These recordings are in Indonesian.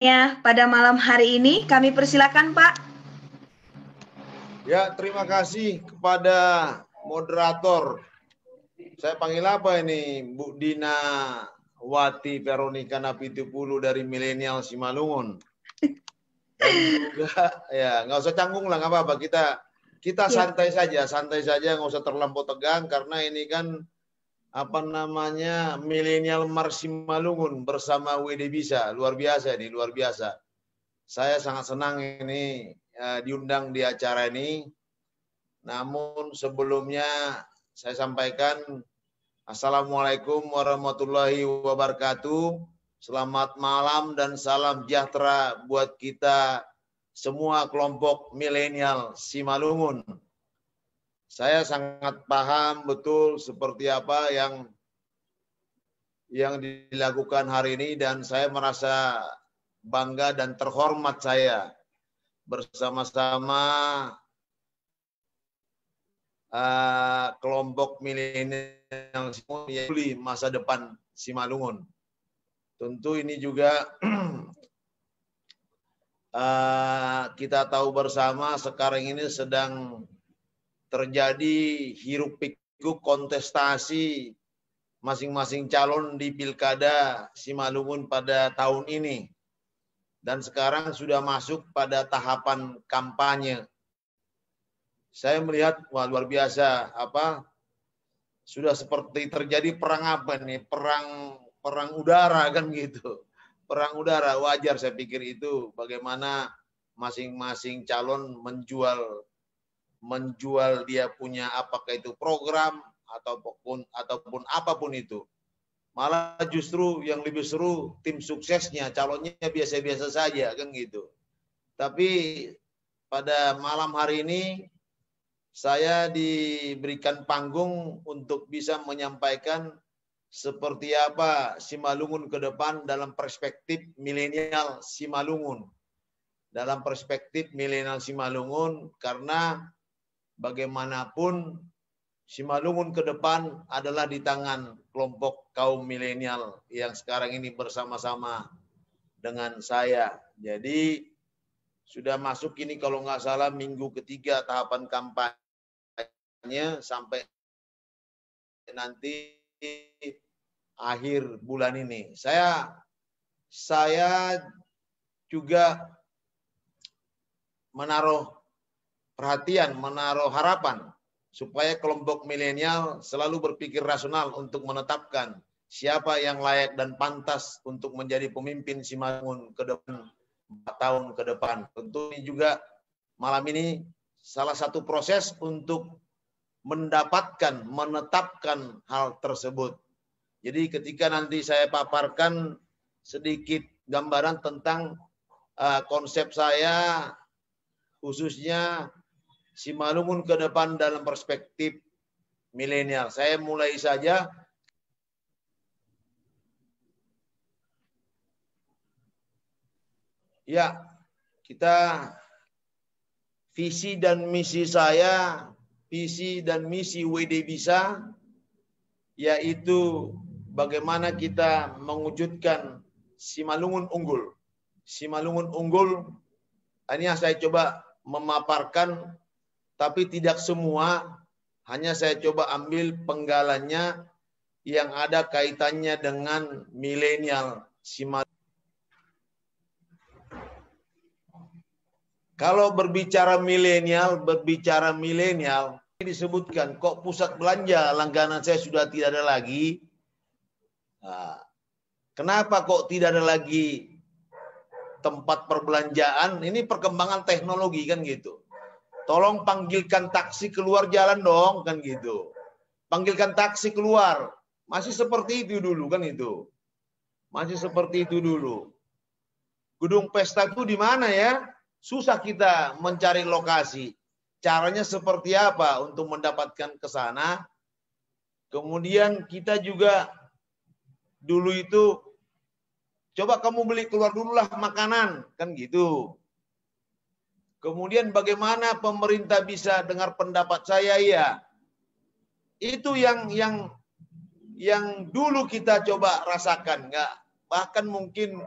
Ya, pada malam hari ini kami persilakan Pak. Ya, terima kasih kepada moderator. Saya panggil apa ini? Bu Dina Wati Veronica Napitupulu dari Milenial Simalungun. Dan juga ya nggak usah canggung lah, nggak apa-apa. Kita santai saja, nggak usah terlampau tegang karena ini kan apa namanya Milenial Mars Simalungun bersama WD Bisa. Luar biasa nih, luar biasa. Saya sangat senang ini diundang di acara ini. Namun sebelumnya saya sampaikan Assalamualaikum warahmatullahi wabarakatuh. Selamat malam dan salam sejahtera buat kita semua kelompok milenial Simalungun. Saya sangat paham betul seperti apa yang dilakukan hari ini dan saya merasa bangga dan terhormat saya bersama-sama kelompok milenial masa depan Simalungun. Tentu ini juga kita tahu bersama sekarang ini sedang terjadi hiruk pikuk kontestasi masing-masing calon di pilkada Simalungun pada tahun ini. Dan sekarang sudah masuk pada tahapan kampanye. Saya melihat wah luar biasa sudah seperti terjadi perang apa nih, perang udara kan gitu. Perang udara wajar saya pikir itu bagaimana masing-masing calon menjual dia punya apakah itu program ataupun apapun itu. Malah justru yang lebih seru tim suksesnya, calonnya biasa-biasa saja kan gitu. Tapi pada malam hari ini saya diberikan panggung untuk bisa menyampaikan seperti apa Simalungun ke depan dalam perspektif milenial Simalungun. Dalam perspektif milenial Simalungun karena bagaimanapun Simalungun ke depan adalah di tangan kelompok kaum milenial yang sekarang ini bersama-sama dengan saya. Jadi sudah masuk ini kalau nggak salah minggu ketiga tahapan kampanye sampai nanti akhir bulan ini. Saya juga menaruh perhatian, menaruh harapan supaya kelompok milenial selalu berpikir rasional untuk menetapkan siapa yang layak dan pantas untuk menjadi pemimpin Simalungun ke depan 4 tahun ke depan. Tentu ini juga malam ini salah satu proses untuk menetapkan hal tersebut. Jadi ketika nanti saya paparkan sedikit gambaran tentang konsep saya khususnya Simalungun ke depan dalam perspektif milenial. Saya mulai saja. Ya, kita visi dan misi saya, visi dan misi WD Bisa, yaitu bagaimana kita mewujudkan Simalungun unggul. Simalungun unggul, ini yang saya coba memaparkan, tapi tidak semua, hanya saya coba ambil penggalannya yang ada kaitannya dengan milenial Simalungun. Kalau berbicara milenial, disebutkan kok pusat belanja langganan saya sudah tidak ada lagi. Nah, kenapa kok tidak ada lagi tempat perbelanjaan? Ini perkembangan teknologi kan gitu. Tolong panggilkan taksi keluar jalan dong kan gitu. Panggilkan taksi keluar. Masih seperti itu dulu kan itu. Masih seperti itu dulu. Gedung pesta itu di mana ya? Susah kita mencari lokasi. Caranya seperti apa untuk mendapatkan ke sana? Kemudian kita juga dulu itu coba kamu beli keluar dululah makanan kan gitu. Kemudian bagaimana pemerintah bisa dengar pendapat saya ya? Itu yang dulu kita coba rasakan, nggak bahkan mungkin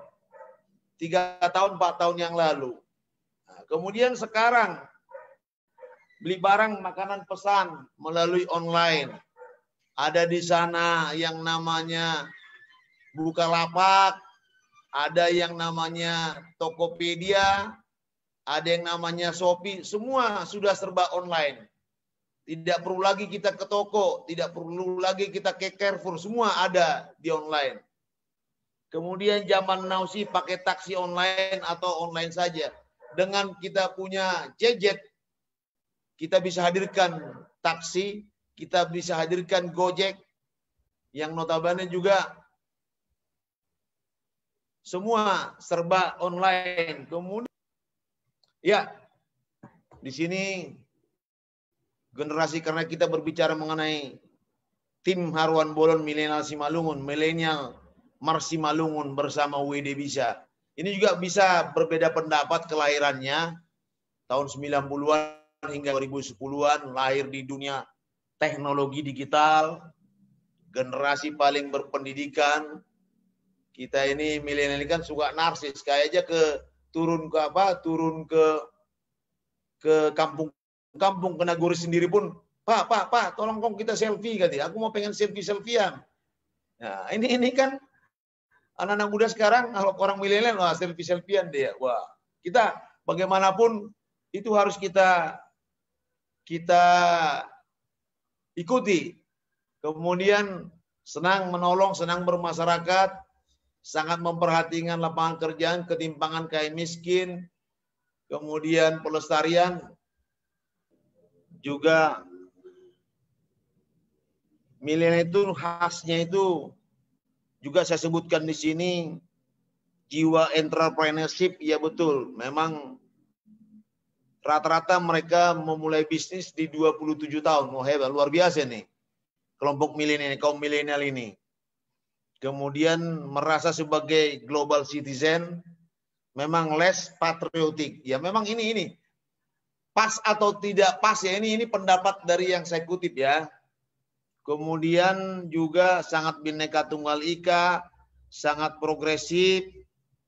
3 tahun, 4 tahun yang lalu. Nah, kemudian sekarang beli barang makanan pesan melalui online. Ada di sana yang namanya Bukalapak, ada yang namanya Tokopedia, ada yang namanya Shopee, semua sudah serba online. Tidak perlu lagi kita ke toko, tidak perlu lagi kita ke Carrefour, semua ada di online. Kemudian zaman now sih pakai taksi online atau online saja. Dengan kita punya gadget, kita bisa hadirkan taksi, kita bisa hadirkan Gojek, yang notabene juga semua serba online. Kemudian, ya, di sini generasi, karena kita berbicara mengenai tim Haruan Bolon Milenial Simalungun, Milenial Mars Simalungun bersama WD Bisa. Ini juga bisa berbeda pendapat kelahirannya tahun 90-an hingga 2010-an, lahir di dunia teknologi digital, generasi paling berpendidikan. Kita ini milenial kan suka narsis, kayak aja turun ke kampung kena gurih sendiri pun, Pak, tolong kong kita selfie katanya. Aku mau pengen selfie-selfian. Nah, ini kan anak-anak muda sekarang, kalau orang milenial, wah selfie-selfian dia. Wah, kita bagaimanapun itu harus kita ikuti. Kemudian senang menolong, senang bermasyarakat, sangat memperhatikan lapangan kerjaan, ketimpangan kayak miskin, kemudian pelestarian, juga milenial itu khasnya itu juga saya sebutkan di sini jiwa entrepreneurship. Ya betul, memang rata-rata mereka memulai bisnis di 27 tahun. Oh hebat, luar biasa nih kelompok milenial, kaum milenial ini. Kemudian merasa sebagai global citizen, memang less patriotik. Ya memang ini pas atau tidak pas ya, ini pendapat dari yang saya kutip ya. Kemudian juga sangat Bhinneka Tunggal Ika, sangat progresif,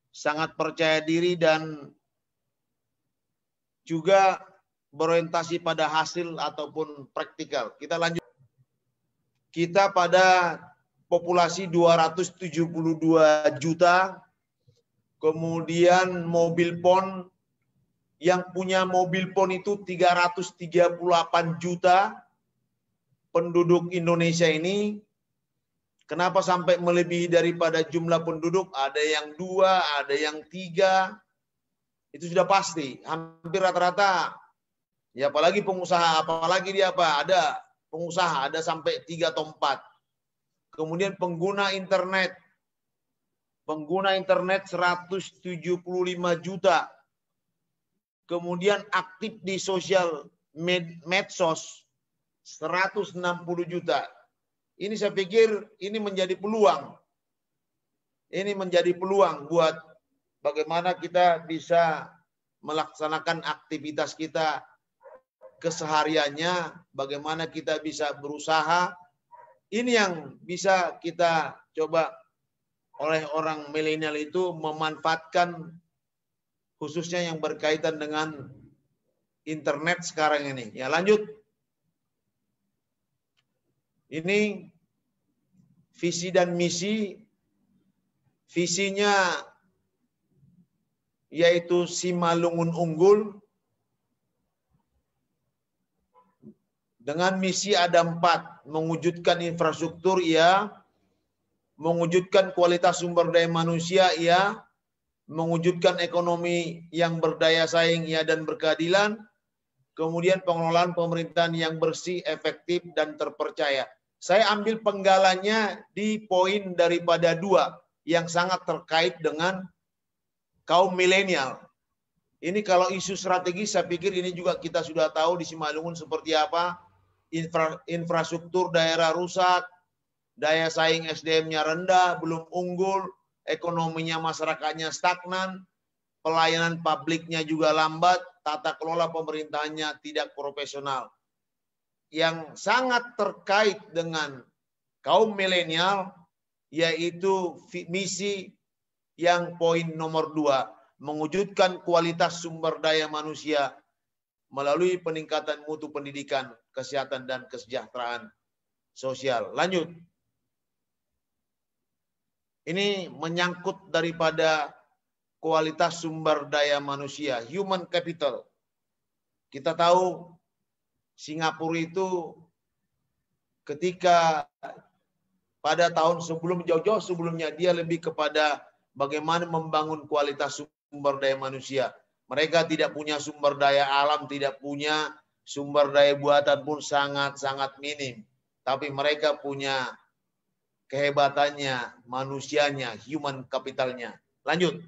sangat percaya diri, dan juga berorientasi pada hasil ataupun praktikal. Kita lanjut. Kita pada populasi 272 juta, kemudian mobil PON, yang punya mobil PON itu 338 juta penduduk Indonesia ini. Kenapa sampai melebihi daripada jumlah penduduk? Ada yang 2, ada yang 3. Itu sudah pasti. Hampir rata-rata. Ya apalagi pengusaha, apalagi dia apa? Ada pengusaha, ada sampai 3 atau 4. Kemudian pengguna internet. Pengguna internet 175 juta. Kemudian aktif di sosial medsos 160 juta. Ini saya pikir ini menjadi peluang. Ini menjadi peluang buat bagaimana kita bisa melaksanakan aktivitas kita kesehariannya, bagaimana kita bisa berusaha. Ini yang bisa kita coba oleh orang milenial itu memanfaatkan, khususnya yang berkaitan dengan internet sekarang ini. Ya lanjut. Ini visi dan misi. Visinya yaitu Simalungun unggul. Dengan misi ada 4. Mewujudkan infrastruktur, ya. Mewujudkan kualitas sumber daya manusia, ya. Mewujudkan ekonomi yang berdaya saing, ya, dan berkeadilan. Kemudian pengelolaan pemerintahan yang bersih, efektif, dan terpercaya. Saya ambil penggalanya di poin daripada 2 yang sangat terkait dengan kaum milenial. Ini kalau isu strategis, saya pikir ini juga kita sudah tahu di Simalungun seperti apa. Infrastruktur daerah rusak, daya saing SDM-nya rendah, belum unggul, ekonominya masyarakatnya stagnan, pelayanan publiknya juga lambat, tata kelola pemerintahannya tidak profesional. Yang sangat terkait dengan kaum milenial yaitu misi yang poin nomor 2, mewujudkan kualitas sumber daya manusia melalui peningkatan mutu pendidikan, kesehatan, dan kesejahteraan sosial. Lanjut. Ini menyangkut daripada kualitas sumber daya manusia, human capital. Kita tahu Singapura itu ketika pada tahun jauh-jauh sebelumnya dia lebih kepada bagaimana membangun kualitas sumber daya manusia. Mereka tidak punya sumber daya alam, tidak punya sumber daya buatan pun sangat-sangat minim. Tapi mereka punya kehebatannya, manusianya, human capitalnya. Lanjut.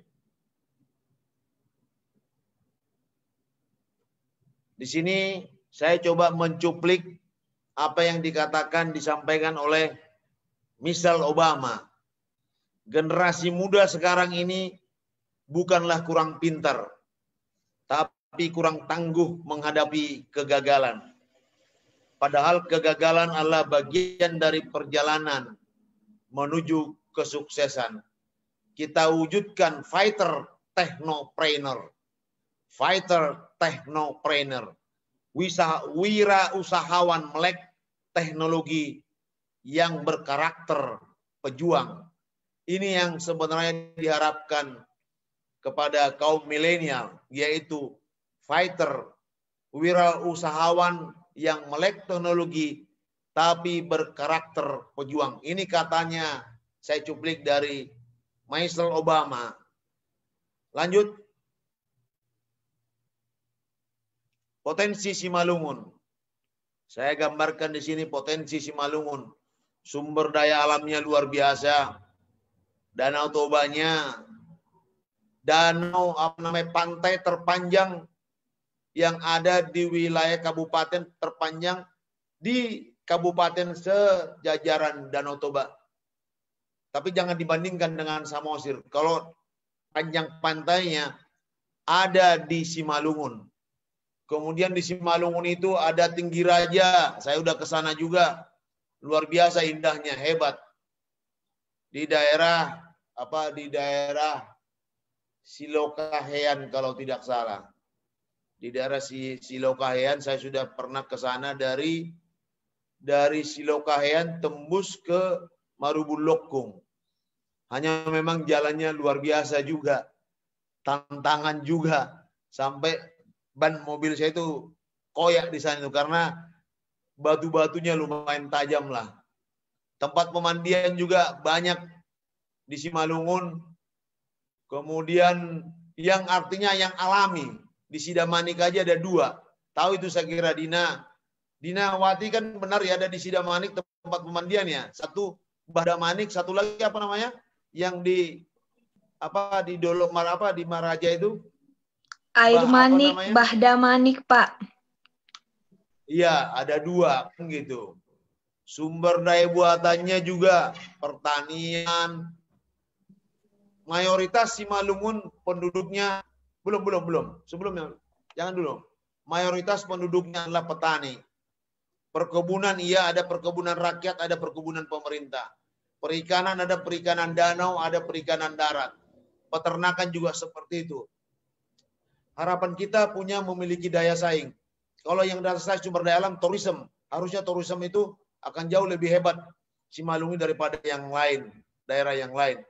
Di sini saya coba mencuplik apa yang disampaikan oleh Michelle Obama. Generasi muda sekarang ini bukanlah kurang pintar, tapi kurang tangguh menghadapi kegagalan. Padahal kegagalan adalah bagian dari perjalanan menuju kesuksesan. Kita wujudkan fighter technopreneur. Fighter technopreneur. Wira usahawan melek teknologi yang berkarakter pejuang. Ini yang sebenarnya diharapkan kepada kaum milenial, yaitu fighter, wira usahawan yang melek teknologi tapi berkarakter pejuang. Ini katanya saya cuplik dari Michelle Obama. Lanjut. Potensi Simalungun. Saya gambarkan di sini potensi Simalungun. Sumber daya alamnya luar biasa. Danau Tobanya, danau pantai terpanjang yang ada di wilayah kabupaten terpanjang di kabupaten sejajaran Danau Toba. Tapi jangan dibandingkan dengan Samosir. Kalau panjang pantainya ada di Simalungun. Kemudian di Simalungun itu ada Tinggi Raja. Saya udah ke sana juga. Luar biasa indahnya, hebat. Di daerah Silokahean kalau tidak salah. Di daerah Silokahean saya sudah pernah ke sana dari Silokahean tembus ke Marubulokung. Hanya memang jalannya luar biasa juga. Tantangan juga. Sampai ban mobil saya itu koyak di sana itu karena batu-batunya lumayan tajam lah. Tempat pemandian juga banyak di Simalungun. Kemudian yang artinya yang alami. Di Sidamanik aja ada 2. Tahu itu saya kira Dina Wati kan benar ya ada di Sidamanik tempat pemandiannya. Satu Bahdamanik, satu lagi apa namanya? Yang di di Maraja itu? Air Manik, Bahdamanik, Pak. Iya, ada 2 kan gitu. Sumber daya buatannya juga pertanian. Mayoritas Simalungun penduduknya belum. Sebelumnya jangan dulu. Mayoritas penduduknya adalah petani. Perkebunan iya, ada perkebunan rakyat, ada perkebunan pemerintah. Perikanan ada perikanan danau, ada perikanan darat. Peternakan juga seperti itu. Harapan kita memiliki daya saing. Kalau yang daya saing sumber daya alam, tourism. Harusnya tourism itu akan jauh lebih hebat Simalungun daripada yang lain, daerah yang lain.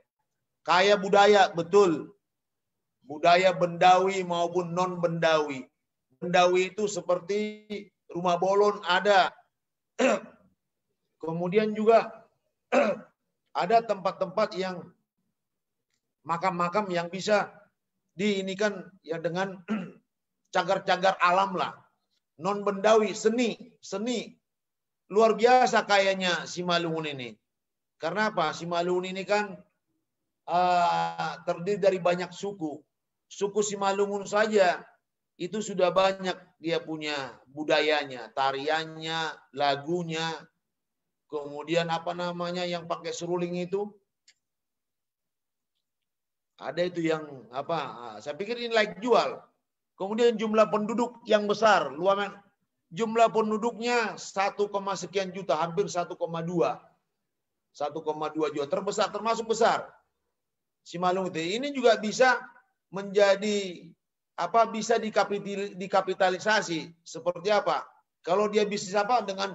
Kaya budaya, betul. Budaya bendawi maupun non-bendawi. Bendawi itu seperti rumah bolon ada. Kemudian juga ada tempat-tempat yang makam-makam yang bisa diinikan ya dengan cagar-cagar alam lah. Non-bendawi, seni. Luar biasa kayanya Simalungun ini. Karena apa? Simalungun ini kan terdiri dari banyak suku. Suku Simalungun saja itu sudah banyak dia punya budayanya, tariannya, lagunya. Kemudian yang pakai seruling itu? Ada itu yang saya pikir ini layak jual. Kemudian jumlah penduduk yang besar, jumlah penduduknya 1, sekian juta, hampir 1,2 juta, terbesar, termasuk besar. Simalungun itu. Ini juga bisa menjadi apa, bisa dikapitalisasi. Seperti apa? Kalau dia bisnis apa dengan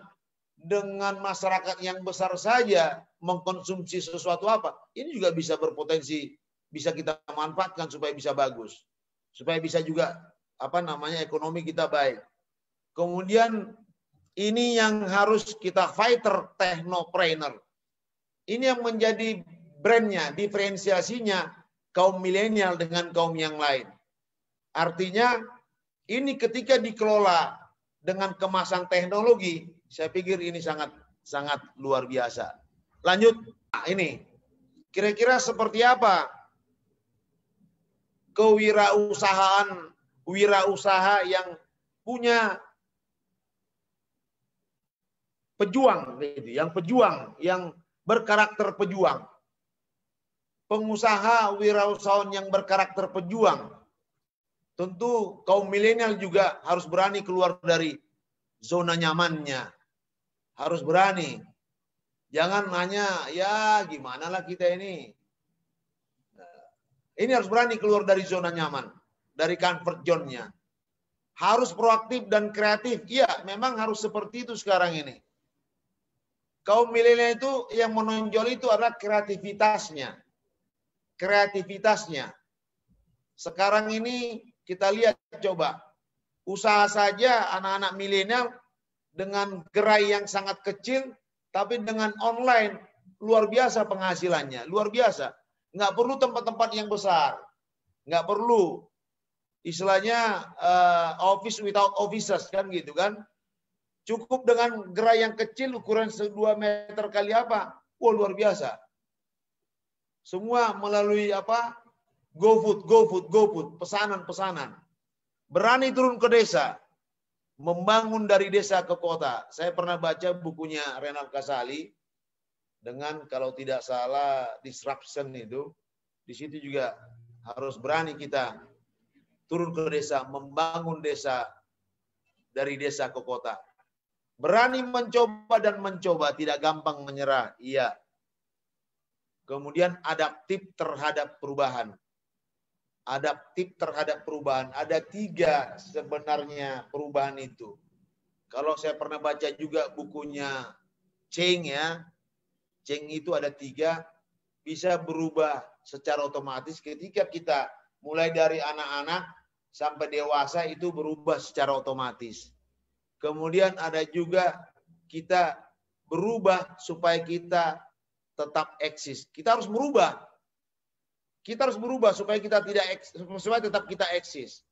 masyarakat yang besar saja mengkonsumsi sesuatu apa, ini juga bisa berpotensi, bisa kita manfaatkan supaya bisa bagus, supaya bisa juga apa namanya ekonomi kita baik. Kemudian ini yang harus kita fighter technopreneur. Ini yang menjadi brandnya, diferensiasinya kaum milenial dengan kaum yang lain. Artinya ini ketika dikelola dengan kemasan teknologi, saya pikir ini sangat luar biasa. Lanjut, nah, ini kira-kira seperti apa wirausaha yang punya pejuang, yang berkarakter pejuang. Pengusaha wirausahawan yang berkarakter pejuang. Tentu kaum milenial juga harus berani keluar dari zona nyamannya. Harus berani. Jangan hanya, ya gimana lah kita ini. Ini harus berani keluar dari zona nyaman. Dari comfort zone-nya. Harus proaktif dan kreatif. Iya, memang harus seperti itu sekarang ini. Kaum milenial itu yang menonjol itu adalah kreativitasnya. Kreativitasnya. Sekarang ini kita lihat coba. Usaha saja anak-anak milenial dengan gerai yang sangat kecil, tapi dengan online luar biasa penghasilannya. Luar biasa. Nggak perlu tempat-tempat yang besar. Nggak perlu. Istilahnya office without offices kan gitu kan. Cukup dengan gerai yang kecil ukuran 2 meter kali apa. Wah, luar biasa. Semua melalui apa? GoFood, pesanan. Berani turun ke desa. Membangun dari desa ke kota. Saya pernah baca bukunya Renal Kasali. Dengan kalau tidak salah disruption itu. Di situ juga harus berani kita turun ke desa. Membangun desa dari desa ke kota. Berani mencoba dan mencoba. Tidak gampang menyerah. Iya. Kemudian adaptif terhadap perubahan. Adaptif terhadap perubahan. Ada 3 sebenarnya perubahan itu. Kalau saya pernah baca juga bukunya Cheng ya. Cheng itu ada 3 bisa berubah secara otomatis ketika kita mulai dari anak-anak sampai dewasa itu berubah secara otomatis. Kemudian ada juga kita berubah supaya kita tetap eksis. Kita harus berubah. Kita harus berubah supaya tetap kita eksis.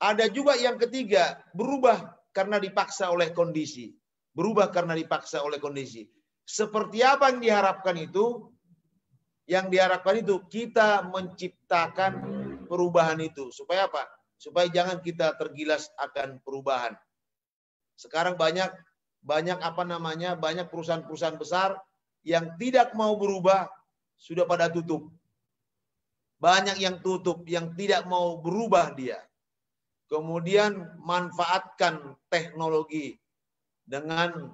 Ada juga yang ketiga, berubah karena dipaksa oleh kondisi. Berubah karena dipaksa oleh kondisi. Seperti apa yang diharapkan itu? Yang diharapkan itu kita menciptakan perubahan itu. Supaya apa? Supaya jangan kita tergilas akan perubahan. Sekarang banyak perusahaan-perusahaan besar yang tidak mau berubah sudah pada tutup. Banyak yang tutup, yang tidak mau berubah dia. Kemudian manfaatkan teknologi dengan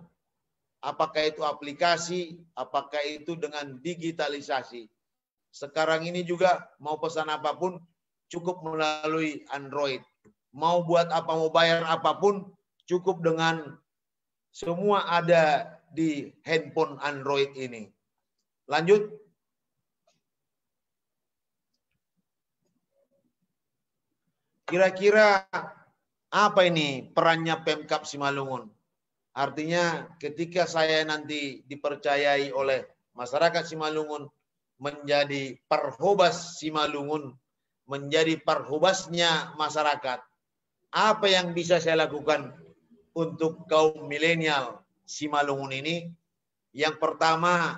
apakah itu aplikasi, apakah itu dengan digitalisasi. Sekarang ini juga mau pesan apapun cukup melalui Android. Mau buat apa, mau bayar apapun cukup dengan semua ada di handphone Android ini. Lanjut. Kira-kira apa ini perannya Pemkab Simalungun? Artinya ketika saya nanti dipercayai oleh masyarakat Simalungun menjadi Parhobas Simalungun, menjadi Parhobasnya masyarakat, apa yang bisa saya lakukan untuk kaum milenial Simalungun ini? Yang pertama,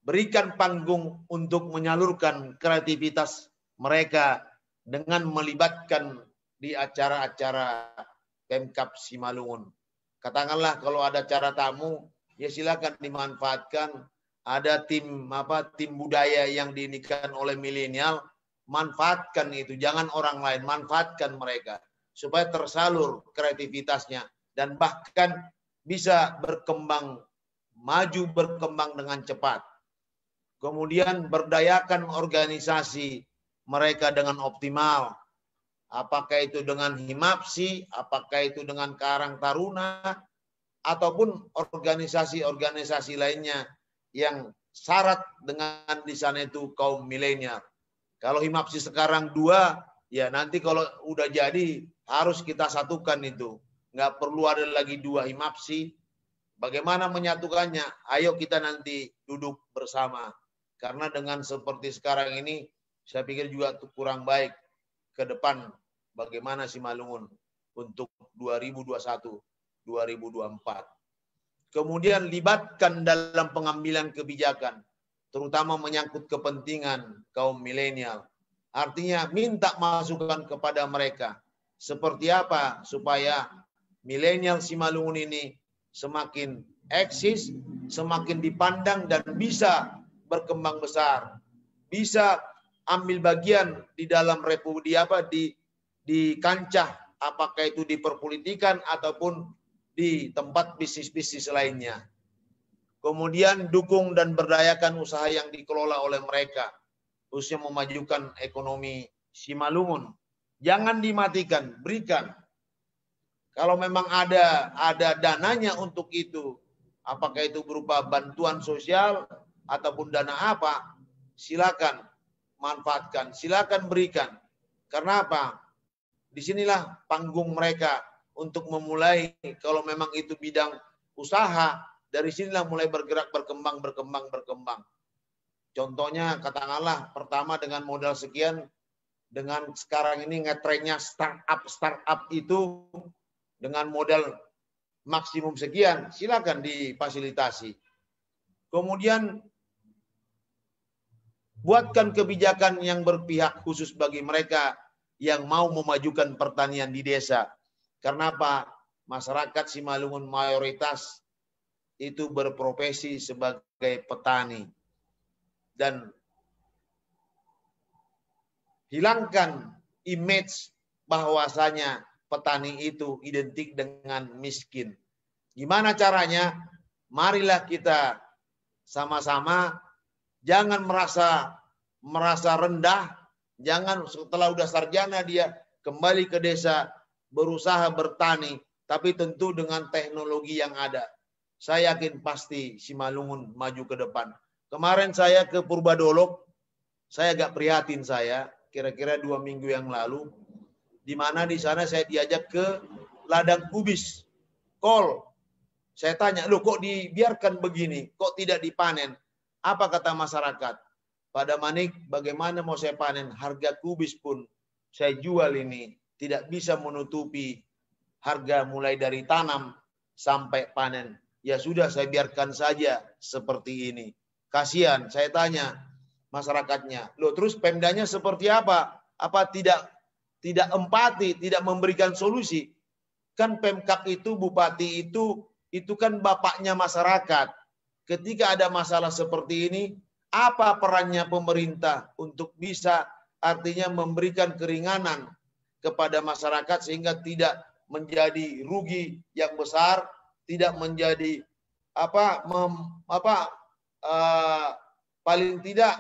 berikan panggung untuk menyalurkan kreativitas mereka dengan melibatkan di acara-acara Pemkab Simalungun. Katakanlah kalau ada acara tamu, ya silakan dimanfaatkan. Ada tim budaya yang diinikan oleh milenial, manfaatkan itu. Jangan orang lain, manfaatkan mereka supaya tersalur kreativitasnya dan bahkan bisa berkembang, maju berkembang dengan cepat. Kemudian berdayakan organisasi mereka dengan optimal. Apakah itu dengan Himapsi, apakah itu dengan Karang Taruna, ataupun organisasi-organisasi lainnya yang syarat dengan di sana itu kaum milenial. Kalau Himapsi sekarang 2, ya nanti kalau udah jadi harus kita satukan itu. Nggak perlu ada lagi 2 Himapsi. Bagaimana menyatukannya? Ayo kita nanti duduk bersama. Karena dengan seperti sekarang ini, saya pikir juga kurang baik ke depan bagaimana Simalungun untuk 2021-2024. Kemudian libatkan dalam pengambilan kebijakan, terutama menyangkut kepentingan kaum milenial. Artinya minta masukan kepada mereka. Seperti apa supaya milenial Simalungun ini semakin eksis, semakin dipandang dan bisa berkembang besar, bisa ambil bagian di dalam di kancah, apakah itu di perpolitikan ataupun di tempat bisnis-bisnis lainnya. Kemudian dukung dan berdayakan usaha yang dikelola oleh mereka, khususnya memajukan ekonomi Simalungun. Jangan dimatikan, berikan. Kalau memang ada dananya untuk itu, apakah itu berupa bantuan sosial ataupun dana apa, silakan manfaatkan, silakan berikan. Karena apa? Disinilah panggung mereka untuk memulai, kalau memang itu bidang usaha, dari sinilah mulai bergerak, berkembang. Contohnya katakanlah pertama dengan modal sekian, dengan sekarang ini ngetrennya startup itu dengan modal maksimum sekian, silakan difasilitasi. Kemudian buatkan kebijakan yang berpihak khusus bagi mereka yang mau memajukan pertanian di desa. Karena apa? Masyarakat Simalungun mayoritas itu berprofesi sebagai petani. Dan hilangkan image bahwasanya petani itu identik dengan miskin. Gimana caranya? Marilah kita sama-sama jangan merasa rendah, jangan setelah udah sarjana dia kembali ke desa berusaha bertani, tapi tentu dengan teknologi yang ada. Saya yakin pasti Simalungun maju ke depan. Kemarin saya ke Purbadolok, saya agak prihatin kira-kira 2 minggu yang lalu, di mana di sana saya diajak ke ladang kubis, kol. Saya tanya, loh kok dibiarkan begini, kok tidak dipanen? Apa kata masyarakat? Pada Manik, bagaimana mau saya panen? Harga kubis pun saya jual ini. Tidak bisa menutupi harga mulai dari tanam sampai panen. Ya sudah, saya biarkan saja seperti ini. Kasihan, saya tanya masyarakatnya. Loh terus Pemdanya seperti apa? Apa tidak empati, tidak memberikan solusi? Kan Pemkab itu, Bupati itu kan bapaknya masyarakat. Ketika ada masalah seperti ini, apa perannya pemerintah untuk bisa artinya memberikan keringanan kepada masyarakat sehingga tidak menjadi rugi yang besar, tidak menjadi paling tidak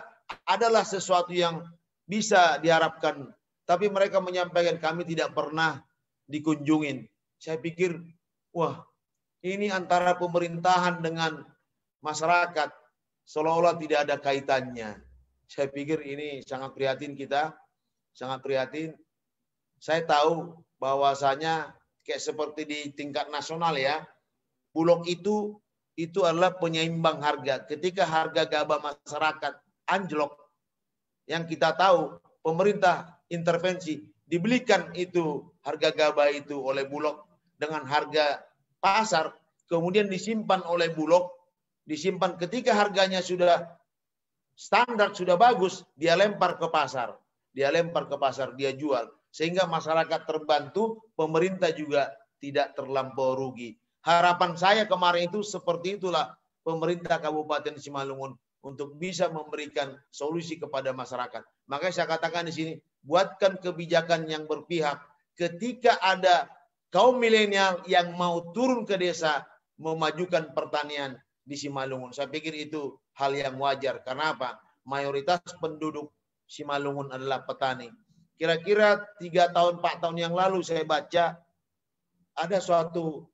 adalah sesuatu yang bisa diharapkan. Tapi mereka menyampaikan kami tidak pernah dikunjungin. Saya pikir, wah, ini antara pemerintahan dengan masyarakat seolah-olah tidak ada kaitannya. Saya pikir ini sangat prihatin kita, sangat prihatin. Saya tahu bahwasanya kayak seperti di tingkat nasional ya, Bulog itu adalah penyeimbang harga. Ketika harga gabah masyarakat anjlok, yang kita tahu pemerintah intervensi, dibelikan itu harga gabah itu oleh Bulog dengan harga pasar, kemudian disimpan oleh Bulog, disimpan ketika harganya sudah standar, sudah bagus, dia lempar ke pasar. Dia jual. Sehingga masyarakat terbantu, pemerintah juga tidak terlampau rugi. Harapan saya kemarin itu seperti itulah pemerintah Kabupaten Simalungun untuk bisa memberikan solusi kepada masyarakat. Makanya saya katakan di sini, buatkan kebijakan yang berpihak. Ketika ada kaum milenial yang mau turun ke desa, memajukan pertanian di Simalungun. Saya pikir itu hal yang wajar. Karena apa? Mayoritas penduduk Simalungun adalah petani. Kira-kira 3 tahun, 4 tahun yang lalu saya baca ada suatu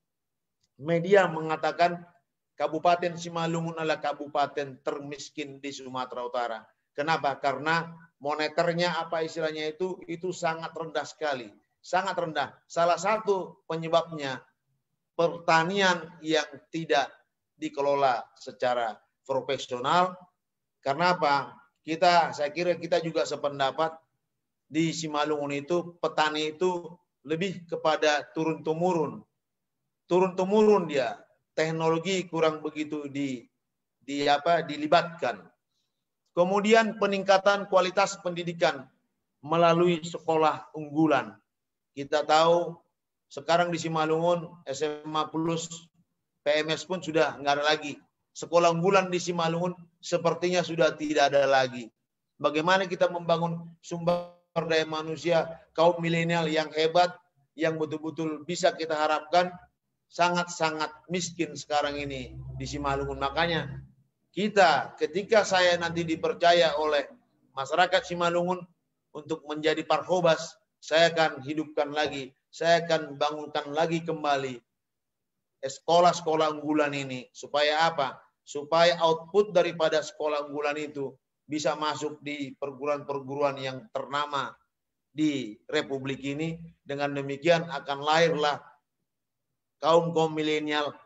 media mengatakan Kabupaten Simalungun adalah kabupaten termiskin di Sumatera Utara. Kenapa? Karena moneternya apa istilahnya itu sangat rendah sekali. Sangat rendah. Salah satu penyebabnya pertanian yang tidak dikelola secara profesional. Karena apa? Saya kira kita juga sependapat di Simalungun itu petani itu lebih kepada turun-temurun. Turun-temurun dia. Teknologi kurang begitu dilibatkan. Kemudian peningkatan kualitas pendidikan melalui sekolah unggulan. Kita tahu sekarang di Simalungun SMA plus PMS pun sudah nggak ada lagi. Sekolah unggulan di Simalungun sepertinya sudah tidak ada lagi. Bagaimana kita membangun sumber daya manusia kaum milenial yang hebat, yang betul-betul bisa kita harapkan, sangat-sangat miskin sekarang ini di Simalungun. Makanya ketika saya nanti dipercaya oleh masyarakat Simalungun untuk menjadi Parkobas, saya akan hidupkan lagi, saya akan bangunkan lagi kembali sekolah-sekolah unggulan ini. Supaya apa? Supaya output daripada sekolah unggulan itu bisa masuk di perguruan-perguruan yang ternama di Republik ini. Dengan demikian akan lahirlah kaum milenial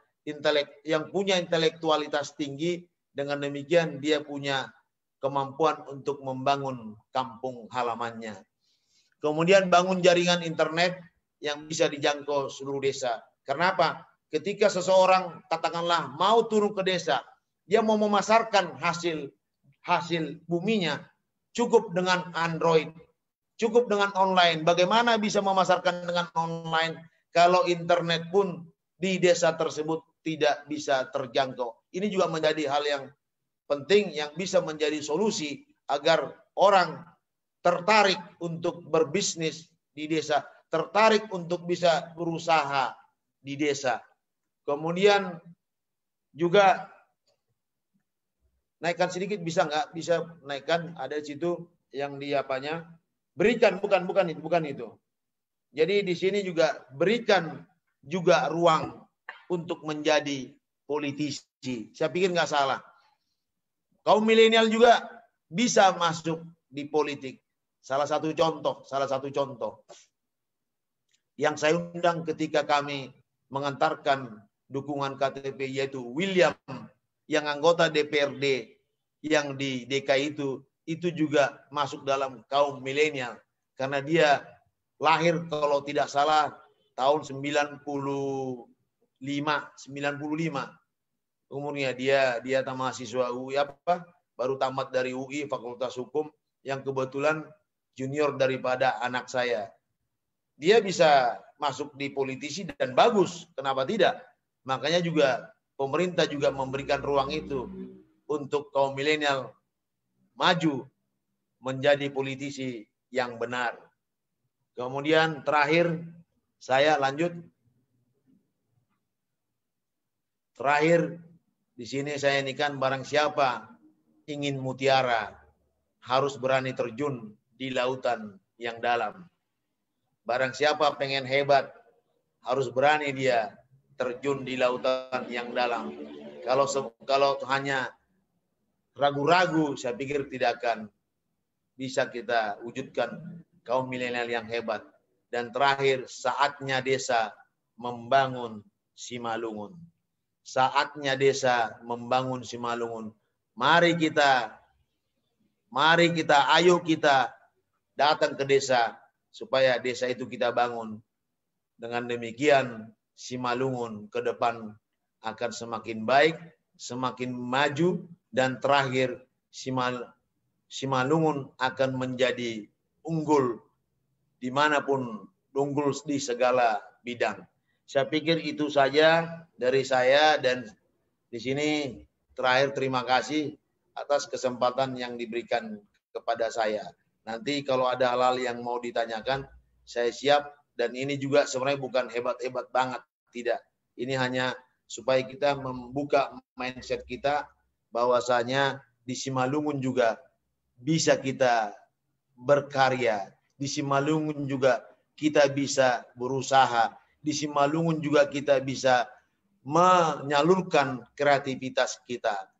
yang punya intelektualitas tinggi. Dengan demikian dia punya kemampuan untuk membangun kampung halamannya. Kemudian bangun jaringan internet yang bisa dijangkau seluruh desa. Karena apa? Ketika seseorang katakanlah mau turun ke desa, dia mau memasarkan hasil buminya, cukup dengan Android, cukup dengan online. Bagaimana bisa memasarkan dengan online kalau internet pun di desa tersebut tidak bisa terjangkau? Ini juga menjadi hal yang penting yang bisa menjadi solusi agar orang tertarik untuk berbisnis di desa, tertarik untuk bisa berusaha di desa. Kemudian juga naikkan sedikit, bisa nggak? Bisa naikkan, ada di situ yang di apanya? Berikan, bukan itu. Jadi di sini juga berikan juga ruang untuk menjadi politisi. Saya pikir nggak salah. Kaum milenial juga bisa masuk di politik. Salah satu contoh yang saya undang ketika kami mengantarkan dukungan KTP, yaitu William yang anggota DPRD yang di DKI itu juga masuk dalam kaum milenial karena dia lahir kalau tidak salah tahun 95 umurnya. Dia mahasiswa UI baru tamat dari UI Fakultas Hukum, yang kebetulan junior daripada anak saya. Dia bisa masuk di politisi dan bagus, kenapa tidak? Makanya juga pemerintah juga memberikan ruang itu untuk kaum milenial maju menjadi politisi yang benar. Kemudian terakhir saya lanjut. Terakhir di sini saya inikan, barang siapa ingin mutiara harus berani terjun di lautan yang dalam. Barang siapa pengen hebat harus berani dia terjun di lautan yang dalam. Kalau hanya ragu-ragu, saya pikir tidak akan bisa kita wujudkan kaum milenial yang hebat. Dan terakhir, saatnya desa membangun Simalungun. Saatnya desa membangun Simalungun. Mari kita, ayo kita datang ke desa supaya desa itu kita bangun. Dengan demikian Simalungun ke depan akan semakin baik, semakin maju, dan terakhir Simalungun akan menjadi unggul dimanapun, unggul di segala bidang. Saya pikir itu saja dari saya, dan di sini terakhir terima kasih atas kesempatan yang diberikan kepada saya. Nanti kalau ada hal-hal yang mau ditanyakan, saya siap. Dan ini juga sebenarnya bukan hebat-hebat banget, tidak. Ini hanya supaya kita membuka mindset kita bahwasanya di Simalungun juga bisa kita berkarya. Di Simalungun juga kita bisa berusaha. Di Simalungun juga kita bisa menyalurkan kreativitas kita.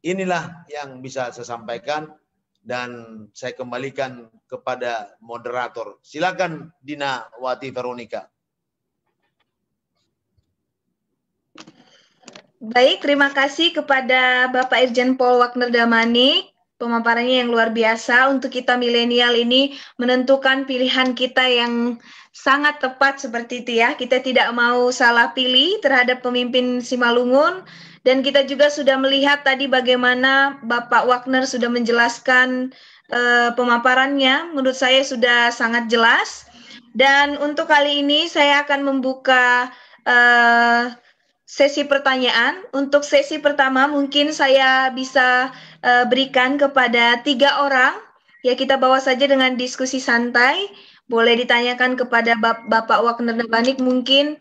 Inilah yang bisa saya sampaikan dan saya kembalikan kepada moderator. Silakan Dina Wati Veronica. Baik, terima kasih kepada Bapak Irjen Pol Wagner Damanik. Pemaparannya yang luar biasa untuk kita milenial ini menentukan pilihan kita yang sangat tepat seperti itu ya. Kita tidak mau salah pilih terhadap pemimpin Simalungun. Dan kita juga sudah melihat tadi bagaimana Bapak Wagner sudah menjelaskan pemaparannya. Menurut saya sudah sangat jelas. Dan untuk kali ini saya akan membuka sesi pertanyaan. Untuk sesi pertama mungkin saya bisa berikan kepada 3 orang. Ya, kita bawa saja dengan diskusi santai. Boleh ditanyakan kepada Bapak Wagner Damanik mungkin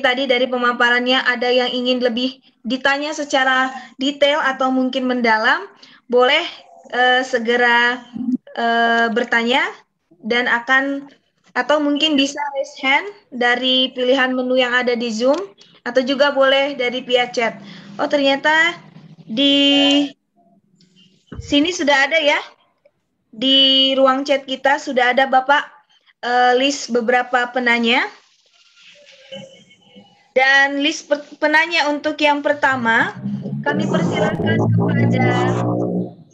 tadi dari pemaparannya ada yang ingin lebih ditanya secara detail atau mungkin mendalam. Boleh segera bertanya dan atau mungkin bisa raise hand dari pilihan menu yang ada di Zoom. Atau juga boleh dari via chat. Oh, ternyata di sini sudah ada ya. Di ruang chat kita sudah ada Bapak list beberapa penanya. Dan list penanya untuk yang pertama, kami persilakan kepada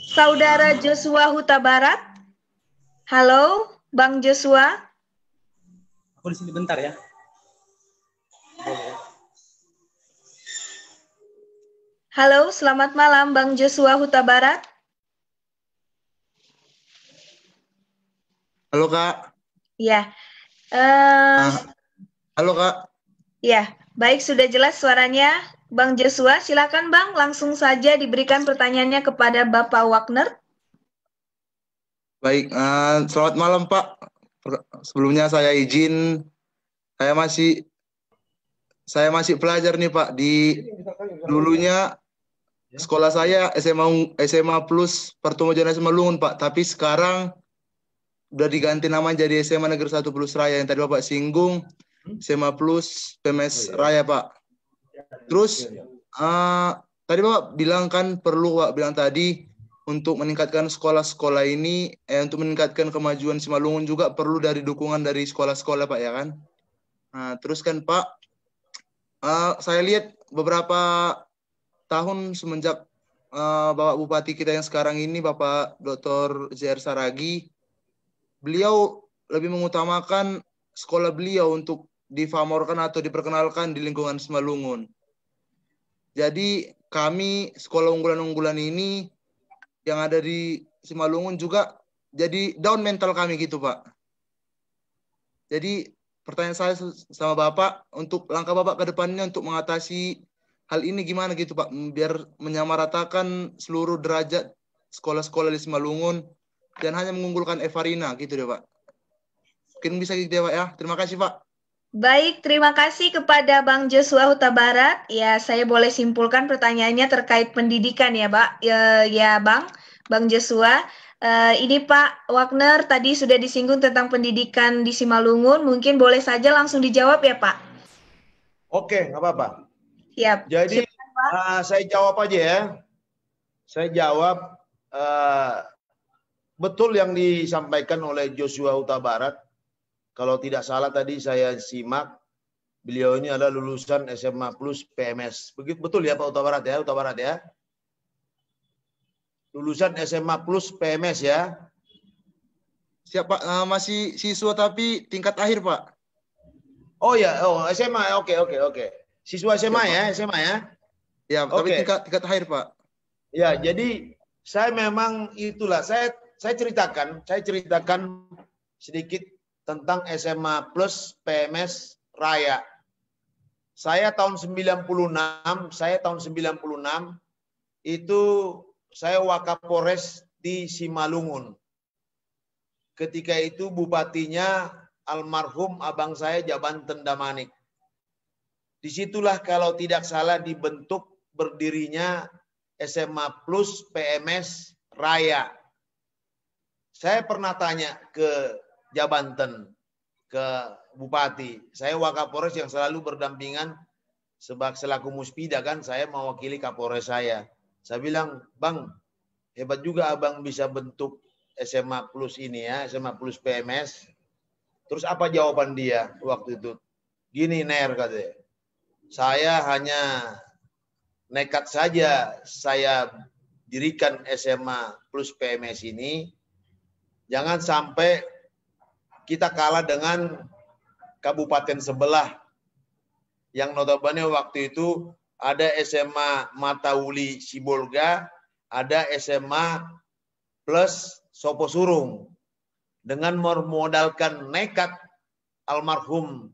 Saudara Joshua Huta Barat. Halo, Bang Joshua. Aku di sini bentar ya. Halo, selamat malam Bang Joshua Huta Barat. Halo Kak. Ya. Halo Kak. Ya, baik, sudah jelas suaranya. Bang Joshua, silakan Bang, langsung saja diberikan pertanyaannya kepada Bapak Wagner. Baik, selamat malam Pak. Sebelumnya saya izin, saya masih pelajar nih Pak. Dulunya sekolah saya SMA Plus Pertomojono Simalungun Pak, tapi sekarang udah diganti nama jadi SMA Negeri 1 Plus Raya yang tadi Bapak singgung, SMA Plus PMS Raya Pak. Terus tadi Bapak bilang kan perlu Pak bilang tadi untuk meningkatkan sekolah-sekolah ini, untuk meningkatkan kemajuan Simalungun juga perlu dari dukungan dari sekolah-sekolah Pak ya kan. Nah terus kan Pak, saya lihat beberapa tahun semenjak Bapak Bupati kita yang sekarang ini, Bapak Dr. J.R. Saragi, beliau lebih mengutamakan sekolah beliau untuk difamorkan atau diperkenalkan di lingkungan Simalungun. Jadi kami sekolah unggulan-unggulan ini yang ada di Simalungun juga jadi down mental kami gitu Pak. Jadi pertanyaan saya sama Bapak, untuk langkah Bapak ke depannya untuk mengatasi hal ini gimana gitu Pak, biar menyamaratakan seluruh derajat sekolah-sekolah di Simalungun dan hanya mengunggulkan Evarina gitu deh Pak. Mungkin bisa gitu ya Pak ya. Terima kasih Pak. Baik, terima kasih kepada Bang Joshua Huta Barat. Ya, saya boleh simpulkan pertanyaannya terkait pendidikan ya Pak. Ya Bang Joshua. Ini Pak Wagner tadi sudah disinggung tentang pendidikan di Simalungun. Mungkin boleh saja langsung dijawab ya Pak. Oke, nggak apa-apa. Siap. Jadi saya jawab aja ya. Saya jawab betul yang disampaikan oleh Joshua Huta Barat. Kalau tidak salah tadi saya simak, beliau ini adalah lulusan SMA Plus PMS. Begitu betul ya Pak Huta Barat ya, Huta Barat ya. Lulusan SMA Plus PMS ya. Siap Pak, masih siswa tapi tingkat akhir Pak. Oh ya, SMA, oke. Siswa SMA ya, SMA ya. Ya, tapi tingkat akhir Pak. Ya, jadi saya memang itulah saya ceritakan sedikit tentang SMA Plus PMS Raya. Saya tahun 96 itu saya Wakapolres di Simalungun. Ketika itu bupatinya almarhum abang saya Jabanten Damanik. Disitulah kalau tidak salah dibentuk berdirinya SMA Plus PMS Raya. Saya pernah tanya ke Jabanten, ke Bupati. Saya Wakapolres yang selalu berdampingan selaku Muspida kan, saya mewakili Kapolres saya. Saya bilang, Bang, hebat juga Abang bisa bentuk SMA Plus ini ya, SMA Plus PMS. Terus apa jawaban dia waktu itu? Gini Ner katanya, saya hanya nekat saja saya dirikan SMA Plus PMS ini. Jangan sampai kita kalah dengan kabupaten sebelah. Yang notabene waktu itu ada SMA Matauli Sibolga, ada SMA Plus Soposurung. Dengan memodalkan nekat almarhum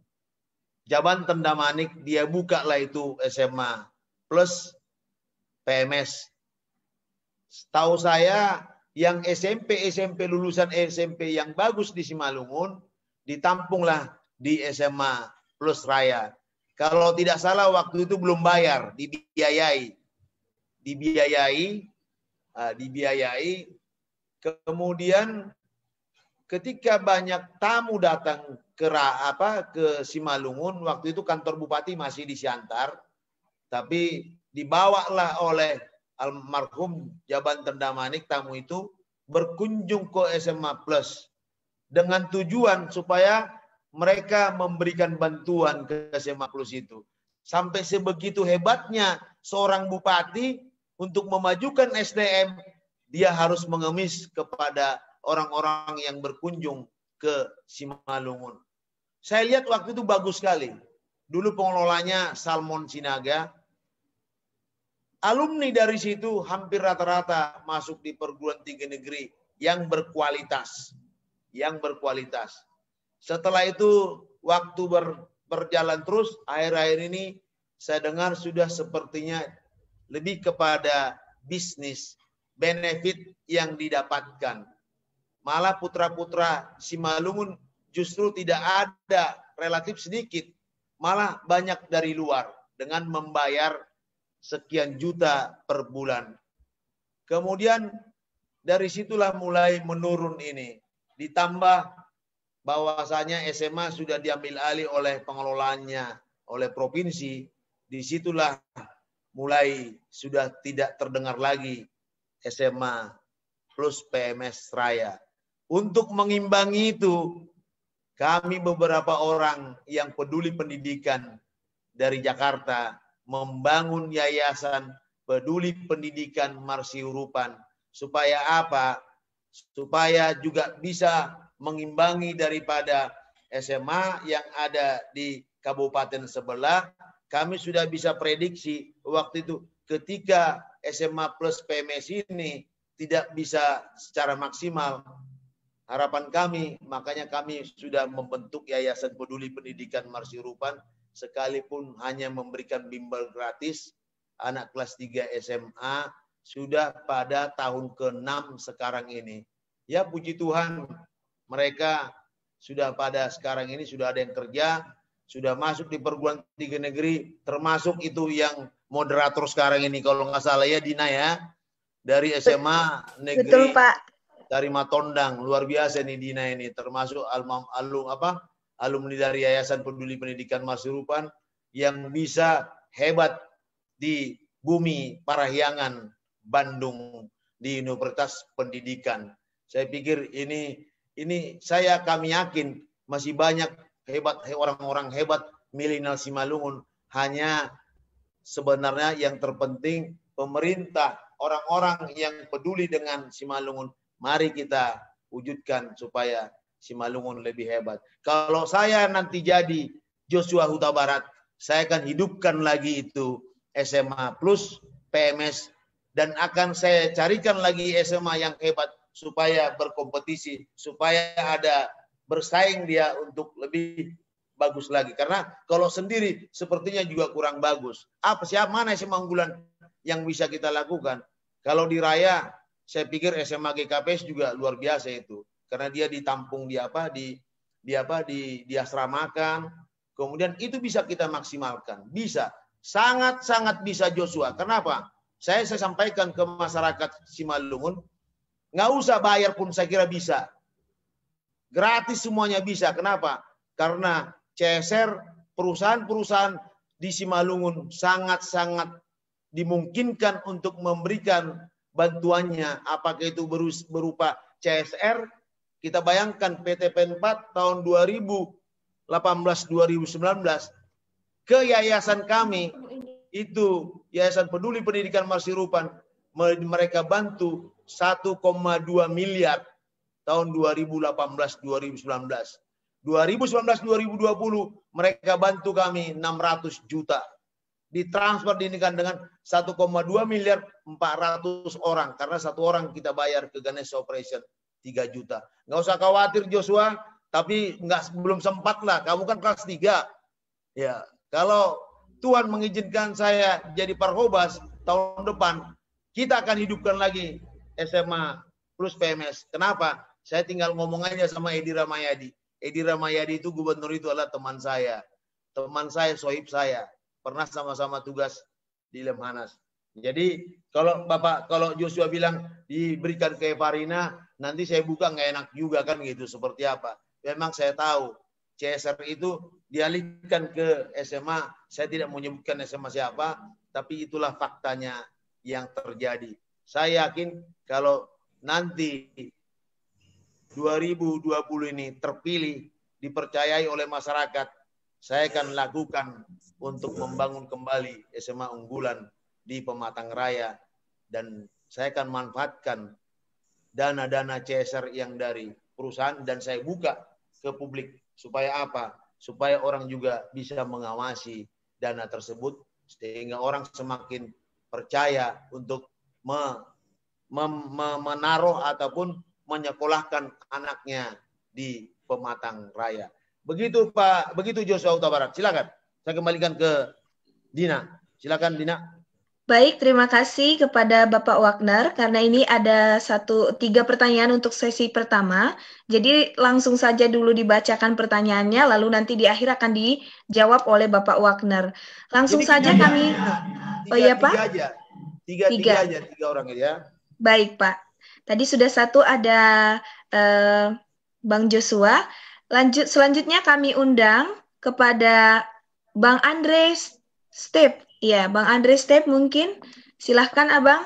Jabanten Damanik, dia buka lah itu SMA Plus PMS. Setahu saya yang SMP lulusan SMP yang bagus di Simalungun ditampunglah di SMA Plus Raya. Kalau tidak salah waktu itu belum bayar, dibiayai. Kemudian ketika banyak tamu datang ke Simalungun, waktu itu kantor bupati masih di Siantar, tapi dibawalah oleh almarhum Jabanten Damanik tamu itu berkunjung ke SMA Plus dengan tujuan supaya mereka memberikan bantuan ke SMA Plus itu. Sampai sebegitu hebatnya seorang bupati untuk memajukan SDM, dia harus mengemis kepada orang-orang yang berkunjung ke Simalungun. Saya lihat waktu itu bagus sekali. Dulu pengelolanya Salmon Sinaga. Alumni dari situ hampir rata-rata masuk di perguruan tinggi negeri yang berkualitas. Setelah itu waktu berjalan terus, akhir-akhir ini saya dengar sudah sepertinya lebih kepada bisnis, benefit yang didapatkan. Malah putra-putra Simalungun justru tidak ada, relatif sedikit. Malah banyak dari luar dengan membayar sekian juta per bulan. Kemudian dari situlah mulai menurun ini. Ditambah bahwasanya SMA sudah diambil alih oleh pengelolaannya, oleh provinsi. Disitulah mulai sudah tidak terdengar lagi SMA Plus PMS Raya. Untuk mengimbangi itu, kami beberapa orang yang peduli pendidikan dari Jakarta membangun yayasan peduli pendidikan Marsiurupan. Supaya apa? Supaya juga bisa mengimbangi daripada SMA yang ada di kabupaten sebelah. Kami sudah bisa prediksi waktu itu ketika SMA Plus PMS ini tidak bisa secara maksimal. Harapan kami, makanya kami sudah membentuk Yayasan Peduli Pendidikan Marsiurupan, sekalipun hanya memberikan bimbel gratis, anak kelas 3 SMA sudah pada tahun ke-6 sekarang ini. Ya puji Tuhan, mereka sudah pada sekarang ini sudah ada yang kerja, sudah masuk di perguruan tinggi negeri, termasuk itu yang moderator sekarang ini, kalau nggak salah ya Dina ya, dari SMA negeri. Betul Pak. Dari Matondang, luar biasa nih Dina ini, termasuk alumni dari Yayasan Peduli Pendidikan Marsiurupan yang bisa hebat di bumi Parahyangan, Bandung, di Universitas Pendidikan. Saya pikir ini kami yakin masih banyak hebat orang-orang hebat milenial Simalungun. Hanya sebenarnya yang terpenting pemerintah, orang-orang yang peduli dengan Simalungun, mari kita wujudkan supaya Simalungun lebih hebat. Kalau saya nanti jadi Joshua Huta Barat, saya akan hidupkan lagi itu SMA Plus PMS dan akan saya carikan lagi SMA yang hebat supaya berkompetisi, supaya ada bersaing dia untuk lebih bagus lagi. Karena kalau sendiri sepertinya juga kurang bagus. Mana SMA unggulan yang bisa kita lakukan? Kalau di Raya, saya pikir SMA GKPS juga luar biasa itu. Karena dia ditampung diasramakan. Kemudian itu bisa kita maksimalkan. Bisa. Sangat-sangat bisa Joshua. Kenapa? saya sampaikan ke masyarakat Simalungun, nggak usah bayar pun saya kira bisa. Gratis semuanya bisa. Kenapa? Karena CSR, perusahaan-perusahaan di Simalungun sangat-sangat dimungkinkan untuk memberikan bantuannya. Apakah itu berupa CSR, kita bayangkan PT PEN4 tahun 2018-2019 ke yayasan kami, itu Yayasan Peduli Pendidikan Marsirupan, mereka bantu 1,2 miliar tahun 2018-2019. 2019-2020 mereka bantu kami 600 juta. Ditransfer diinikan dengan 1,2 miliar 400 orang. Karena satu orang kita bayar ke Ganesha Operation 3 juta. Nggak usah khawatir Joshua, tapi belum sempat lah. Kamu kan kelas 3. Ya, kalau Tuhan mengizinkan saya jadi Parhobas tahun depan, kita akan hidupkan lagi SMA plus PMS. Kenapa? Saya tinggal ngomong aja sama Edi Ramayadi. Edi Ramayadi itu gubernur itu adalah teman saya. Teman saya, sohib saya. Pernah sama-sama tugas di Lemhanas. Jadi kalau Joshua bilang diberikan ke Farina, nanti saya buka nggak enak juga kan gitu. Seperti apa? Memang saya tahu CSR itu dialihkan ke SMA. Saya tidak menyebutkan SMA siapa, tapi itulah faktanya yang terjadi. Saya yakin kalau nanti 2020 ini terpilih, dipercayai oleh masyarakat, saya akan lakukan untuk membangun kembali SMA unggulan di Pematang Raya, dan saya akan manfaatkan dana-dana CSR yang dari perusahaan dan saya buka ke publik. Supaya apa? Supaya orang juga bisa mengawasi dana tersebut sehingga orang semakin percaya untuk menaruh ataupun menyekolahkan anaknya di Pematang Raya. Begitu Pak, begitu Joshua Huta Barat. Silakan. Saya kembalikan ke Dina. Silakan Dina. Baik, terima kasih kepada Bapak Wagner karena ini ada 3 pertanyaan untuk sesi pertama. Jadi langsung saja dulu dibacakan pertanyaannya, lalu nanti di akhir akan dijawab oleh Bapak Wagner. Langsung saja kami. Oh iya Pak? Tiga orang ya. Baik Pak. Tadi sudah satu ada Bang Joshua. Selanjutnya kami undang kepada Bang Andre Step. Ya, Bang Andre Step mungkin. Silahkan Abang.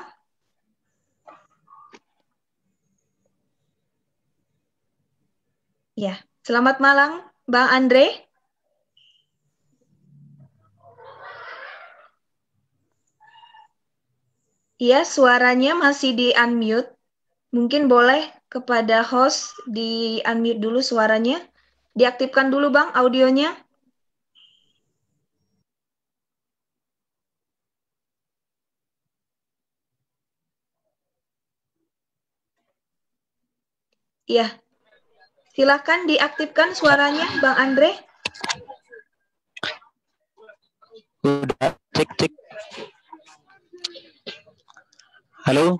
Ya, selamat malam Bang Andre. Iya, suaranya masih di-unmute. Mungkin boleh kepada host di-unmute dulu suaranya. Diaktifkan dulu Bang audionya. Iya. Silakan diaktifkan suaranya Bang Andre. Udah, cek. Halo.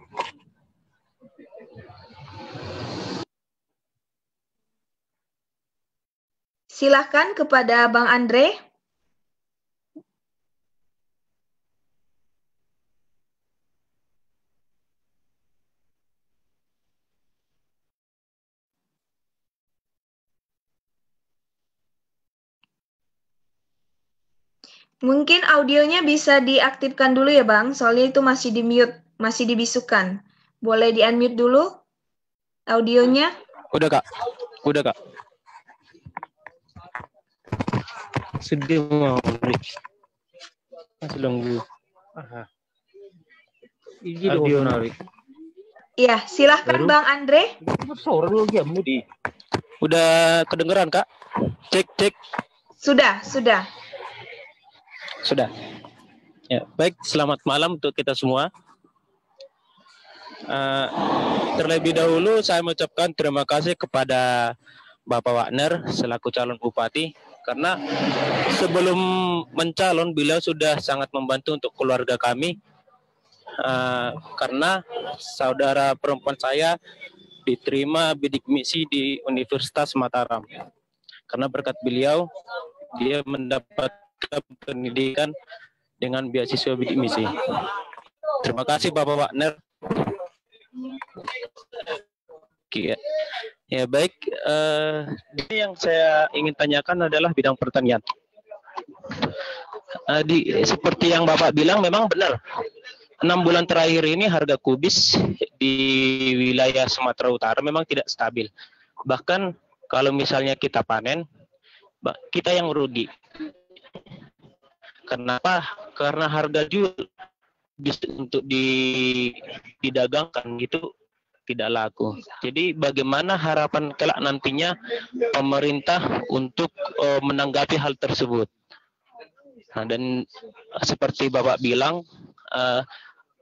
Silakan kepada Bang Andre. Mungkin audionya bisa diaktifkan dulu ya Bang, soalnya itu masih di-mute, masih dibisukan. Boleh di-unmute dulu audionya? Udah Kak. Sedih mau masih nunggu. Audio narik. Iya, silahkan Bang Andre. Udah kedengeran Kak? Cek. Sudah. Ya, baik, selamat malam untuk kita semua. Terlebih dahulu saya mengucapkan terima kasih kepada Bapak Wagner selaku calon bupati, karena sebelum mencalon beliau sudah sangat membantu untuk keluarga kami, karena saudara perempuan saya diterima bidik misi di Universitas Mataram. Karena berkat beliau, dia mendapatkan pendidikan dengan beasiswa bidik misi. Terima kasih Bapak Wagner. Ya baik, ini yang saya ingin tanyakan adalah bidang pertanian. Seperti yang Bapak bilang memang benar. 6 bulan terakhir ini harga kubis di wilayah Sumatera Utara memang tidak stabil. Bahkan kalau misalnya kita panen, kita yang rugi. Kenapa? Karena harga jual untuk didagangkan gitu tidak laku. Jadi bagaimana harapan kelak nantinya pemerintah untuk menanggapi hal tersebut? Nah, dan seperti Bapak bilang,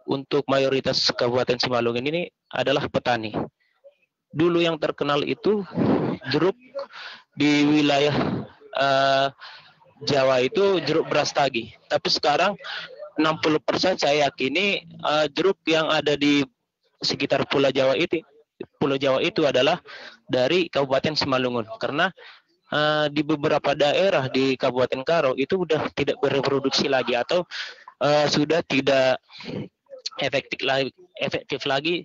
untuk mayoritas Kabupaten Simalungun ini adalah petani. Dulu yang terkenal itu jeruk di wilayah Jawa itu jeruk beras tagi. Tapi sekarang 60% saya yakini jeruk yang ada di sekitar Pulau Jawa itu adalah dari Kabupaten Simalungun. Karena di beberapa daerah di Kabupaten Karo itu sudah tidak bereproduksi lagi atau sudah tidak efektif lagi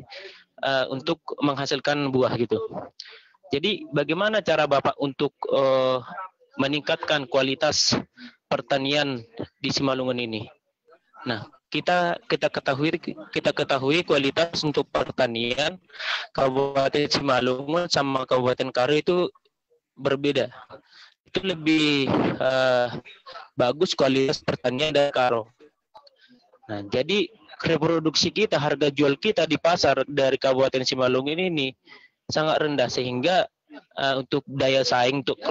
untuk menghasilkan buah gitu. Jadi bagaimana cara Bapak untuk meningkatkan kualitas pertanian di Simalungun ini? Nah, kita ketahui kualitas untuk pertanian Kabupaten Simalungun sama Kabupaten Karo itu berbeda. Itu lebih bagus kualitas pertanian dari Karo. Nah, jadi reproduksi kita, harga jual kita di pasar dari Kabupaten Simalungun ini sangat rendah sehingga untuk daya saing untuk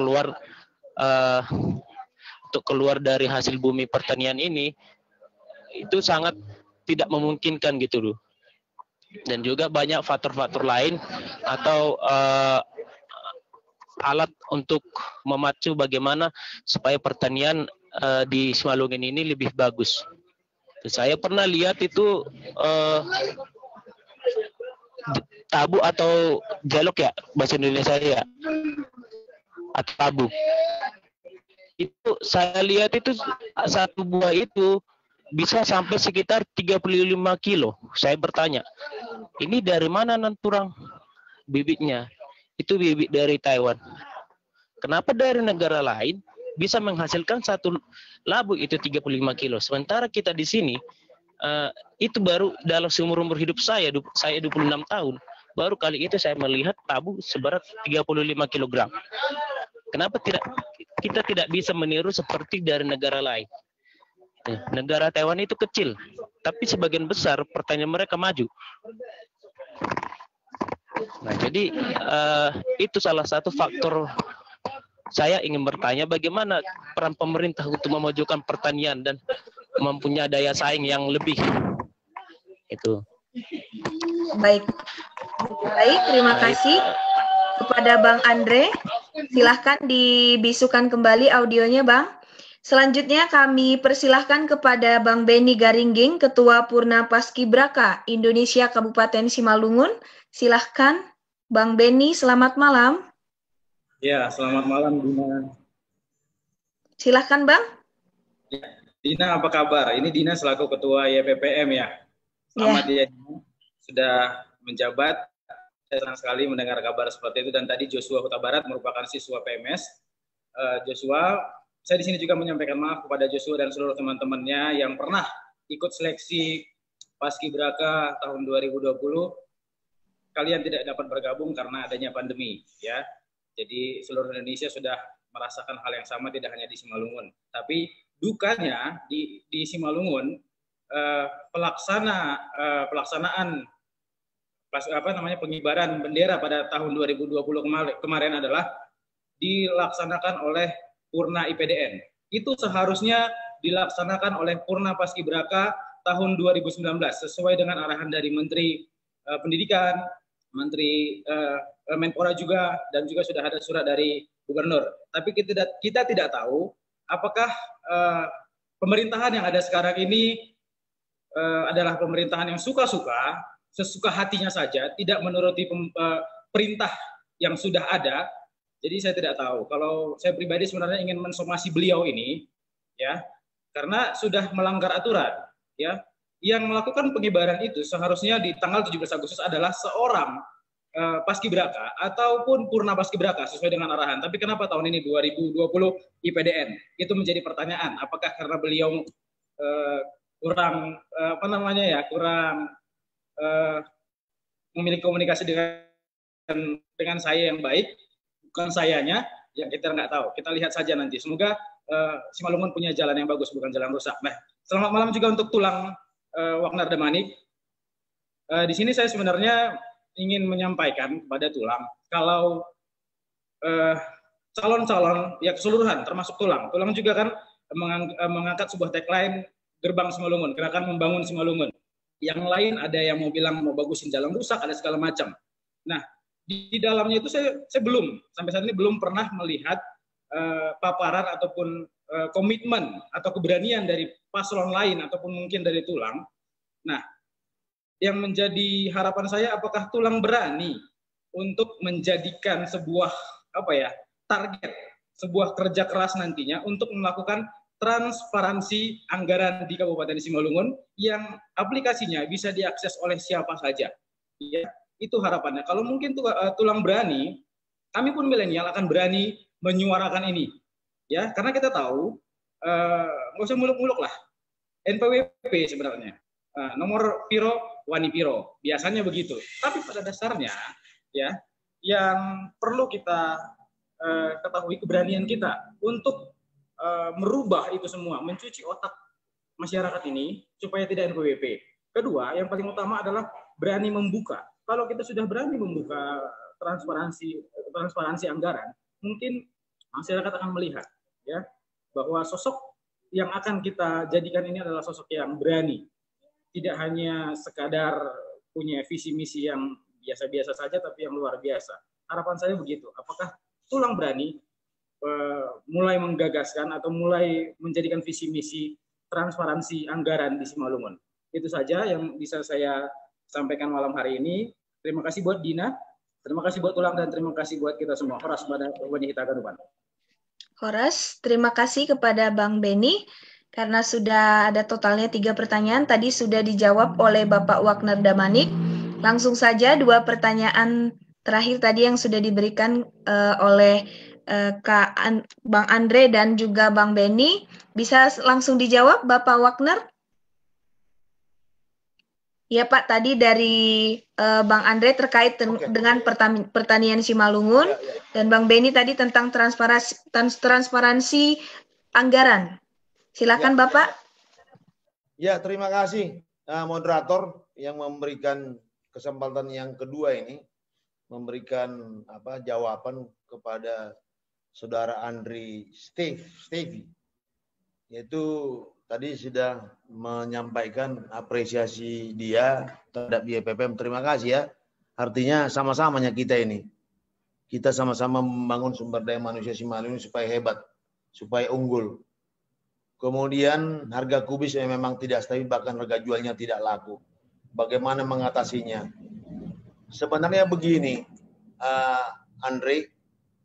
keluar dari hasil bumi pertanian ini itu sangat tidak memungkinkan gitu loh. Dan juga banyak faktor-faktor lain atau alat untuk memacu bagaimana supaya pertanian di Simalungun ini lebih bagus. Saya pernah lihat itu tabu atau jaluk ya bahasa Indonesia ya, atau tabu. Itu saya lihat itu satu buah itu bisa sampai sekitar 35 kilo. Saya bertanya, ini dari mana nanturang bibitnya? Itu bibit dari Taiwan. Kenapa dari negara lain bisa menghasilkan satu labu itu 35 kilo. Sementara kita di sini, itu baru dalam seumur hidup saya 26 tahun, baru kali itu saya melihat tabu seberat 35 kilogram. Kenapa kita tidak bisa meniru seperti dari negara lain? Negara Taiwan itu kecil, tapi sebagian besar pertanian mereka maju. Nah, jadi itu salah satu faktor. Saya ingin bertanya bagaimana peran pemerintah untuk memajukan pertanian dan mempunyai daya saing yang lebih. Itu. Baik, terima kasih kepada Bang Andre. Silahkan dibisukan kembali audionya, Bang. Selanjutnya kami persilahkan kepada Bang Beni Garingging, Ketua Purna Paskibraka Indonesia Kabupaten Simalungun. Silahkan, Bang Beni, selamat malam. Ya, selamat malam Dina. Silahkan Bang. Ya, Dina apa kabar? Ini Dina selaku Ketua YPPM ya. Selamat ya Dina, sudah menjabat. Saya senang sekali mendengar kabar seperti itu. Dan tadi Joshua Huta Barat merupakan siswa PMS. Joshua, saya di sini juga menyampaikan maaf kepada Joshua dan seluruh teman-temannya yang pernah ikut seleksi Paskibraka tahun 2020. Kalian tidak dapat bergabung karena adanya pandemi ya. Jadi seluruh Indonesia sudah merasakan hal yang sama, tidak hanya di Simalungun. Tapi dukanya di Simalungun, pelaksanaan pengibaran bendera pada tahun 2020 kemarin adalah dilaksanakan oleh Purna IPDN. Itu seharusnya dilaksanakan oleh Purna Paskibraka tahun 2019 sesuai dengan arahan dari Menteri Pendidikan, Menteri Menpora juga, dan juga sudah ada surat dari Gubernur. Tapi kita tidak tahu apakah pemerintahan yang ada sekarang ini adalah pemerintahan yang suka-suka, sesuka hatinya saja, tidak menuruti perintah yang sudah ada. Jadi saya tidak tahu. Kalau saya pribadi sebenarnya ingin mensomasi beliau ini, ya, karena sudah melanggar aturan, ya. yang melakukan pengibaran itu seharusnya di tanggal 17 Agustus adalah seorang paskibraka ataupun purna paskibraka sesuai dengan arahan. Tapi kenapa tahun ini 2020 IPDN? Itu menjadi pertanyaan. Apakah karena beliau kurang kurang memiliki komunikasi dengan saya yang baik, bukan sayanya, ya kita nggak tahu. Kita lihat saja nanti. Semoga Simalungun punya jalan yang bagus, bukan jalan rusak. Nah, selamat malam juga untuk Tulang Wagner Damanik. Di sini saya sebenarnya ingin menyampaikan kepada Tulang, kalau calon-calon ya keseluruhan, termasuk Tulang juga kan mengangkat sebuah tagline Gerbang Simalungun, gerakan membangun Simalungun. Yang lain ada yang mau bilang mau bagusin jalan rusak, ada segala macam. Nah, di dalamnya itu saya belum, sampai saat ini belum pernah melihat paparan ataupun komitmen atau keberanian dari paslon lain ataupun mungkin dari Tulang. Nah, yang menjadi harapan saya, apakah Tulang berani untuk menjadikan sebuah target, sebuah kerja keras nantinya untuk melakukan transparansi anggaran di Kabupaten Simalungun yang aplikasinya bisa diakses oleh siapa saja. Ya, itu harapannya. Kalau mungkin Tulang berani, kami pun milenial akan berani menyuarakan ini. Ya, karena kita tahu nggak usah muluk-muluk lah. NPWP sebenarnya. Nomor piro, wani piro. Biasanya begitu. Tapi pada dasarnya ya, yang perlu kita ketahui keberanian kita untuk merubah itu semua, mencuci otak masyarakat ini supaya tidak NPWP. Kedua, yang paling utama adalah berani membuka. Kalau kita sudah berani membuka transparansi anggaran, mungkin masyarakat akan melihat ya bahwa sosok yang akan kita jadikan ini adalah sosok yang berani. Tidak hanya sekadar punya visi misi yang biasa-biasa saja, tapi yang luar biasa. Harapan saya begitu. Apakah Tulang berani mulai menggagaskan atau mulai menjadikan visi misi transparansi anggaran di Simalungun? Itu saja yang bisa saya sampaikan malam hari ini. Terima kasih buat Dina, terima kasih buat Tulang, dan terima kasih buat kita semua. Horas pada Wani Hitaganupan. Horas, terima kasih kepada Bang Beni karena sudah ada totalnya 3 pertanyaan. Tadi sudah dijawab oleh Bapak Wagner Damanik. Langsung saja 2 pertanyaan terakhir tadi yang sudah diberikan oleh Bang Andre dan juga Bang Beni. Bisa langsung dijawab Bapak Wagner? Ya Pak, tadi dari Bang Andre terkait dengan pertanian Simalungun, dan Bang Beni tadi tentang transparansi anggaran. Silakan Bapak. Ya, terima kasih moderator yang memberikan kesempatan yang kedua ini, memberikan jawaban kepada Saudara Andri Stevi, yaitu tadi sudah menyampaikan apresiasi dia terhadap YPPM. Terima kasih ya. Artinya sama-samanya kita ini. Kita sama-sama membangun sumber daya manusia Simalungun supaya hebat, supaya unggul. Kemudian harga kubis yang memang tidak stabil, bahkan harga jualnya tidak laku. Bagaimana mengatasinya? Sebenarnya begini, Andre,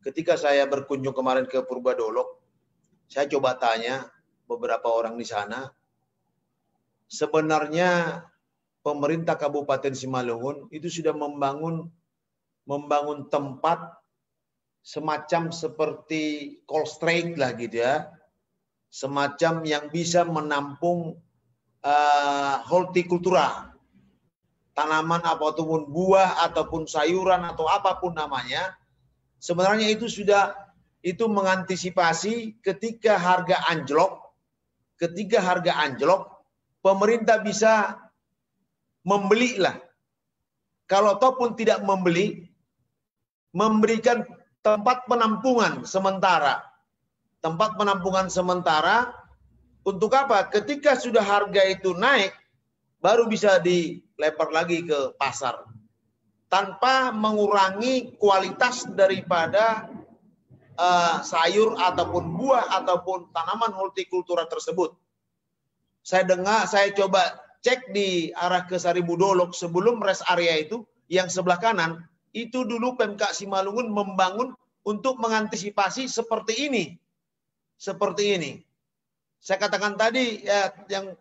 ketika saya berkunjung kemarin ke Purbadolok, saya coba tanya beberapa orang di sana, sebenarnya pemerintah Kabupaten Simalungun itu sudah membangun tempat semacam seperti cold storage lah gitu ya, semacam yang bisa menampung hortikultura, tanaman ataupun buah ataupun sayuran atau apapun namanya. Sebenarnya itu mengantisipasi ketika harga anjlok, pemerintah bisa membeli lah. Kalau ataupun tidak membeli, memberikan tempat penampungan sementara. Tempat penampungan sementara untuk apa? Ketika sudah harga itu naik, baru bisa dilempar lagi ke pasar. Tanpa mengurangi kualitas daripada sayur ataupun buah ataupun tanaman hortikultura tersebut. Saya coba cek di arah ke Saribudolok sebelum rest area itu, yang sebelah kanan, itu dulu Pemkab Simalungun membangun untuk mengantisipasi seperti ini. Seperti ini. Saya katakan tadi, ya, yang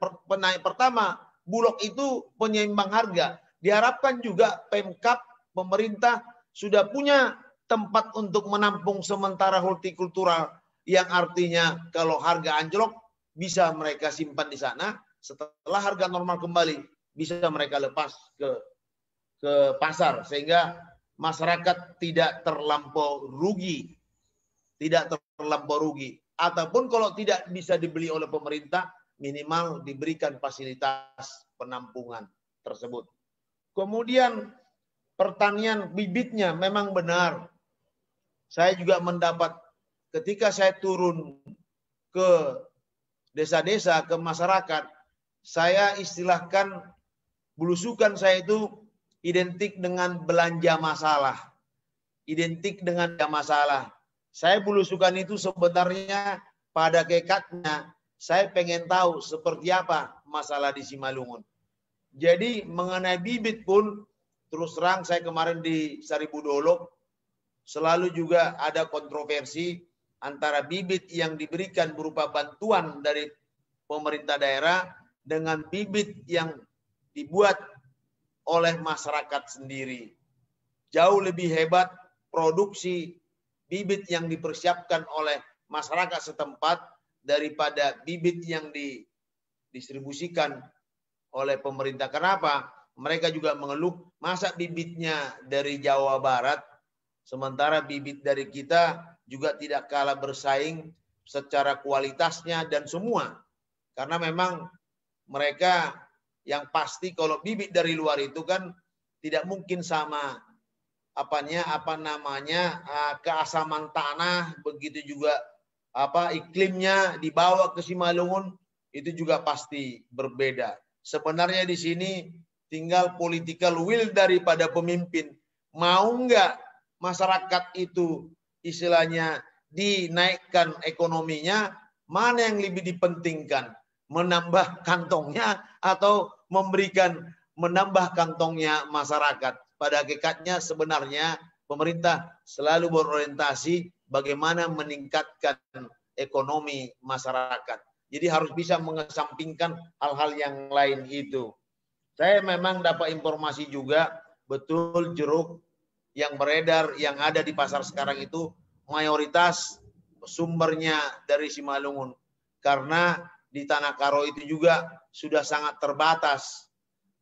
pertama, Bulog itu penyeimbang harga. Diharapkan juga Pemkab, pemerintah sudah punya tempat untuk menampung sementara hortikultural, yang artinya kalau harga anjlok bisa mereka simpan di sana, setelah harga normal kembali bisa mereka lepas ke pasar, sehingga masyarakat tidak terlampau rugi. Tidak terlampau rugi. Ataupun kalau tidak bisa dibeli oleh pemerintah, minimal diberikan fasilitas penampungan tersebut. Kemudian pertanian bibitnya memang benar. Saya juga mendapat ketika saya turun ke desa-desa, ke masyarakat, saya istilahkan belusukan saya itu identik dengan belanja masalah. Identik dengan masalah. Saya belusukan itu sebenarnya pada kekatnya saya pengen tahu seperti apa masalah di Simalungun. Jadi mengenai bibit pun terus terang saya kemarin di Saribudolok selalu juga ada kontroversi antara bibit yang diberikan berupa bantuan dari pemerintah daerah dengan bibit yang dibuat oleh masyarakat sendiri. Jauh lebih hebat produksi bibit yang dipersiapkan oleh masyarakat setempat daripada bibit yang didistribusikan oleh pemerintah. Kenapa? Mereka juga mengeluh, masa bibitnya dari Jawa Barat, sementara bibit dari kita juga tidak kalah bersaing secara kualitasnya dan semua. Karena memang mereka yang pasti kalau bibit dari luar itu kan tidak mungkin sama keasaman tanah, begitu juga iklimnya dibawa ke Simalungun itu juga pasti berbeda. Sebenarnya di sini tinggal political will daripada pemimpin. Mau enggak masyarakat itu istilahnya dinaikkan ekonominya, mana yang lebih dipentingkan? Menambah kantongnya atau menambah kantongnya masyarakat? Pada hakikatnya sebenarnya pemerintah selalu berorientasi bagaimana meningkatkan ekonomi masyarakat. Jadi harus bisa mengesampingkan hal-hal yang lain itu. Saya memang dapat informasi juga betul jeruk yang beredar, yang ada di pasar sekarang itu mayoritas sumbernya dari Simalungun. Karena di Tanah Karo itu juga sudah sangat terbatas.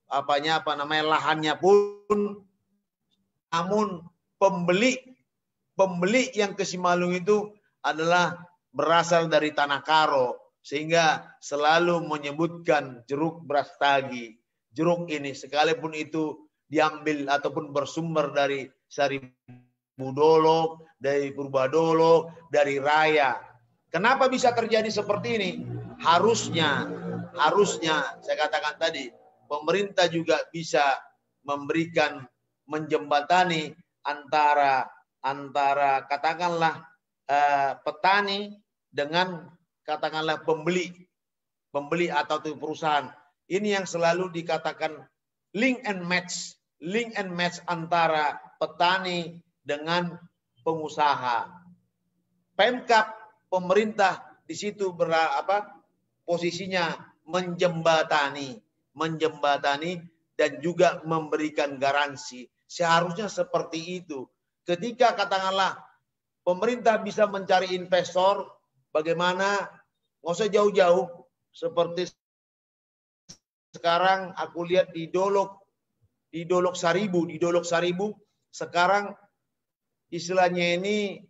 Lahannya pun, namun pembeli yang ke Simalungun itu adalah berasal dari Tanah Karo, sehingga selalu menyebutkan jeruk Brastagi. Jeruk ini sekalipun itu diambil ataupun bersumber dari Saribudolok, dari Purbadolok, dari Raya. Kenapa bisa terjadi seperti ini? Harusnya saya katakan tadi, pemerintah juga bisa menjembatani antara katakanlah petani dengan katakanlah pembeli atau perusahaan. Ini yang selalu dikatakan link and match antara petani dengan pengusaha. Pemkab, pemerintah di situ posisinya menjembatani dan juga memberikan garansi. Seharusnya seperti itu. Ketika katakanlah pemerintah bisa mencari investor, bagaimana nggak usah jauh-jauh seperti sekarang aku lihat di Dolok Saribu sekarang istilahnya ini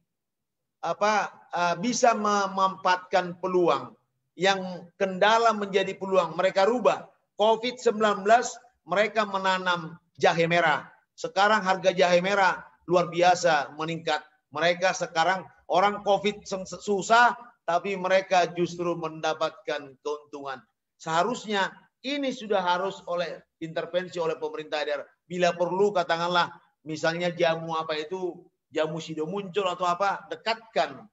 bisa memanfaatkan peluang yang kendala menjadi peluang, mereka rubah. COVID-19 mereka menanam jahe merah. Sekarang harga jahe merah luar biasa meningkat. Mereka sekarang orang COVID susah, tapi mereka justru mendapatkan keuntungan. Seharusnya ini sudah harus intervensi oleh pemerintah daerah. Bila perlu katakanlah misalnya jamu sido muncul atau dekatkan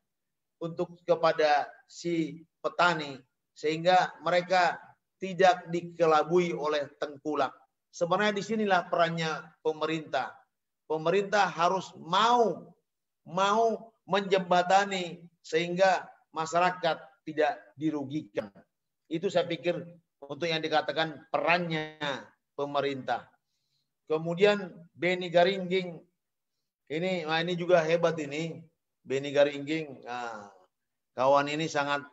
untuk kepada si petani sehingga mereka tidak dikelabui oleh tengkulak. Sebenarnya disinilah perannya pemerintah. Pemerintah harus mau menjembatani sehingga masyarakat tidak dirugikan. Itu saya pikir untuk yang dikatakan perannya pemerintah. Kemudian Beni Garingging, ini juga hebat ini, Beni Garingging. Nah, kawan ini sangat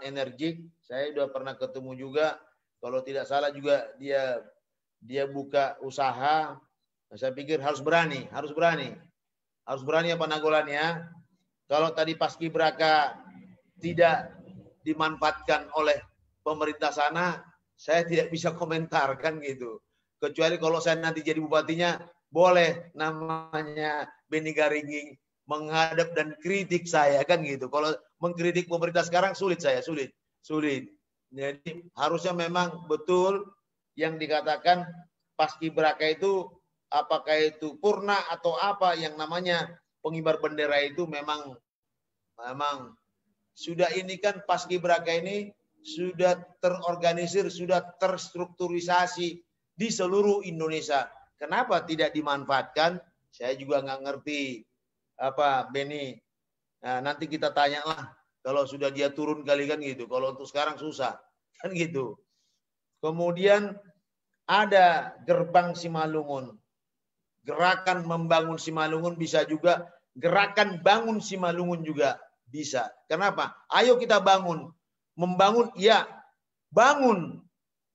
energik. Saya sudah pernah ketemu juga. Kalau tidak salah juga dia buka usaha. Saya pikir harus berani apa Nagolan ya. Kalau tadi Paskibraka tidak dimanfaatkan oleh pemerintah sana, saya tidak bisa komentarkan gitu. Kecuali kalau saya nanti jadi bupatinya, boleh namanya Beni Garingging menghadap dan kritik saya kan gitu. Kalau mengkritik pemerintah sekarang sulit. Jadi harusnya memang betul yang dikatakan Paskibraka itu, apakah itu purna atau apa yang namanya pengibar bendera itu memang sudah ini kan Paskibraka ini sudah terorganisir, sudah terstrukturisasi di seluruh Indonesia. Kenapa tidak dimanfaatkan? Saya juga nggak ngerti apa Beni. Nah, nanti kita tanya lah kalau sudah dia turun kali kan gitu. Kalau untuk sekarang susah kan gitu. Kemudian ada Gerbang Simalungun. Gerakan membangun Simalungun bisa juga, gerakan bangun Simalungun juga bisa. Kenapa? Ayo kita bangun. Membangun, ya bangun.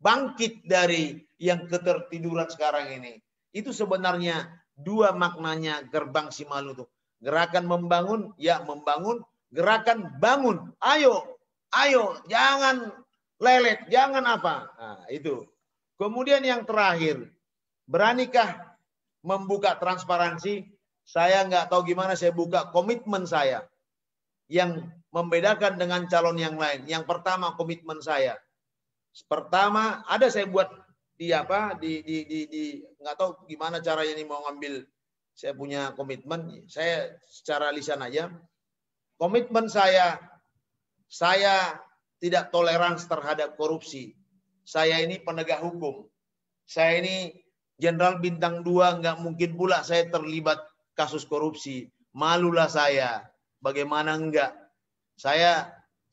Bangkit dari yang ketertiduran sekarang ini. Itu sebenarnya dua maknanya Gerbang Simalungun. Gerakan membangun, ya membangun. Gerakan bangun. Ayo, jangan lelet, jangan apa. Nah, itu. Kemudian yang terakhir, beranikah membuka transparansi? Saya nggak tahu gimana saya buka komitmen saya yang membedakan dengan calon yang lain. Yang pertama komitmen saya. Pertama ada saya buat nggak tahu gimana caranya ini mau ngambil. Saya punya komitmen. Saya secara lisan aja. Komitmen saya tidak toleransi terhadap korupsi. Saya ini penegak hukum. Saya ini Jenderal Bintang 2, nggak mungkin pula saya terlibat kasus korupsi. Malulah saya. Bagaimana enggak?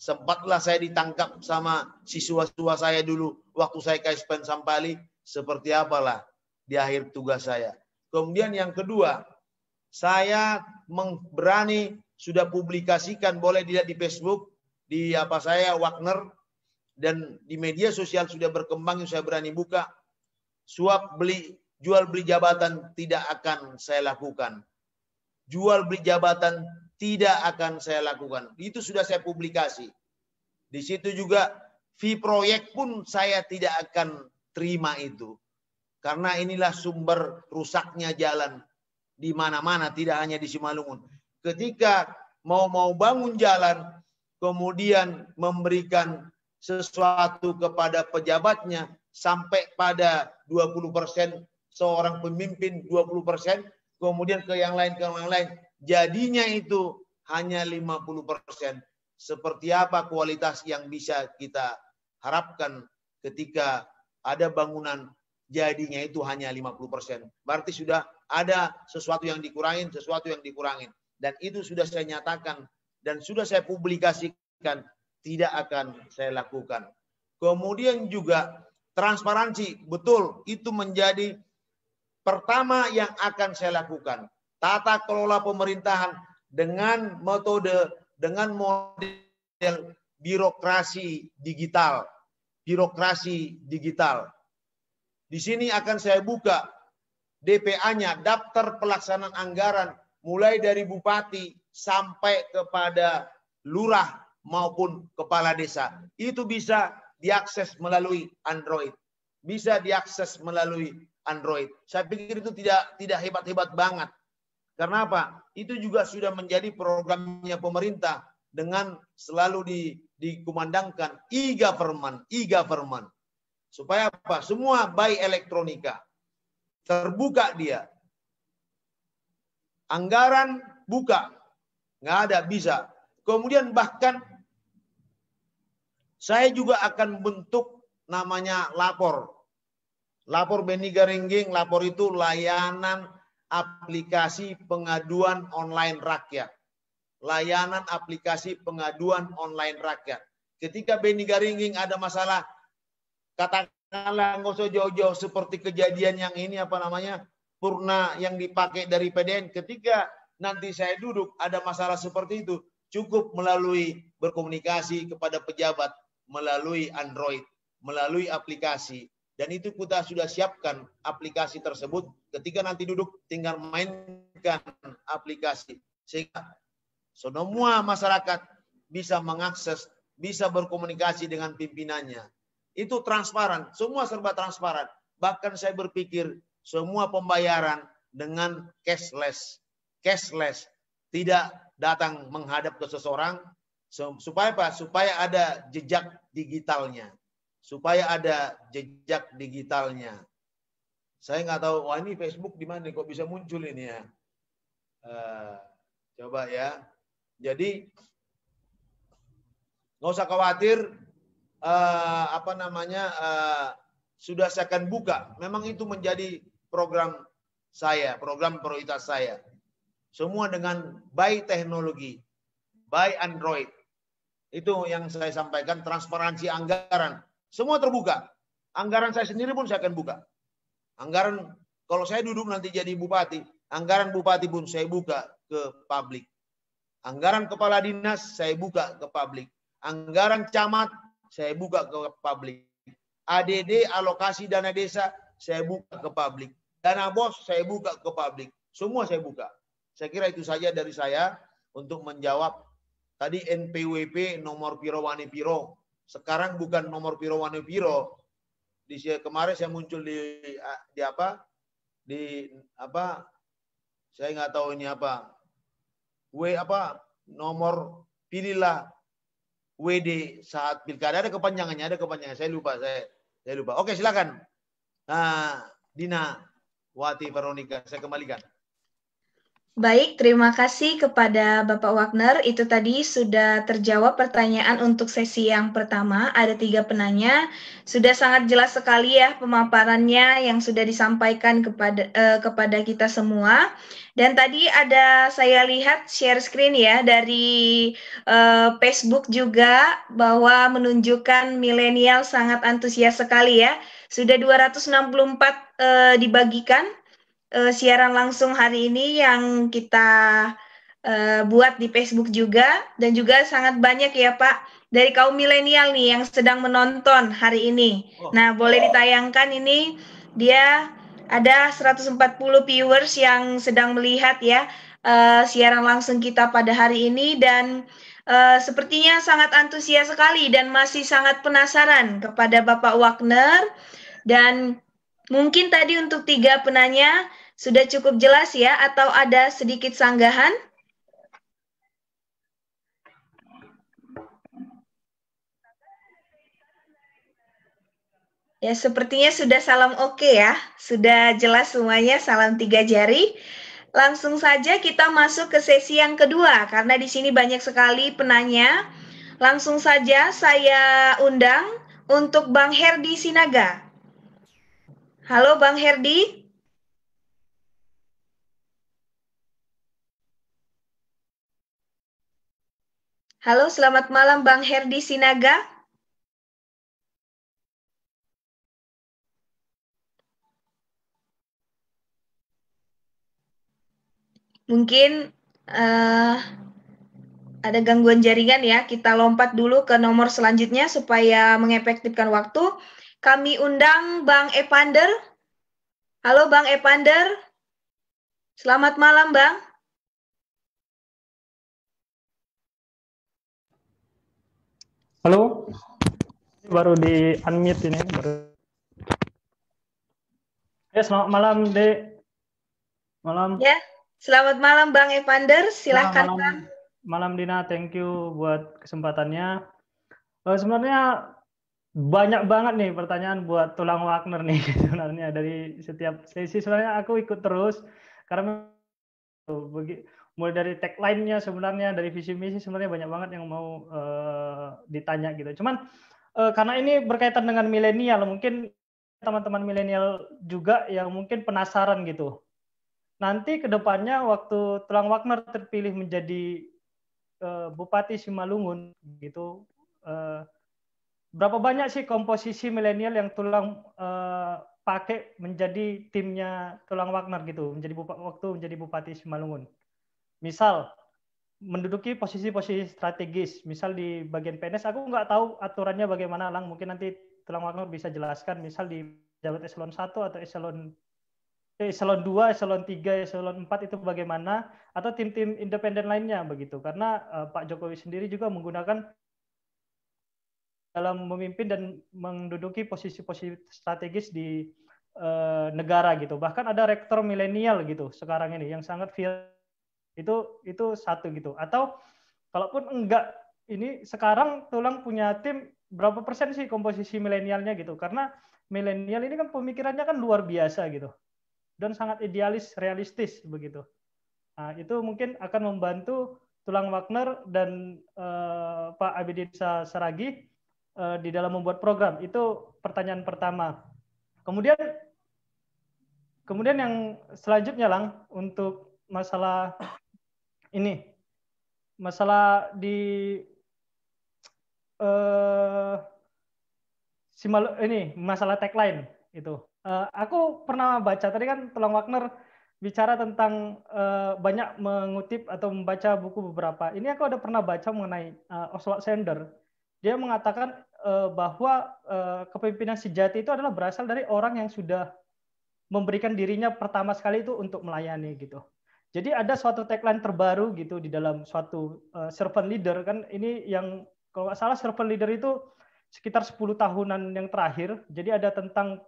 Sempatlah saya ditangkap sama siswa-siswa saya dulu waktu saya KSPN Sampali. Seperti apalah di akhir tugas saya. Kemudian yang kedua, saya berani sudah publikasikan, boleh dilihat di Facebook, di saya Wagner, dan di media sosial sudah berkembang, saya berani buka. Jual beli jabatan tidak akan saya lakukan. Jual beli jabatan tidak akan saya lakukan. Itu sudah saya publikasi. Di situ juga fee proyek pun saya tidak akan terima itu. Karena inilah sumber rusaknya jalan di mana-mana, tidak hanya di Simalungun. Ketika mau bangun jalan, kemudian memberikan sesuatu kepada pejabatnya sampai pada 20%, seorang pemimpin 20%, kemudian ke yang lain, jadinya itu hanya 50%. Seperti apa kualitas yang bisa kita harapkan ketika ada bangunan jadinya itu hanya 50%. Berarti sudah ada sesuatu yang dikurangin. Dan itu sudah saya nyatakan dan sudah saya publikasikan, tidak akan saya lakukan. Kemudian juga transparansi, betul, itu menjadi pertama yang akan saya lakukan. Tata kelola pemerintahan dengan metode, dengan model birokrasi digital. Di sini akan saya buka DPA-nya, daftar pelaksanaan anggaran, mulai dari bupati sampai kepada lurah maupun kepala desa. Itu bisa diakses melalui Android. Saya pikir itu tidak hebat-hebat banget. Karena apa? Itu juga sudah menjadi programnya pemerintah dengan selalu dikumandangkan e-government. Supaya apa? Semua by elektronika. Terbuka dia. Anggaran buka. Nggak ada, bisa. Kemudian bahkan saya juga akan bentuk namanya lapor. Lapor Beni Garingging, lapor itu layanan aplikasi pengaduan online rakyat. Layanan aplikasi pengaduan online rakyat. Ketika Beni Garingging ada masalah, katakanlah nggak usah jauh-jauh seperti kejadian yang ini apa namanya purna yang dipakai dari PDN. Ketika nanti saya duduk ada masalah seperti itu, cukup melalui berkomunikasi kepada pejabat melalui Android, melalui aplikasi. Dan itu kita sudah siapkan aplikasi tersebut. Ketika nanti duduk tinggal mainkan aplikasi sehingga semua masyarakat bisa mengakses, bisa berkomunikasi dengan pimpinannya. Itu transparan, semua serba transparan. Bahkan saya berpikir semua pembayaran dengan cashless. Cashless, tidak datang menghadap ke seseorang. Supaya apa? Supaya ada jejak digitalnya. Supaya ada jejak digitalnya. Saya nggak tahu, wah ini Facebook di mana kok bisa muncul ini ya. Coba ya. Jadi nggak usah khawatir, sudah saya akan buka. Memang itu menjadi program saya, program prioritas saya. Semua dengan by teknologi, by Android. Itu yang saya sampaikan, transparansi anggaran. Semua terbuka. Anggaran saya sendiri pun saya akan buka. Anggaran, kalau saya duduk nanti jadi bupati, anggaran bupati pun saya buka ke publik. Anggaran kepala dinas saya buka ke publik. Anggaran camat saya buka ke publik. ADD, alokasi dana desa saya buka ke publik. Dana bos saya buka ke publik. Semua saya buka. Saya kira itu saja dari saya untuk menjawab tadi NPWP nomor piro wani piro. Sekarang bukan nomor piro wani piro. Kemarin saya muncul di saya nggak tahu ini apa. Nomor pilihlah WD saat pilkada, ada kepanjangannya. Saya lupa. Oke, silakan. Dina Wati Veronica, saya kembalikan. Baik, terima kasih kepada Bapak Wagner. Itu tadi sudah terjawab pertanyaan untuk sesi yang pertama. Ada 3 penanya. Sudah sangat jelas sekali ya pemaparannya yang sudah disampaikan kepada kita semua. Dan tadi ada saya lihat share screen ya dari Facebook juga bahwa menunjukkan milenial sangat antusias sekali ya. Sudah 264 dibagikan. Siaran langsung hari ini yang kita buat di Facebook juga, dan juga sangat banyak ya Pak dari kaum milenial nih yang sedang menonton hari ini. Nah, boleh ditayangkan ini, dia ada 140 viewers yang sedang melihat ya siaran langsung kita pada hari ini, dan sepertinya sangat antusias sekali dan masih sangat penasaran kepada Bapak Wagner. Dan mungkin tadi untuk 3 penanya sudah cukup jelas ya, atau ada sedikit sanggahan? Ya, sepertinya sudah salam oke ya. Sudah jelas semuanya, salam 3 jari. Langsung saja kita masuk ke sesi yang kedua, karena di sini banyak sekali penanya. Langsung saja saya undang untuk Bang Herdi Sinaga. Halo Bang Herdi. Halo, selamat malam Bang Herdi Sinaga. Mungkin ada gangguan jaringan ya. Kita lompat dulu ke nomor selanjutnya supaya mengefektifkan waktu. Kami undang Bang Evander. Halo Bang Evander. Selamat malam Bang. Halo, baru di unmute ini. Ya, selamat malam, Dek. Malam. Ya, selamat malam Bang Evander. Silakan Bang. Malam Dina, thank you buat kesempatannya. Sebenarnya banyak banget nih pertanyaan buat Tulang Wagner nih sebenarnya dari setiap sesi. Sebenarnya aku ikut terus karena mulai dari tagline-nya sebenarnya, dari visi misi sebenarnya banyak banget yang mau ditanya gitu. Cuman karena ini berkaitan dengan milenial, mungkin teman-teman milenial juga yang mungkin penasaran gitu. Nanti kedepannya waktu Tulang Wagner terpilih menjadi Bupati Simalungun gitu, berapa banyak sih komposisi milenial yang Tulang pakai menjadi timnya Tulang Wagner gitu, waktu menjadi Bupati Simalungun. Misal menduduki posisi-posisi strategis, misal di bagian PNS, aku nggak tahu aturannya bagaimana, Lang, mungkin nanti Tulang Wagner bisa jelaskan, misal di jabat eselon 1 atau eselon 2, eselon 3, eselon 4 itu bagaimana, atau tim-tim independen lainnya begitu. Karena Pak Jokowi sendiri juga menggunakan dalam memimpin dan menduduki posisi-posisi strategis di negara gitu. Bahkan ada rektor milenial gitu sekarang ini yang sangat viral. Itu satu gitu. Atau kalaupun enggak, ini sekarang Tulang punya tim berapa persen sih komposisi milenialnya gitu. Karena milenial ini kan pemikirannya kan luar biasa gitu. Dan sangat idealis, realistis begitu. Nah, itu mungkin akan membantu Tulang Wagner dan Pak Abidin Saragi di dalam membuat program. Itu pertanyaan pertama. Kemudian yang selanjutnya, Lang, untuk masalah ini, masalah di masalah tagline itu. Aku pernah baca tadi kan Tulang Wagner bicara tentang banyak mengutip atau membaca buku beberapa. Ini aku ada pernah baca mengenai Oswald Sanders. Dia mengatakan bahwa kepemimpinan sejati itu adalah berasal dari orang yang sudah memberikan dirinya pertama sekali itu untuk melayani gitu. Jadi ada suatu tagline terbaru gitu di dalam suatu servant leader kan, ini yang kalau nggak salah servant leader itu sekitar 10 tahunan yang terakhir. Jadi ada tentang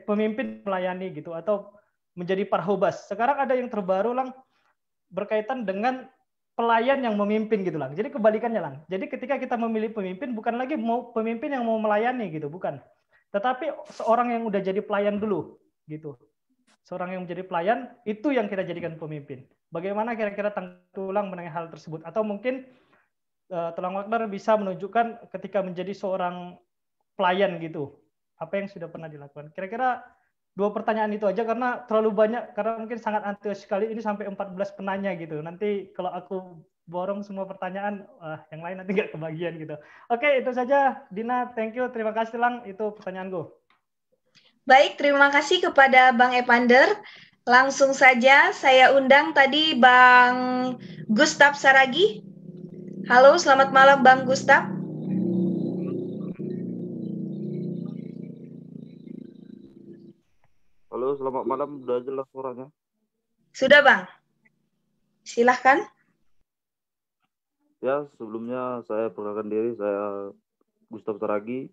pemimpin melayani gitu atau menjadi parhobas. Sekarang ada yang terbaru, Lang, berkaitan dengan pelayan yang memimpin gitu, Lang. Jadi kebalikannya, Lang. Jadi ketika kita memilih pemimpin, bukan lagi mau pemimpin yang mau melayani gitu, bukan. Tetapi seorang yang udah jadi pelayan dulu gitu. Seorang yang menjadi pelayan itu yang kita jadikan pemimpin. Bagaimana kira-kira Tulang mengenai hal tersebut? Atau mungkin Tulang Wagner bisa menunjukkan ketika menjadi seorang pelayan gitu, apa yang sudah pernah dilakukan. Kira-kira 2 pertanyaan itu aja karena terlalu banyak, karena mungkin sangat antusias sekali, ini sampai 14 penanya gitu. Nanti kalau aku borong semua pertanyaan, yang lain nanti nggak kebagian gitu. Oke, itu saja. Dina, thank you. Terima kasih, Lang. Itu pertanyaanku. Baik, terima kasih kepada Bang Epander. Langsung saja saya undang tadi Bang Gustaf Saragi. Halo, selamat malam Bang Gustaf. Halo, selamat malam. Udah jelas suaranya? Sudah, Bang. Silahkan. Ya, sebelumnya saya perkenalkan diri, saya Gustaf Saragi,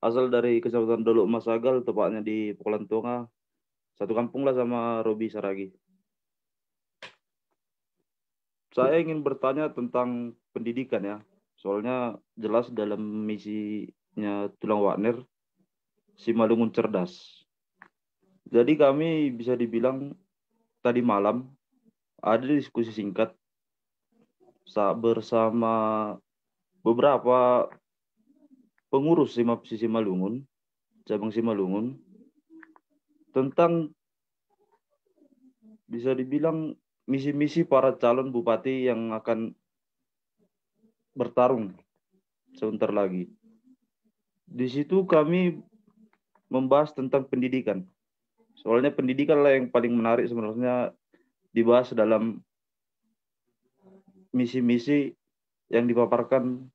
asal dari Kecamatan Dolok Masagal, tepatnya di Pokolan Tonga, satu kampung lah sama Robi Saragi. Saya ingin bertanya tentang pendidikan ya, soalnya jelas dalam misinya Tulang Wagner, Simalungun Cerdas. Jadi kami bisa dibilang tadi malam ada diskusi singkat bersama beberapa pengurus Simalungun, cabang Simalungun, tentang bisa dibilang misi-misi para calon bupati yang akan bertarung sebentar lagi. Di situ kami membahas tentang pendidikan. Soalnya pendidikan lah yang paling menarik sebenarnya dibahas dalam misi-misi yang dipaparkan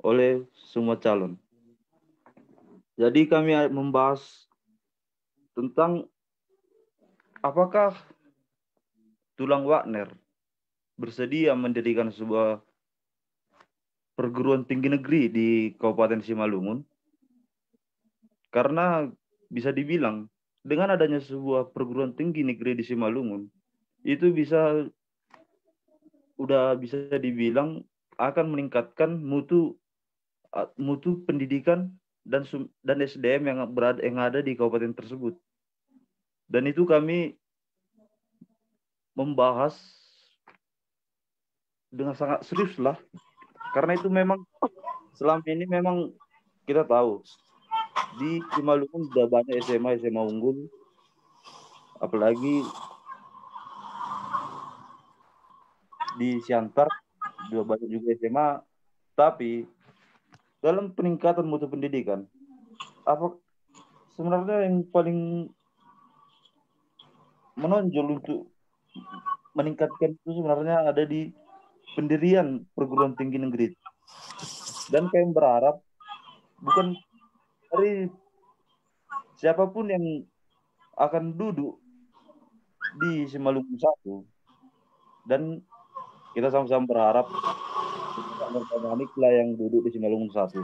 oleh semua calon. Jadi kami membahas tentang apakah Tulang Wagner bersedia mendirikan sebuah perguruan tinggi negeri di Kabupaten Simalungun. Karena bisa dibilang dengan adanya sebuah perguruan tinggi negeri di Simalungun, itu udah bisa dibilang akan meningkatkan mutu pendidikan dan SDM yang ada di kabupaten tersebut. Dan itu kami membahas dengan sangat serius lah, karena itu memang selama ini memang kita tahu di Simalungun sudah banyak SMA unggul, apalagi di Siantar sudah banyak juga SMA, tapi dalam peningkatan mutu pendidikan, apa sebenarnya yang paling menonjol untuk meningkatkan itu sebenarnya ada di pendirian perguruan tinggi negeri. Dan kami berharap bukan dari siapapun yang akan duduk di Simalungun 1, dan kita sama-sama berharap Pak Manik lah yang duduk di Simalungun 1.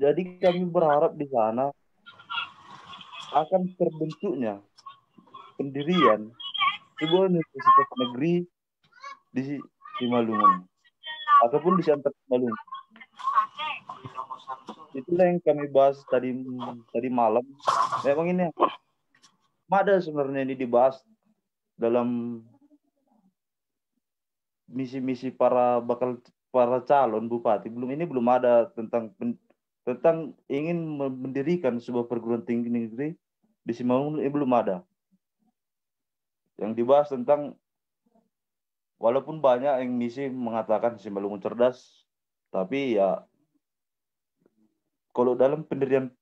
Jadi kami berharap di sana akan terbentuknya pendirian sebuah universitas negeri di Simalungun ataupun di Siantar Simalungun. Itulah yang kami bahas tadi malam. Memang ini ada sebenarnya ini dibahas dalam misi-misi para calon bupati. Belum ada tentang ingin mendirikan sebuah perguruan tinggi negeri di Simalungun, ini belum ada. Yang dibahas tentang, walaupun banyak yang misi mengatakan Simalungun cerdas, tapi ya kalau dalam pendirian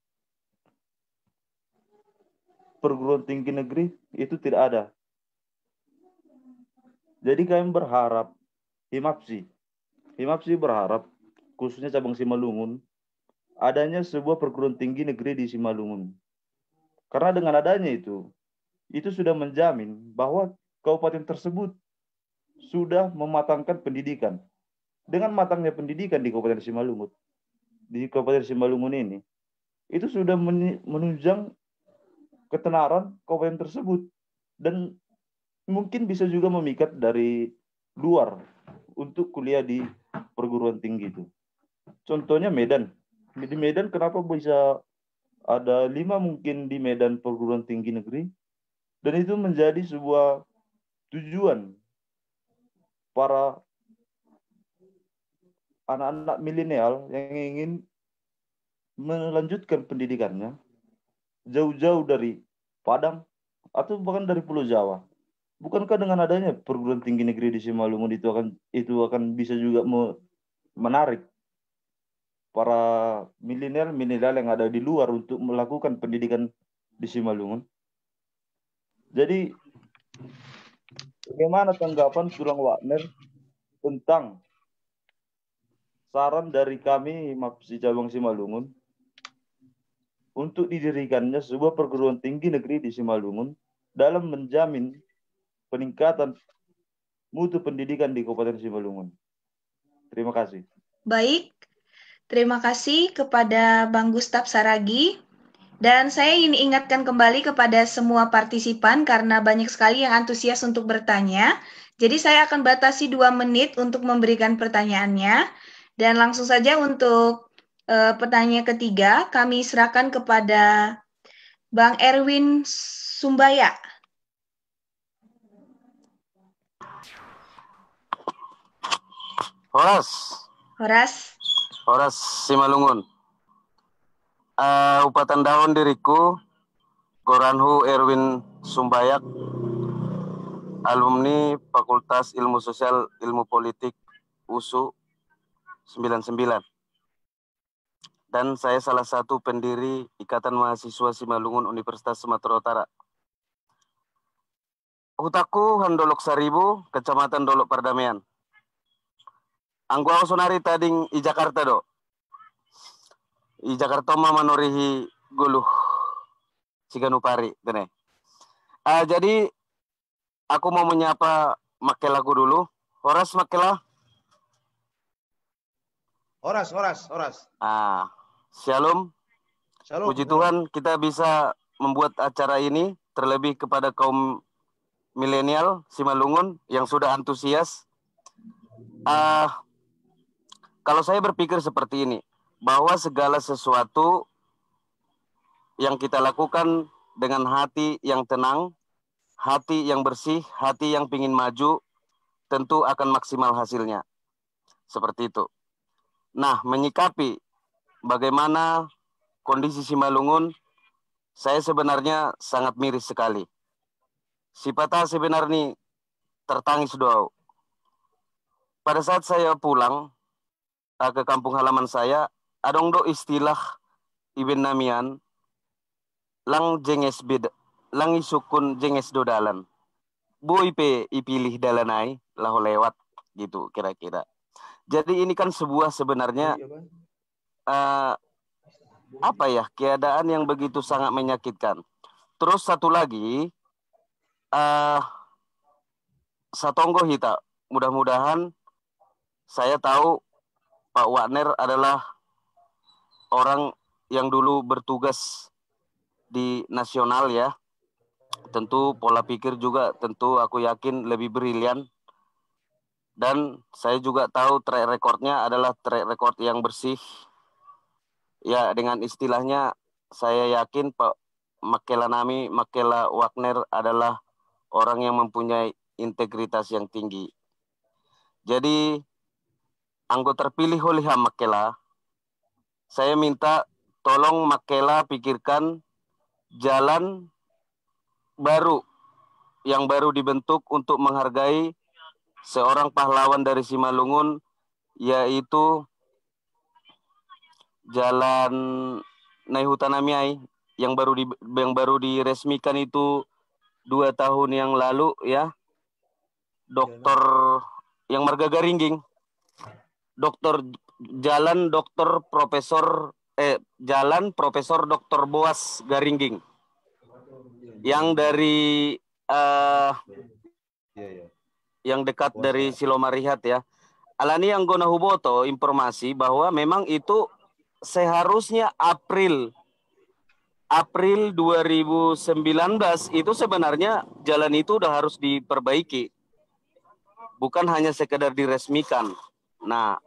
perguruan tinggi negeri itu tidak ada. Jadi kami berharap, Himapsi berharap, khususnya cabang Simalungun, adanya sebuah perguruan tinggi negeri di Simalungun. Karena dengan adanya itu sudah menjamin bahwa kabupaten tersebut sudah mematangkan pendidikan. Dengan matangnya pendidikan di Kabupaten Simalungun, ini, itu sudah menunjang ketenaran kabupaten tersebut, dan mungkin bisa juga memikat dari luar untuk kuliah di perguruan tinggi itu. Contohnya Medan. Di Medan kenapa bisa ada 5 mungkin di Medan perguruan tinggi negeri, dan itu menjadi sebuah tujuan para anak-anak milenial yang ingin melanjutkan pendidikannya jauh-jauh dari Padang atau bahkan dari Pulau Jawa. Bukankah dengan adanya perguruan tinggi negeri di Simalungun itu akan bisa juga menarik para milenial yang ada di luar untuk melakukan pendidikan di Simalungun? Jadi bagaimana tanggapan Tulang Wagner tentang saran dari kami Himapsi Cabang Simalungun untuk didirikannya sebuah perguruan tinggi negeri di Simalungun dalam menjamin peningkatan mutu pendidikan di Kabupaten Simalungun? Terima kasih. Baik, terima kasih kepada Bang Gustaf Saragi. Dan saya ingin ingatkan kembali kepada semua partisipan karena banyak sekali yang antusias untuk bertanya. Jadi saya akan batasi 2 menit untuk memberikan pertanyaannya. Dan langsung saja untuk pertanyaan ketiga, kami serahkan kepada Bang Erwin Sumbaya. Horas Simalungun. Upatan dahun diriku Goranhu Erwin Sumbayak, alumni Fakultas Ilmu Sosial Ilmu Politik USU 99. Dan saya salah satu pendiri Ikatan Mahasiswa Simalungun Universitas Sumatera Utara. Hutaku Handolok Saribu, Kecamatan Dolok Pardamaian. Anggua sonari tading i Jakarta do. I Jakarta manorihi guluh Siganupari. Jadi aku mau menyapa Makelaku dulu. Horas Makela. Horas. Shalom. Puji Tuhan kita bisa membuat acara ini, terlebih kepada kaum milenial Simalungun yang sudah antusias. Kalau saya berpikir seperti ini, bahwa segala sesuatu yang kita lakukan dengan hati yang tenang, hati yang bersih, hati yang ingin maju, tentu akan maksimal hasilnya. Seperti itu. Nah, menyikapi bagaimana kondisi Simalungun, saya sebenarnya sangat miris sekali. Sipata sebenarnya tertangis doa. pada saat saya pulang ke kampung halaman saya, adong do istilah Ibn Namian, lang jenges beda, lang isukun jenges do dalan. Bu ipe ipilih dalanai, laho lewat, gitu kira-kira. Jadi ini kan sebuah sebenarnya apa ya, keadaan yang begitu sangat menyakitkan. Terus satu lagi, satonggo hita, mudah-mudahan saya tahu Pak Wagner adalah orang yang dulu bertugas di nasional ya. Tentu pola pikir juga tentu aku yakin lebih brilian. Dan saya juga tahu track recordnya adalah track record yang bersih. Ya, dengan istilahnya saya yakin Pak Makela Wagner adalah orang yang mempunyai integritas yang tinggi. Jadi, anggota terpilih oleh Makela, saya minta tolong Makela pikirkan jalan baru yang baru dibentuk untuk menghargai seorang pahlawan dari Simalungun, yaitu Jalan Naihutanamiai yang baru diresmikan itu 2 tahun yang lalu ya. Yang Marga Garingging. Jalan Profesor Dr. Boas Garingging. Yang dari yang dekat dari Silomarihat ya. Alani yang gona huboto informasi bahwa memang itu seharusnya April 2019 itu sebenarnya jalan itu udah harus diperbaiki. Bukan hanya sekedar diresmikan. Nah,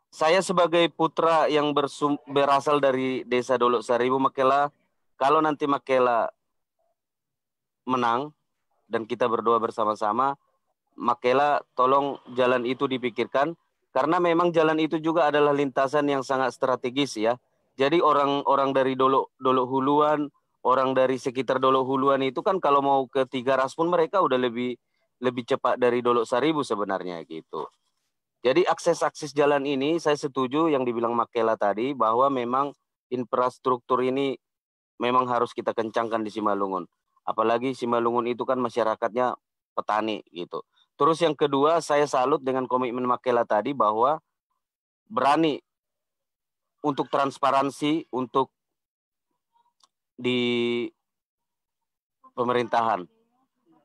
saya sebagai putra yang berasal dari Desa Dolok Saribu Makela, kalau nanti Makela menang dan kita berdoa bersama-sama, Makela tolong jalan itu dipikirkan, karena memang jalan itu juga adalah lintasan yang sangat strategis ya. Jadi orang-orang dari Dolok Huluan, orang dari sekitar Dolok Huluan itu kan kalau mau ke Tigaras pun mereka udah lebih cepat dari Dolok Saribu sebenarnya gitu. Jadi akses jalan ini saya setuju yang dibilang Makela tadi, bahwa memang infrastruktur ini memang harus kita kencangkan di Simalungun. Apalagi Simalungun itu kan masyarakatnya petani gitu. Terus yang kedua, saya salut dengan komitmen Makela tadi bahwa berani untuk transparansi untuk di pemerintahan.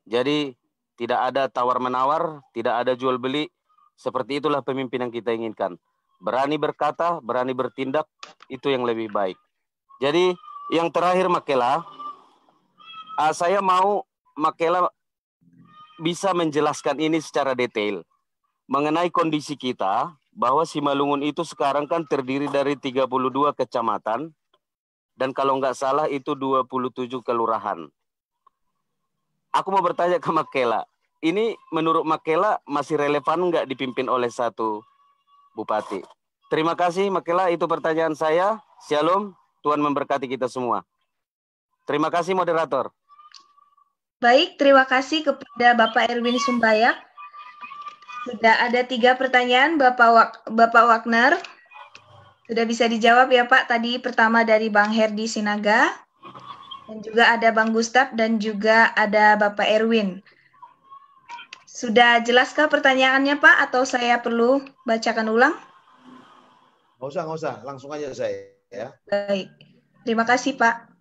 Jadi tidak ada tawar-menawar, tidak ada jual beli. Seperti itulah pemimpin yang kita inginkan. Berani berkata, berani bertindak, itu yang lebih baik. Jadi yang terakhir Makela, saya mau Makela bisa menjelaskan ini secara detail mengenai kondisi kita, bahwa Simalungun itu sekarang kan terdiri dari 32 kecamatan dan kalau nggak salah itu 27 kelurahan. Aku mau bertanya ke Makela, ini menurut Makela masih relevan nggak dipimpin oleh satu bupati? Terima kasih Makela, itu pertanyaan saya. Shalom, Tuhan memberkati kita semua. Terima kasih moderator. Baik, terima kasih kepada Bapak Erwin Sumbayak. Sudah ada 3 pertanyaan Bapak Wagner. Sudah bisa dijawab ya Pak. Tadi pertama dari Bang Herdi Sinaga. Dan juga ada Bang Gustaf dan juga ada Bapak Erwin. Sudah jelaskah pertanyaannya Pak atau saya perlu bacakan ulang? Nggak usah. Langsung aja saya ya. Baik. Terima kasih Pak.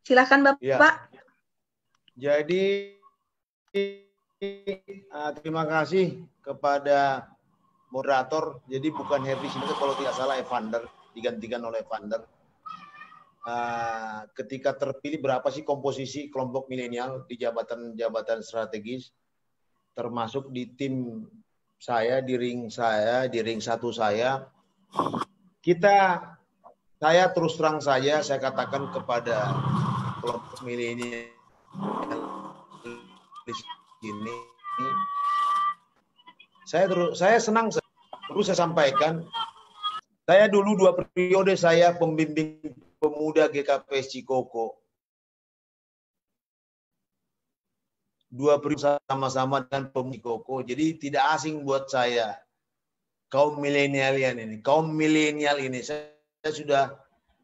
Silakan Bapak. Ya. Jadi terima kasih kepada moderator. Jadi bukan Herdi Sinaga kalau tidak salah, Evander, digantikan oleh Evander. Ketika terpilih berapa sih komposisi kelompok milenial di jabatan-jabatan strategis, termasuk di tim saya, di ring 1 saya. Saya terus terang saya katakan kepada kelompok milenial di sini, saya senang, terus saya sampaikan, saya dulu 2 periode saya pembimbing pemuda GKPS Cikoko. dua periode sama-sama dengan pemikoko. Jadi tidak asing buat saya kaum milenial ini. Kaum milenial ini saya sudah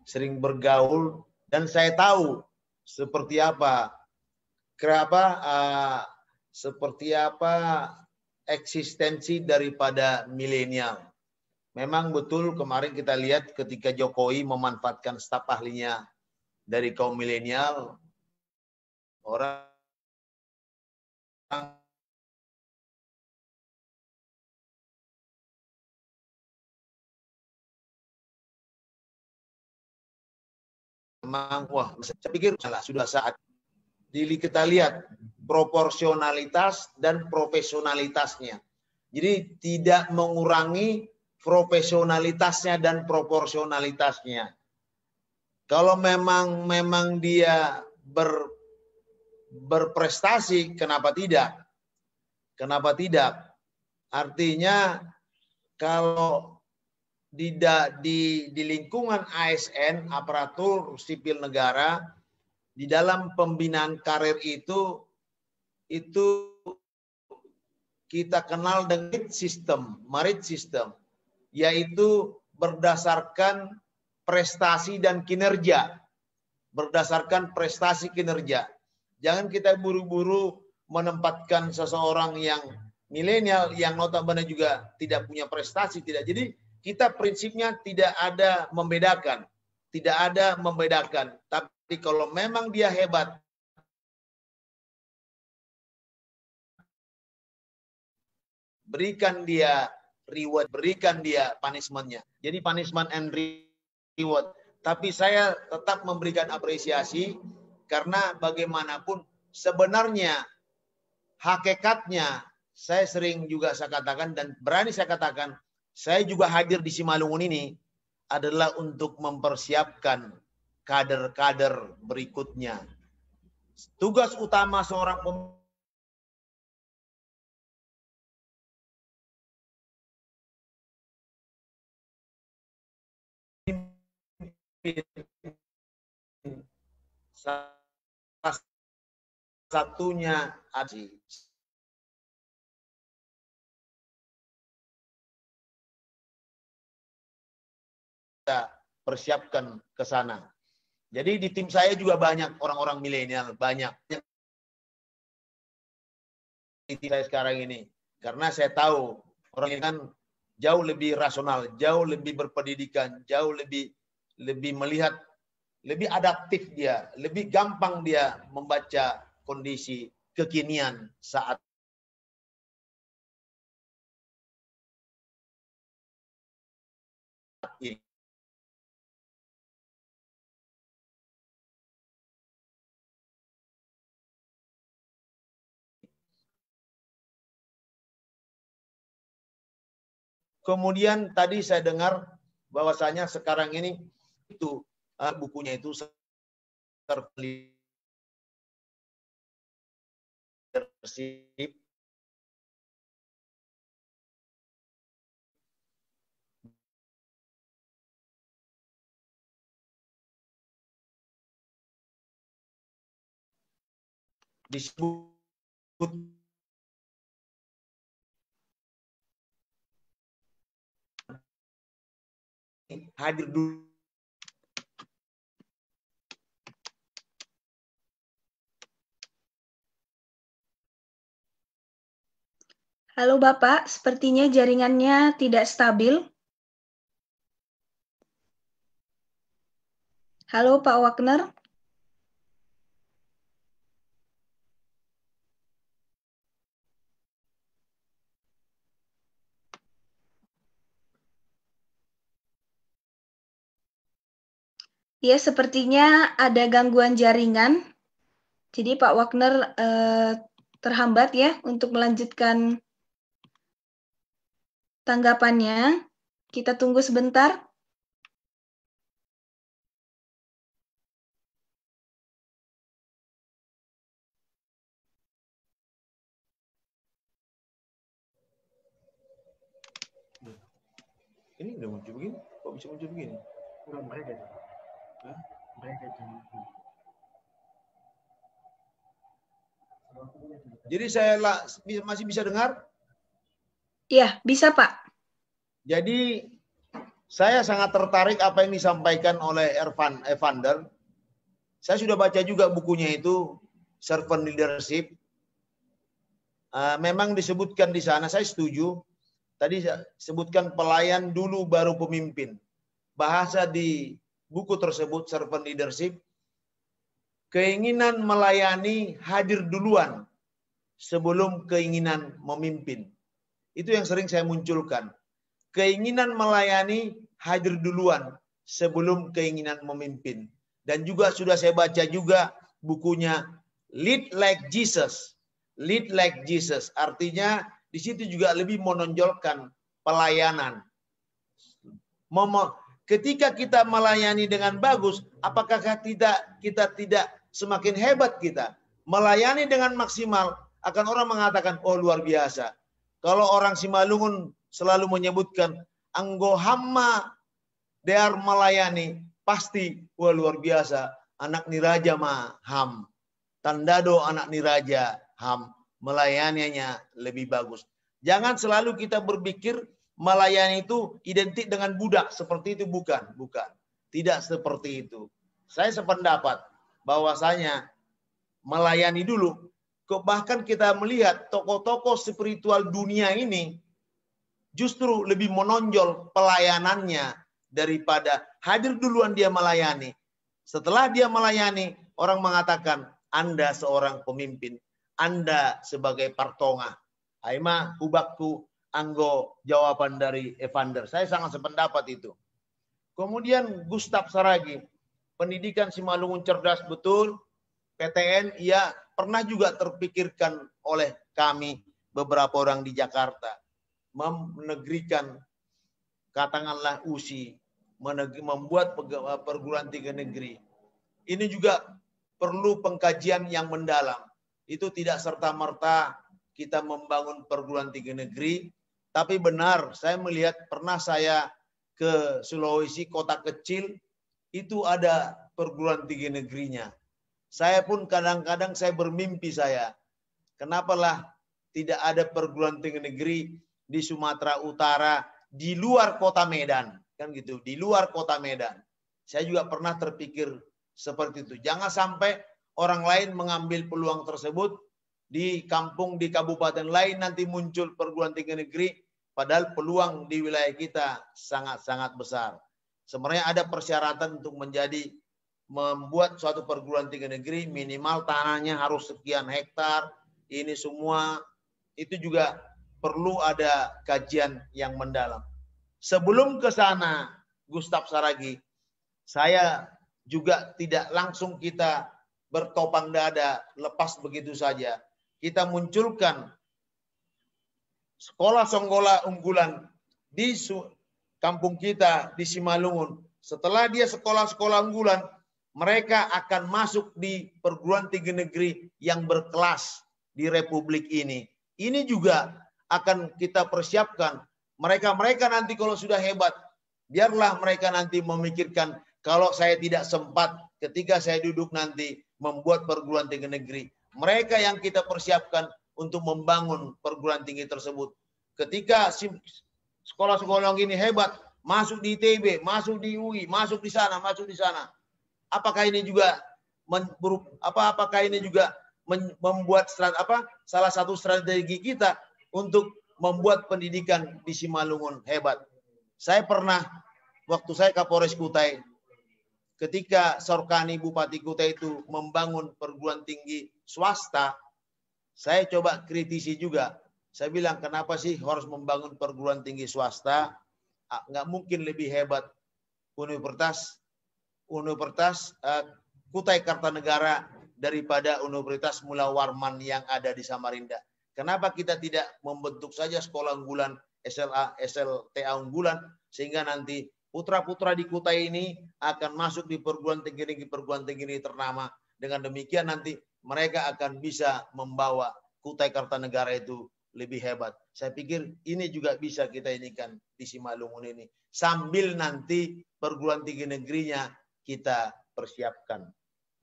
sering bergaul dan saya tahu seperti apa eksistensi daripada milenial. Memang betul kemarin kita lihat ketika Jokowi memanfaatkan staf ahlinya dari kaum milenial, orang memang saya pikir sudah saat dili kita lihat proporsionalitas dan profesionalitasnya. Jadi tidak mengurangi profesionalitasnya dan proporsionalitasnya. Kalau memang dia berprestasi, kenapa tidak? Kenapa tidak? Artinya kalau di lingkungan ASN, aparatur sipil negara, di dalam pembinaan karir itu kita kenal dengan merit system, yaitu berdasarkan prestasi dan kinerja. Berdasarkan prestasi kinerja. Jangan kita buru-buru menempatkan seseorang yang milenial yang notabene juga tidak punya prestasi, tidak. Jadi kita prinsipnya tidak ada membedakan. Tidak ada membedakan. Tapi kalau memang dia hebat, berikan dia reward, berikan dia punishment-nya. Jadi punishment and reward. Tapi saya tetap memberikan apresiasi karena bagaimanapun sebenarnya hakikatnya saya sering juga saya katakan dan berani saya katakan, saya juga hadir di Simalungun ini adalah untuk mempersiapkan kader-kader berikutnya. Tugas utama seorang salah satunya kita persiapkan ke sana. Jadi di tim saya juga banyak orang-orang milenial, banyak di tim saya sekarang ini. Karena saya tahu orang ini kan jauh lebih rasional, jauh lebih berpendidikan, jauh lebih melihat, lebih adaptif dia, lebih gampang dia membaca kondisi kekinian saat ini. Kemudian tadi saya dengar bahwasanya sekarang ini itu bukunya itu leadership disebut hadir dulu. Halo Bapak, sepertinya jaringannya tidak stabil. Halo Pak Wagner. Ya, sepertinya ada gangguan jaringan. Jadi Pak Wagner terhambat ya untuk melanjutkan tanggapannya. Kita tunggu sebentar. Ini udah muncul begini? Kok bisa muncul begini? Kurang mereka. Mereka Jadi saya masih bisa dengar? Iya, bisa Pak. Jadi saya sangat tertarik apa yang disampaikan oleh Evander. Saya sudah baca juga bukunya itu, Servant Leadership. Memang disebutkan di sana, saya setuju. Tadi saya sebutkan pelayan dulu baru pemimpin. Bahasa di buku tersebut, Servant Leadership, keinginan melayani hadir duluan sebelum keinginan memimpin. Itu yang sering saya munculkan. Keinginan melayani hadir duluan sebelum keinginan memimpin. Dan juga sudah saya baca juga bukunya Lead Like Jesus. Lead Like Jesus. Artinya di situ juga lebih menonjolkan pelayanan. Ketika kita melayani dengan bagus, apakah kita tidak semakin hebat kita? Melayani dengan maksimal, akan orang mengatakan, oh luar biasa. Kalau orang Simalungun selalu menyebutkan, anggo hamma dear melayani, pasti, wah luar biasa. Anak niraja mah ham. Tandado anak niraja ham. Melayaninya lebih bagus. Jangan selalu kita berpikir melayani itu identik dengan budak. Seperti itu bukan. Tidak seperti itu. Saya sependapat bahwasanya melayani dulu. Bahkan kita melihat tokoh-tokoh spiritual dunia ini justru lebih menonjol pelayanannya daripada hadir duluan dia melayani. Setelah dia melayani, orang mengatakan, Anda seorang pemimpin. Anda sebagai partonga. Aima hubakku anggo jawaban dari Evander. Saya sangat sependapat itu. Kemudian Gustav Saragi. Pendidikan Simalungun cerdas betul. PTN, ya pernah juga terpikirkan oleh kami beberapa orang di Jakarta. Menegrikan, katakanlah USI. Membuat perguruan tinggi negeri. Ini juga perlu pengkajian yang mendalam. Itu tidak serta-merta kita membangun perguruan tinggi negeri. Tapi benar, saya melihat, pernah saya ke Sulawesi, kota kecil, itu ada perguruan tinggi negerinya. Saya pun kadang-kadang saya bermimpi kenapalah tidak ada perguruan tinggi negeri di Sumatera Utara, di luar kota Medan. Kan gitu, di luar kota Medan. Saya juga pernah terpikir seperti itu. Jangan sampai orang lain mengambil peluang tersebut di kampung, di kabupaten lain nanti muncul perguruan tinggi negeri, padahal peluang di wilayah kita sangat-sangat besar. Sebenarnya ada persyaratan untuk membuat suatu perguruan tinggi negeri, minimal tanahnya harus sekian hektar. Ini semua itu juga perlu ada kajian yang mendalam. Sebelum ke sana, Gustav Saragi, saya juga tidak langsung kita bertopang dada, lepas begitu saja. Kita munculkan sekolah-sekolah unggulan di kampung kita, di Simalungun. Setelah dia sekolah-sekolah unggulan, mereka akan masuk di perguruan tinggi negeri yang berkelas di Republik ini. Ini juga akan kita persiapkan. Mereka nanti kalau sudah hebat, biarlah mereka nanti memikirkan, kalau saya tidak sempat ketika saya duduk nanti membuat perguruan tinggi negeri. Mereka yang kita persiapkan untuk membangun perguruan tinggi tersebut. Ketika sekolah-sekolah ini hebat, masuk di ITB, masuk di UI, masuk di sana, masuk di sana. Apakah ini juga membuat salah satu strategi kita untuk membuat pendidikan di Simalungun hebat? Saya pernah, waktu saya Kapolres Kutai, ketika Sorkani Bupati Kutai itu membangun perguruan tinggi swasta, saya coba kritisi juga. Saya bilang, kenapa sih harus membangun perguruan tinggi swasta? Nggak mungkin lebih hebat Universitas Kutai Kartanegara daripada Universitas Mula Warman yang ada di Samarinda. Kenapa kita tidak membentuk saja sekolah unggulan, SLA, SLTA unggulan, sehingga nanti putra-putra di Kutai ini akan masuk di perguruan tinggi ternama. Dengan demikian nanti mereka akan bisa membawa Kutai Kartanegara itu lebih hebat. Saya pikir ini juga bisa kita inikan di Simalungun ini. Sambil nanti perguruan tinggi negerinya kita persiapkan.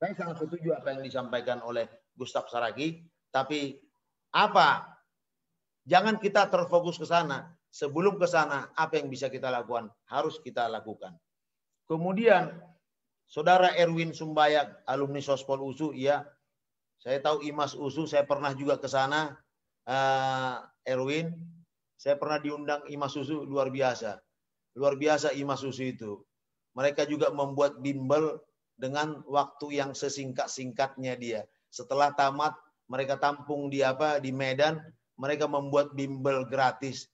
Saya sangat setuju apa yang disampaikan oleh Gustav Saragi. Tapi apa? Jangan kita terfokus ke sana. Sebelum ke sana, apa yang bisa kita lakukan? Harus kita lakukan. Kemudian, Saudara Erwin Sumbayak, alumni Sospol USU, ya, saya tahu IMAS USU, saya pernah juga ke sana, Erwin, saya pernah diundang IMAS USU, luar biasa. Luar biasa IMAS USU itu. Mereka juga membuat bimbel dengan waktu yang sesingkat-singkatnya dia. Setelah tamat, mereka tampung di Medan, mereka membuat bimbel gratis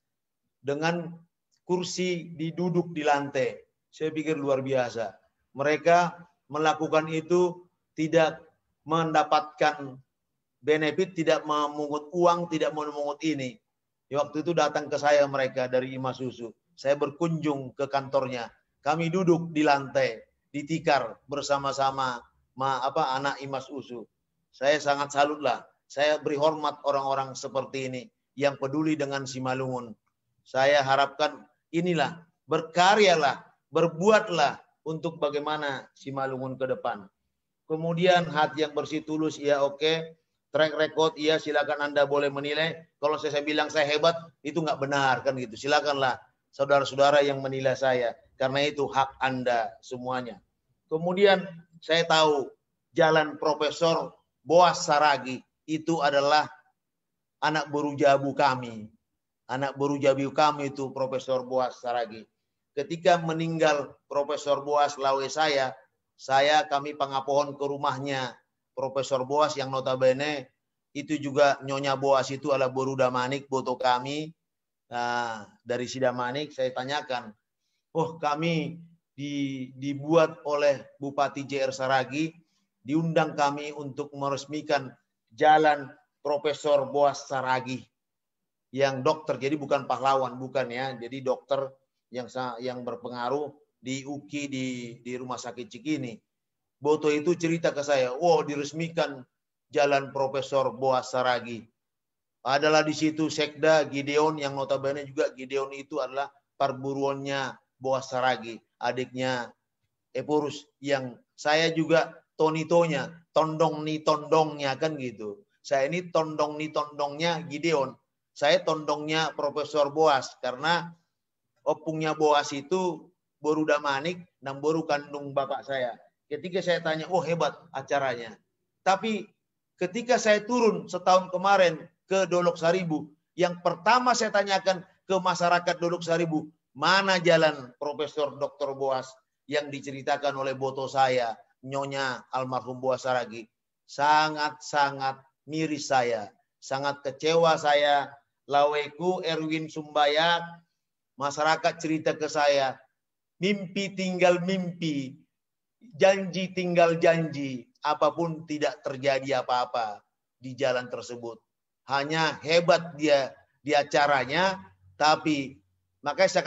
dengan kursi diduduk di lantai. Saya pikir luar biasa. Mereka melakukan itu tidak mendapatkan benefit, tidak memungut uang, tidak memungut ini. Waktu itu datang ke saya mereka dari IMAS USU. Saya berkunjung ke kantornya. Kami duduk di lantai, di tikar bersama-sama anak IMAS USU. Saya sangat salut lah. Saya beri hormat orang-orang seperti ini yang peduli dengan Simalungun. Saya harapkan inilah, berkaryalah, berbuatlah untuk bagaimana Simalungun ke depan. Kemudian hati yang bersih tulus, ya oke. Track record, iya silakan Anda boleh menilai. Kalau saya bilang saya hebat, itu nggak benar kan gitu. Silakanlah saudara-saudara yang menilai saya. Karena itu hak Anda semuanya. Kemudian saya tahu jalan Profesor Boas Saragi itu adalah anak berujabu kami. Anak berujabu kami itu Profesor Boas Saragi. Ketika meninggal Profesor Boas lawe kami pangapohon ke rumahnya Profesor Boas yang notabene itu juga Nyonya Boas itu adalah Boruda Manik, boto kami. Nah, dari Sidamanik saya tanyakan, kami dibuat oleh Bupati JR Saragi, diundang kami untuk meresmikan jalan Profesor Boas Saragi yang dokter, jadi bukan pahlawan, bukan ya, jadi dokter yang berpengaruh di UKI di Rumah Sakit Cikini. Boto itu cerita ke saya, diresmikan jalan Profesor Boas Saragi. Adalah di situ Sekda Gideon yang notabene juga Gideon itu adalah perburuannya Boas Saragi, adiknya Epurus, yang saya juga tonitonya, tondong ni tondongnya kan gitu. Saya ini tondong ni tondongnya Gideon. Saya tondongnya Profesor Boas karena opungnya Boas itu Boruda Manik dan baru kandung bapak saya. Ketika saya tanya, hebat acaranya. Tapi ketika saya turun setahun kemarin ke Dolok Saribu, yang pertama saya tanyakan ke masyarakat Dolok Saribu, mana jalan Profesor Dr. Boas yang diceritakan oleh boto saya, Nyonya almarhum Boas Saragi. Sangat-sangat miris saya. Sangat kecewa saya. Laweku Erwin Sumbayak, masyarakat cerita ke saya, mimpi tinggal mimpi, janji tinggal janji, apapun tidak terjadi apa-apa di jalan tersebut. Hanya hebat dia di acaranya, tapi makanya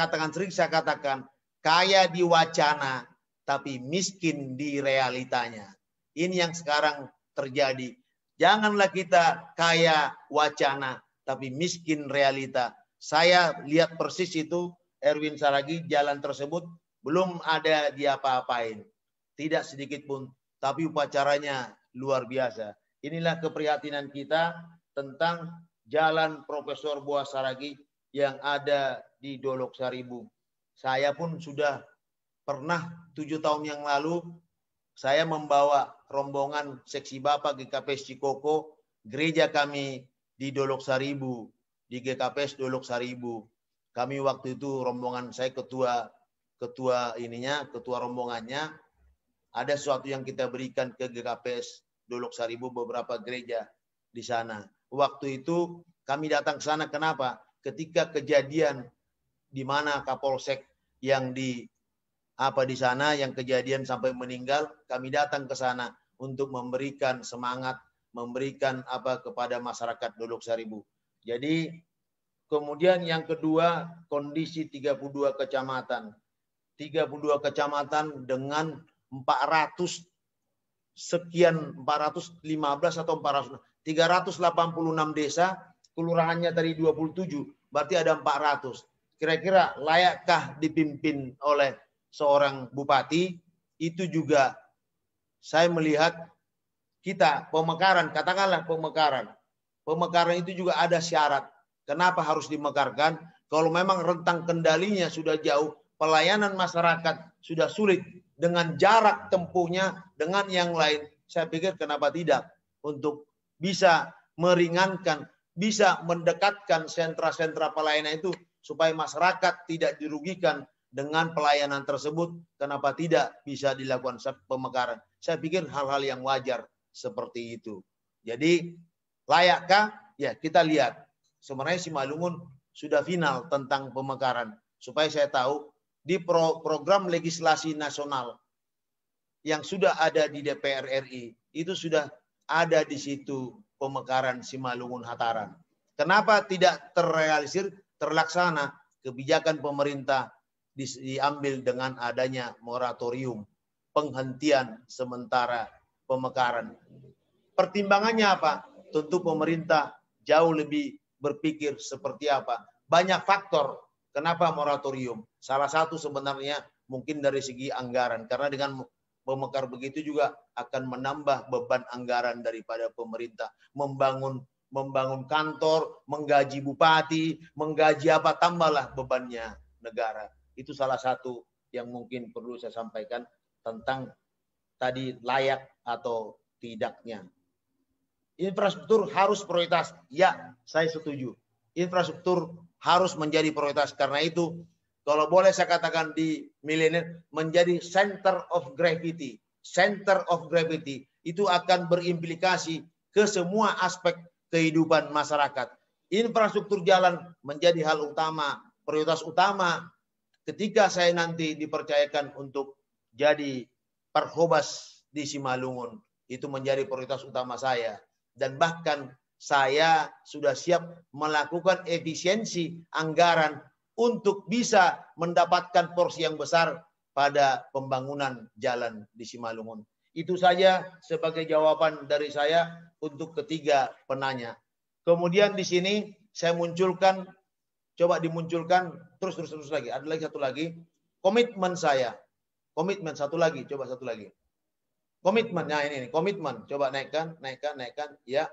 saya katakan kaya di wacana, tapi miskin di realitanya. Ini yang sekarang terjadi. Janganlah kita kaya wacana, tapi miskin realita. Saya lihat persis itu Erwin Saragi, jalan tersebut belum ada diapa-apain. Tidak sedikit pun, tapi upacaranya luar biasa. Inilah keprihatinan kita tentang jalan Profesor Boas Saragi yang ada di Dolok Saribu. Saya pun sudah pernah 7 tahun yang lalu, saya membawa rombongan seksi Bapak GKPS Cikoko, gereja kami di Dolok Saribu, di GKPS Dolok Saribu. Kami waktu itu rombongan saya ketua rombongannya. Ada sesuatu yang kita berikan ke GKPS Dolok Saribu, beberapa gereja di sana. Waktu itu kami datang ke sana, kenapa? Ketika kejadian di mana Kapolsek yang di sana yang kejadian sampai meninggal, kami datang ke sana untuk memberikan semangat, memberikan kepada masyarakat Dolok Saribu. Jadi kemudian yang kedua, kondisi 32 kecamatan. 32 kecamatan dengan 415 atau 386 desa, kelurahannya tadi 27, berarti ada 400. Kira-kira layakkah dipimpin oleh seorang bupati? Itu juga saya melihat kita pemekaran, katakanlah pemekaran. pemekaran itu juga ada syarat. Kenapa harus dimekarkan? Kalau memang rentang kendalinya sudah jauh, pelayanan masyarakat sudah sulit, dengan jarak tempuhnya dengan yang lain, saya pikir kenapa tidak untuk bisa meringankan, bisa mendekatkan sentra-sentra pelayanan itu supaya masyarakat tidak dirugikan dengan pelayanan tersebut. Kenapa tidak bisa dilakukan pemekaran? Saya pikir hal-hal yang wajar seperti itu. Jadi layakkah? Ya, kita lihat. Sebenarnya Simalungun sudah final tentang pemekaran. Supaya saya tahu di program legislasi nasional yang sudah ada di DPR RI itu sudah ada di situ pemekaran Simalungun Hataran. Kenapa tidak terrealisir, terlaksana? Kebijakan pemerintah diambil dengan adanya moratorium, penghentian sementara pemekaran. Pertimbangannya apa? Tentu pemerintah jauh lebih berpikir seperti apa. Banyak faktor kenapa moratorium. Salah satu sebenarnya mungkin dari segi anggaran. Karena dengan pemekar begitu juga akan menambah beban anggaran daripada pemerintah. Membangun kantor, menggaji bupati, menggaji apa, tambahlah bebannya negara. Itu salah satu yang mungkin perlu saya sampaikan tentang tadi layak atau tidaknya. Infrastruktur harus prioritas. Ya, saya setuju. Infrastruktur harus menjadi prioritas. Karena itu, kalau boleh saya katakan di milenial menjadi center of gravity. Center of gravity itu akan berimplikasi ke semua aspek kehidupan masyarakat. Infrastruktur jalan menjadi hal utama, prioritas utama ketika saya nanti dipercayakan untuk jadi Parhobas di Simalungun. Itu menjadi prioritas utama saya. Dan bahkan saya sudah siap melakukan efisiensi anggaran untuk bisa mendapatkan porsi yang besar pada pembangunan jalan di Simalungun. Itu saja sebagai jawaban dari saya untuk ketiga penanya. Kemudian di sini saya munculkan, coba dimunculkan terus lagi. Ada lagi satu lagi, komitmen saya. Komitmen satu lagi, coba satu lagi. Komitmen, nah ini komitmen. Coba naikkan, ya.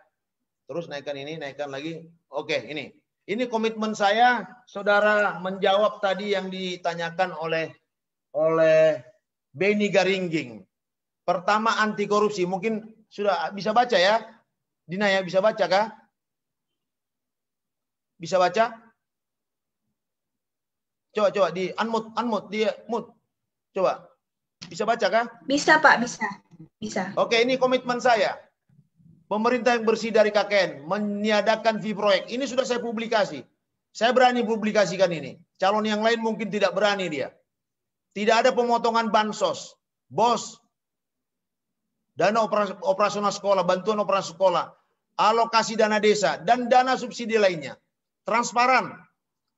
Terus naikkan ini, naikkan lagi. Oke, ini. Ini komitmen saya, saudara menjawab tadi yang ditanyakan oleh Beni Garingging. Pertama, anti korupsi. Mungkin sudah bisa baca ya? Dina ya, bisa baca kah? Bisa baca? Coba di unmute dia mute. Coba. Bisa baca kah? Bisa, Pak, bisa. Oke, ini komitmen saya. Pemerintah yang bersih dari KKN meniadakan fee proyek. Ini sudah saya publikasi. Saya berani publikasikan ini. Calon yang lain mungkin tidak berani dia. Tidak ada pemotongan bansos. Bos. Dana operasional sekolah, bantuan operasional sekolah, alokasi dana desa, dan dana subsidi lainnya. Transparan.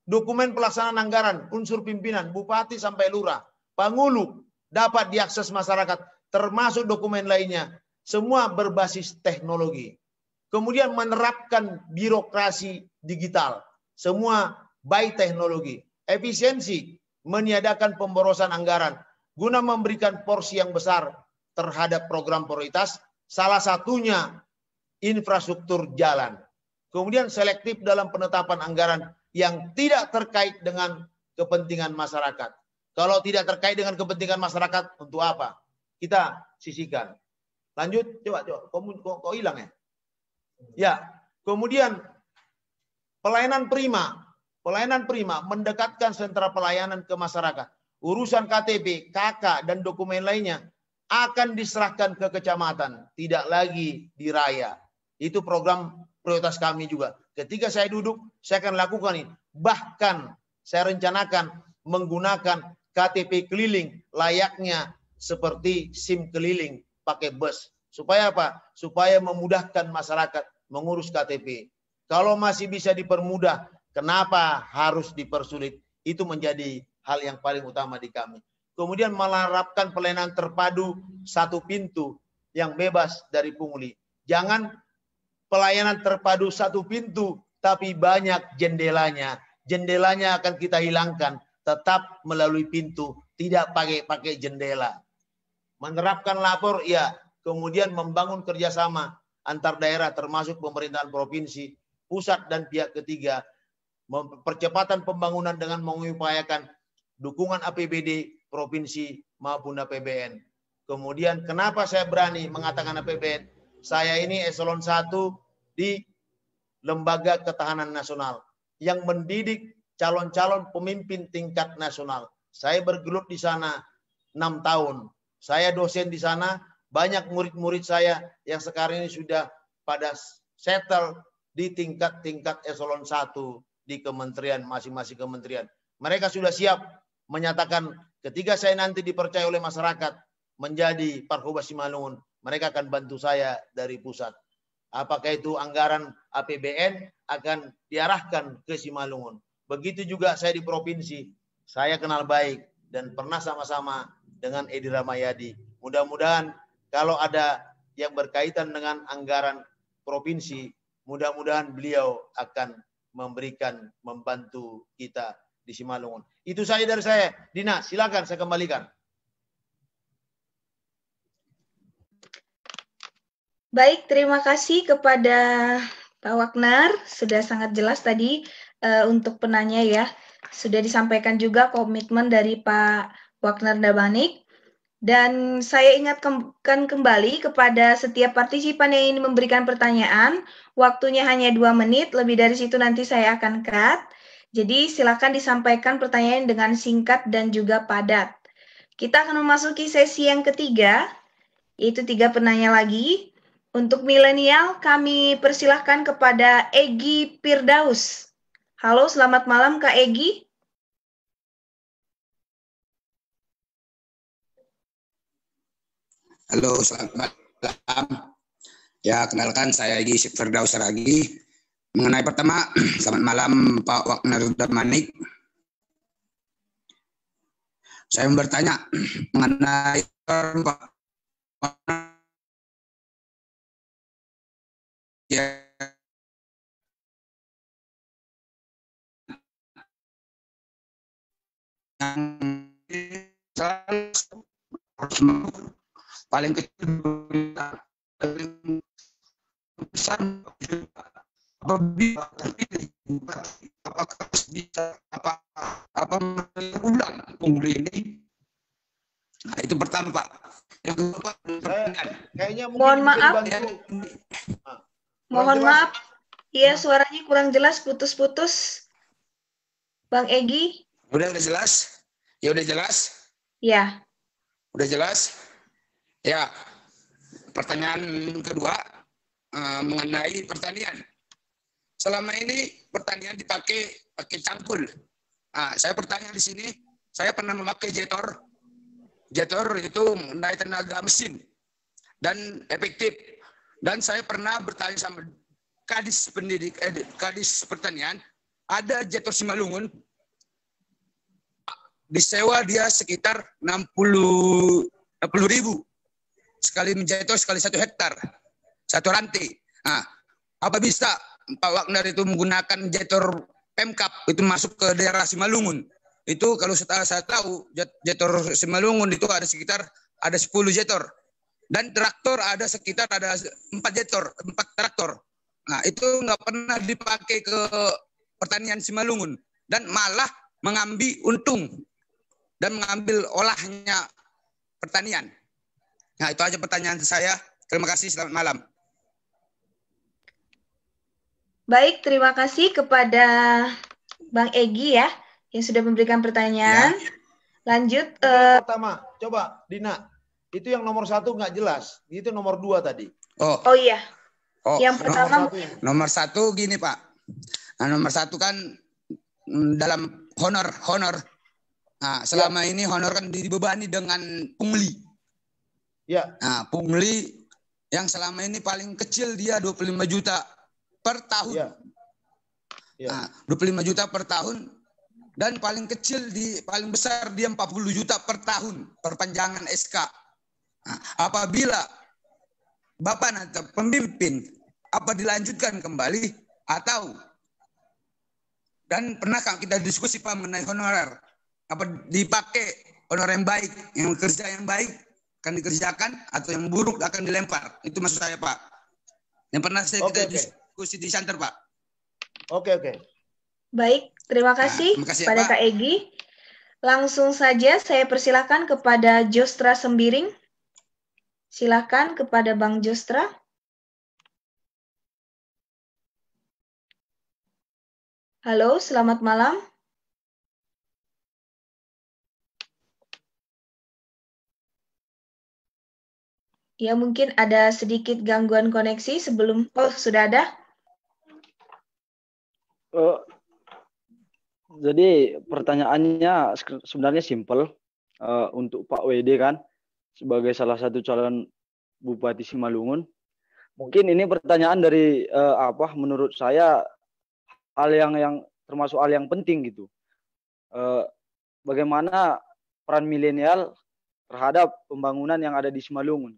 Dokumen pelaksanaan anggaran, unsur pimpinan, bupati sampai lurah, pangulu, dapat diakses masyarakat, termasuk dokumen lainnya. Semua berbasis teknologi. Kemudian menerapkan birokrasi digital. Semua by teknologi. Efisiensi, meniadakan pemborosan anggaran guna memberikan porsi yang besar terhadap program prioritas, salah satunya infrastruktur jalan. Kemudian selektif dalam penetapan anggaran yang tidak terkait dengan kepentingan masyarakat. Kalau tidak terkait dengan kepentingan masyarakat, untuk apa? Kita sisihkan. Lanjut, coba. Kok hilang ya? Ya, kemudian pelayanan prima. Pelayanan prima mendekatkan sentra pelayanan ke masyarakat. Urusan KTP, KK, dan dokumen lainnya akan diserahkan ke kecamatan. Tidak lagi di raya. Itu program prioritas kami juga. Ketika saya duduk, saya akan lakukan ini. Bahkan saya rencanakan menggunakan KTP keliling layaknya seperti SIM keliling pakai bus. Supaya apa? Supaya memudahkan masyarakat mengurus KTP. Kalau masih bisa dipermudah, kenapa harus dipersulit? Itu menjadi hal yang paling utama di kami. Kemudian menerapkan pelayanan terpadu satu pintu yang bebas dari pungli. Jangan pelayanan terpadu satu pintu, tapi banyak jendelanya. Jendelanya akan kita hilangkan. Tetap melalui pintu, tidak pakai jendela. Menerapkan lapor, ya. Kemudian membangun kerjasama antar daerah termasuk pemerintahan provinsi, pusat dan pihak ketiga, percepatan pembangunan dengan mengupayakan dukungan APBD provinsi maupun APBN. Kemudian kenapa saya berani mengatakan APBN? Saya ini eselon 1 di Lembaga Ketahanan Nasional yang mendidik calon-calon pemimpin tingkat nasional. Saya bergelut di sana 6 tahun. Saya dosen di sana, banyak murid-murid saya yang sekarang ini sudah pada settle di tingkat-tingkat eselon 1 di kementerian, masing-masing kementerian. Mereka sudah siap menyatakan ketika saya nanti dipercaya oleh masyarakat menjadi Parkobas Simalungun, mereka akan bantu saya dari pusat. Apakah itu anggaran APBN akan diarahkan ke Simalungun. Begitu juga saya di provinsi, saya kenal baik dan pernah sama-sama dengan Edi Ramayadi. Mudah-mudahan kalau ada yang berkaitan dengan anggaran provinsi, mudah-mudahan beliau akan membantu kita di Simalungun. Itu saja dari saya. Dina, silakan saya kembalikan. Baik, terima kasih kepada Pak Wagner. Sudah sangat jelas tadi untuk penanya ya. Sudah disampaikan juga komitmen dari Pak Wagner Dabanik. Dan saya ingatkan kembali kepada setiap partisipan yang ingin memberikan pertanyaan. Waktunya hanya 2 menit, lebih dari situ nanti saya akan cut. Jadi silakan disampaikan pertanyaan dengan singkat dan juga padat. Kita akan memasuki sesi yang ketiga, yaitu 3 penanya lagi. Untuk milenial, kami persilahkan kepada Egy Firdaus. Halo, selamat malam Kak Egy. Halo, selamat malam. Ya, kenalkan saya Egy Firdaus lagi. Mengenai pertama, selamat malam Pak Wagner Dabanik. Saya bertanya mengenai Pak ya, paling kecil paling besar apabila apakah bisa apa ulang pungli ini. Nah, itu pertama Pak. Yang kedua, kayaknya mohon maaf. Mohon maaf, iya suaranya kurang jelas, putus-putus. Bang Egy. Udah jelas? Ya udah jelas? Ya. Udah jelas? Ya. Pertanyaan kedua mengenai pertanian. Selama ini pertanian pakai cangkul. Nah, saya bertanya di sini, saya pernah memakai jetor. Jetor itu naik tenaga mesin dan efektif. Dan saya pernah bertanya sama Kadis Kadis Pertanian, ada jetor Simalungun, disewa dia sekitar 60.000 sekali menjetor sekali 1 hektar, 1 rantai. Nah, apa bisa Pak Wagner itu menggunakan jetor Pemkap itu masuk ke daerah Simalungun? Itu kalau saya tahu jetor Simalungun itu ada sekitar 10 jetor. Dan traktor ada sekitar 4 traktor. Nah, itu nggak pernah dipakai ke pertanian Simalungun. Dan malah mengambil untung. Dan mengambil olahnya pertanian. Nah, itu aja pertanyaan saya. Terima kasih, selamat malam. Baik, terima kasih kepada Bang Egy ya, yang sudah memberikan pertanyaan. Ya. Lanjut. Pertama, coba Dina. Itu yang nomor 1 nggak jelas. Itu nomor 2 tadi. Oh iya. Oh, yang pertama. Nomor 1 gini Pak. Nah, nomor 1 kan dalam honor. Nah, selama ini honor kan dibebani dengan pungli. Ya. Nah, pungli yang selama ini paling kecil dia 25 juta per tahun. Ya. Ya. Nah, 25 juta per tahun. Dan paling kecil paling besar dia 40 juta per tahun perpanjangan SK. Nah, apabila Bapak nanti pemimpin apa dilanjutkan kembali atau dan pernah kita diskusi Pak mengenai honorer apa dipakai honorer yang baik, yang kerja yang baik akan dikerjakan atau yang buruk akan dilempar. Itu maksud saya Pak. Yang pernah kita diskusi di Santer, Pak. Oke. Baik, terima kasih, terima kasih pada ya, Pak. Kak Egi. Langsung saja saya persilakan kepada Jostra Sembiring. Silakan kepada Bang Jostra. Halo, selamat malam. Ya, mungkin ada sedikit gangguan koneksi sebelum... Oh, sudah ada? Jadi pertanyaannya sebenarnya simpel untuk Pak WD kan, sebagai salah satu calon Bupati Simalungun. Mungkin ini pertanyaan dari menurut saya hal yang termasuk hal yang penting gitu. Bagaimana peran milenial terhadap pembangunan yang ada di Simalungun.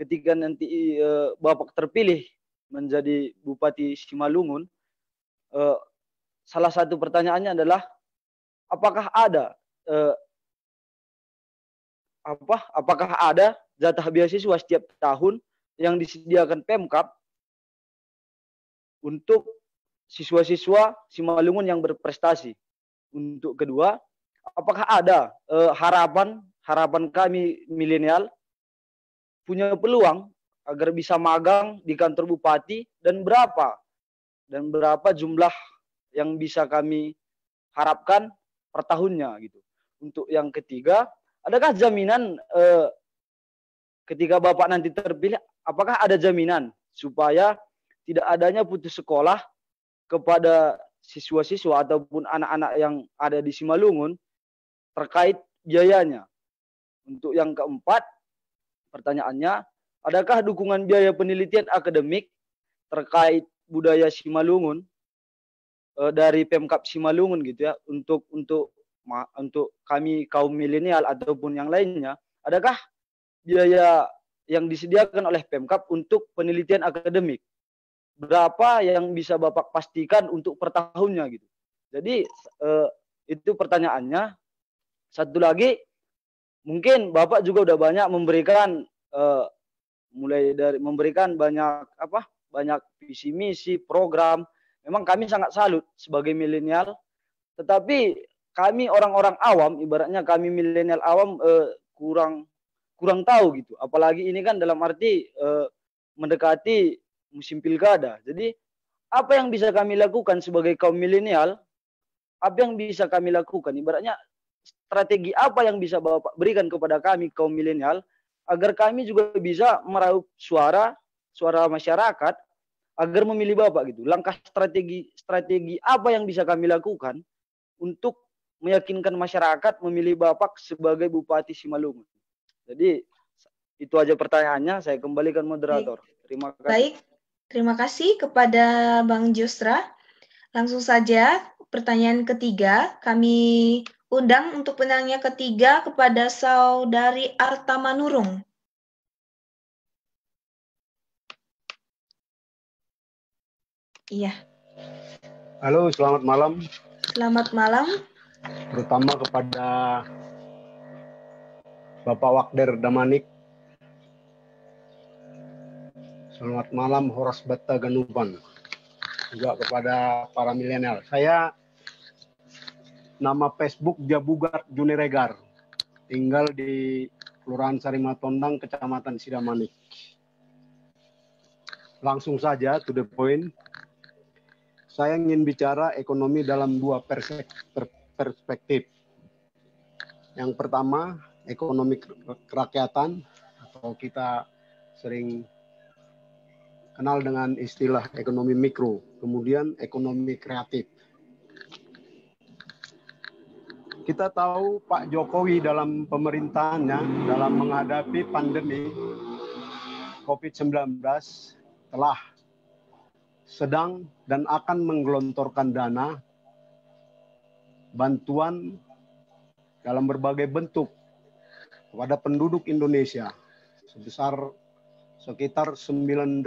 Ketika nanti Bapak terpilih menjadi Bupati Simalungun, salah satu pertanyaannya adalah apakah ada jatah beasiswa setiap tahun yang disediakan Pemkab untuk siswa-siswa Simalungun yang berprestasi. Untuk kedua, apakah ada harapan kami milenial punya peluang agar bisa magang di kantor bupati, dan berapa jumlah yang bisa kami harapkan per tahunnya gitu. Untuk yang ketiga, adakah jaminan ketika Bapak nanti terpilih, apakah ada jaminan supaya tidak adanya putus sekolah kepada siswa-siswa ataupun anak-anak yang ada di Simalungun terkait biayanya? Untuk yang keempat, pertanyaannya, adakah dukungan biaya penelitian akademik terkait budaya Simalungun dari Pemkab Simalungun gitu ya, untuk kami kaum milenial ataupun yang lainnya? Adakah biaya yang disediakan oleh Pemkab untuk penelitian akademik? Berapa yang bisa Bapak pastikan untuk per tahunnya gitu? Jadi itu pertanyaannya. Satu lagi, mungkin Bapak juga udah banyak memberikan mulai dari memberikan banyak visi misi, program. Memang kami sangat salut sebagai milenial. Tetapi kami orang-orang awam, ibaratnya kami milenial awam kurang tahu gitu. Apalagi ini kan dalam arti mendekati musim pilkada. Jadi apa yang bisa kami lakukan sebagai kaum milenial? Apa yang bisa kami lakukan? Ibaratnya strategi apa yang bisa Bapak berikan kepada kami kaum milenial agar kami juga bisa meraup suara masyarakat agar memilih Bapak gitu. Langkah strategi apa yang bisa kami lakukan untuk meyakinkan masyarakat memilih Bapak sebagai Bupati Simalungun? Jadi itu aja pertanyaannya. Saya kembalikan moderator. Terima kasih. Baik, terima kasih kepada Bang Jostra. Langsung saja pertanyaan ketiga kami undang untuk penanya ketiga kepada Saudari Arta Manurung. Iya. Halo, selamat malam. Selamat malam. Terutama kepada Bapak Wakder Damanik. Selamat malam Horas Batta Ganuban. Juga kepada para milenial. Saya nama Facebook Jabugat Juniregar. Tinggal di Kelurahan Sarimatondang, Kecamatan Sidamanik. Langsung saja to the point. Saya ingin bicara ekonomi dalam dua perspektif. Yang pertama, ekonomi kerakyatan, atau kita sering kenal dengan istilah ekonomi mikro. Kemudian ekonomi kreatif. Kita tahu Pak Jokowi dalam pemerintahannya dalam menghadapi pandemi COVID-19 telah sedang dan akan menggelontorkan dana bantuan dalam berbagai bentuk kepada penduduk Indonesia sebesar sekitar 9.000,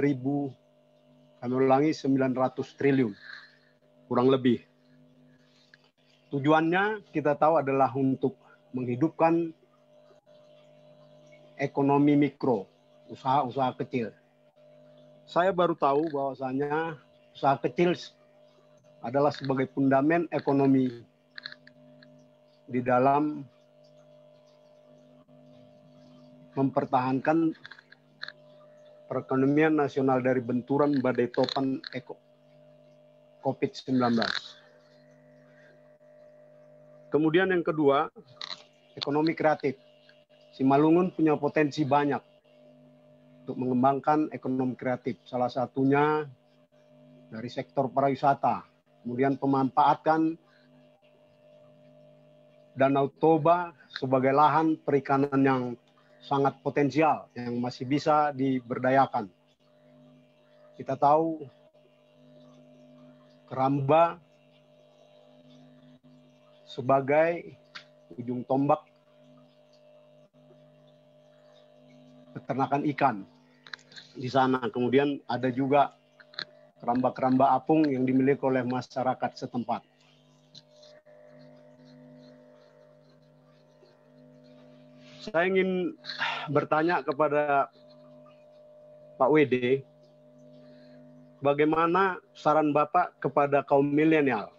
kami ulangi 900 triliun, kurang lebih. Tujuannya kita tahu adalah untuk menghidupkan ekonomi mikro, usaha-usaha kecil. saya baru tahu bahwasanya usaha kecil adalah sebagai fundamen ekonomi di dalam mempertahankan perekonomian nasional dari benturan badai topan COVID-19. Kemudian yang kedua, ekonomi kreatif. Simalungun punya potensi banyak untuk mengembangkan ekonomi kreatif. Salah satunya dari sektor pariwisata. Kemudian pemanfaatkan Danau Toba sebagai lahan perikanan yang sangat potensial, yang masih bisa diberdayakan. Kita tahu keramba sebagai ujung tombak peternakan ikan di sana. Kemudian ada juga keramba-keramba apung yang dimiliki oleh masyarakat setempat. Saya ingin bertanya kepada Pak WD, bagaimana saran Bapak kepada kaum milenial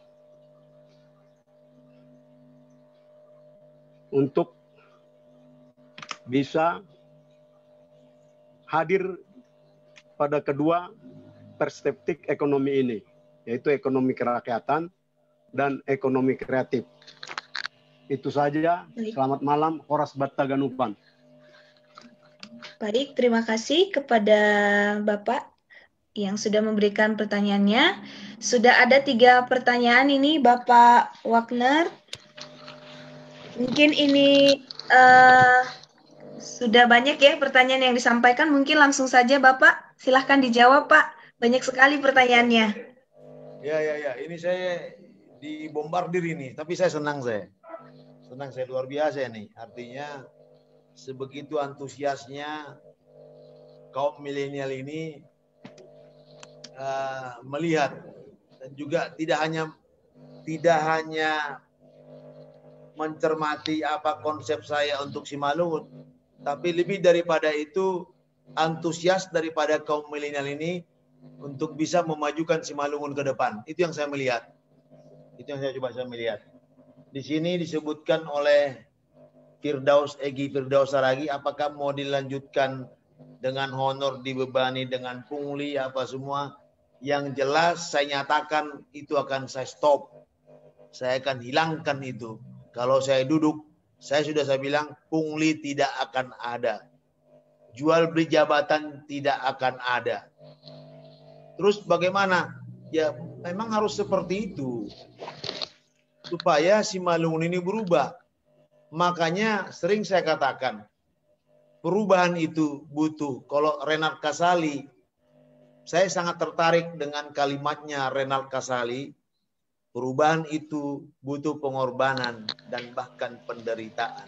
untuk bisa hadir pada kedua perspektif ekonomi ini, yaitu ekonomi kerakyatan dan ekonomi kreatif. Itu saja. Selamat malam, Horas Battaganupan. Baik, terima kasih kepada Bapak yang sudah memberikan pertanyaannya. Sudah ada 3 pertanyaan ini, Bapak Wagner. Mungkin ini sudah banyak ya pertanyaan yang disampaikan. Mungkin langsung saja Bapak, silahkan dijawab Pak. Banyak sekali pertanyaannya. Ya. Ini saya dibombardir ini, tapi saya senang saya. Senang saya luar biasa nih. Artinya sebegitu antusiasnya kaum milenial ini melihat dan juga tidak hanya mencermati apa konsep saya untuk Simalungun, tapi lebih daripada itu antusias daripada kaum milenial ini untuk bisa memajukan Simalungun ke depan. Itu yang saya melihat. Itu yang saya melihat. Di sini disebutkan oleh Egy Firdaus Saragi, apakah mau dilanjutkan dengan honor, dibebani dengan pungli apa semua. Yang jelas saya nyatakan itu akan saya stop. Saya akan hilangkan itu. Kalau saya duduk, saya bilang pungli tidak akan ada. Jual beli jabatan tidak akan ada. Terus bagaimana? Ya memang harus seperti itu. Supaya Simalungun ini berubah. Makanya sering saya katakan, perubahan itu butuh. Kalau Renard Kasali, saya sangat tertarik dengan kalimatnya Renard Kasali, perubahan itu butuh pengorbanan dan bahkan penderitaan.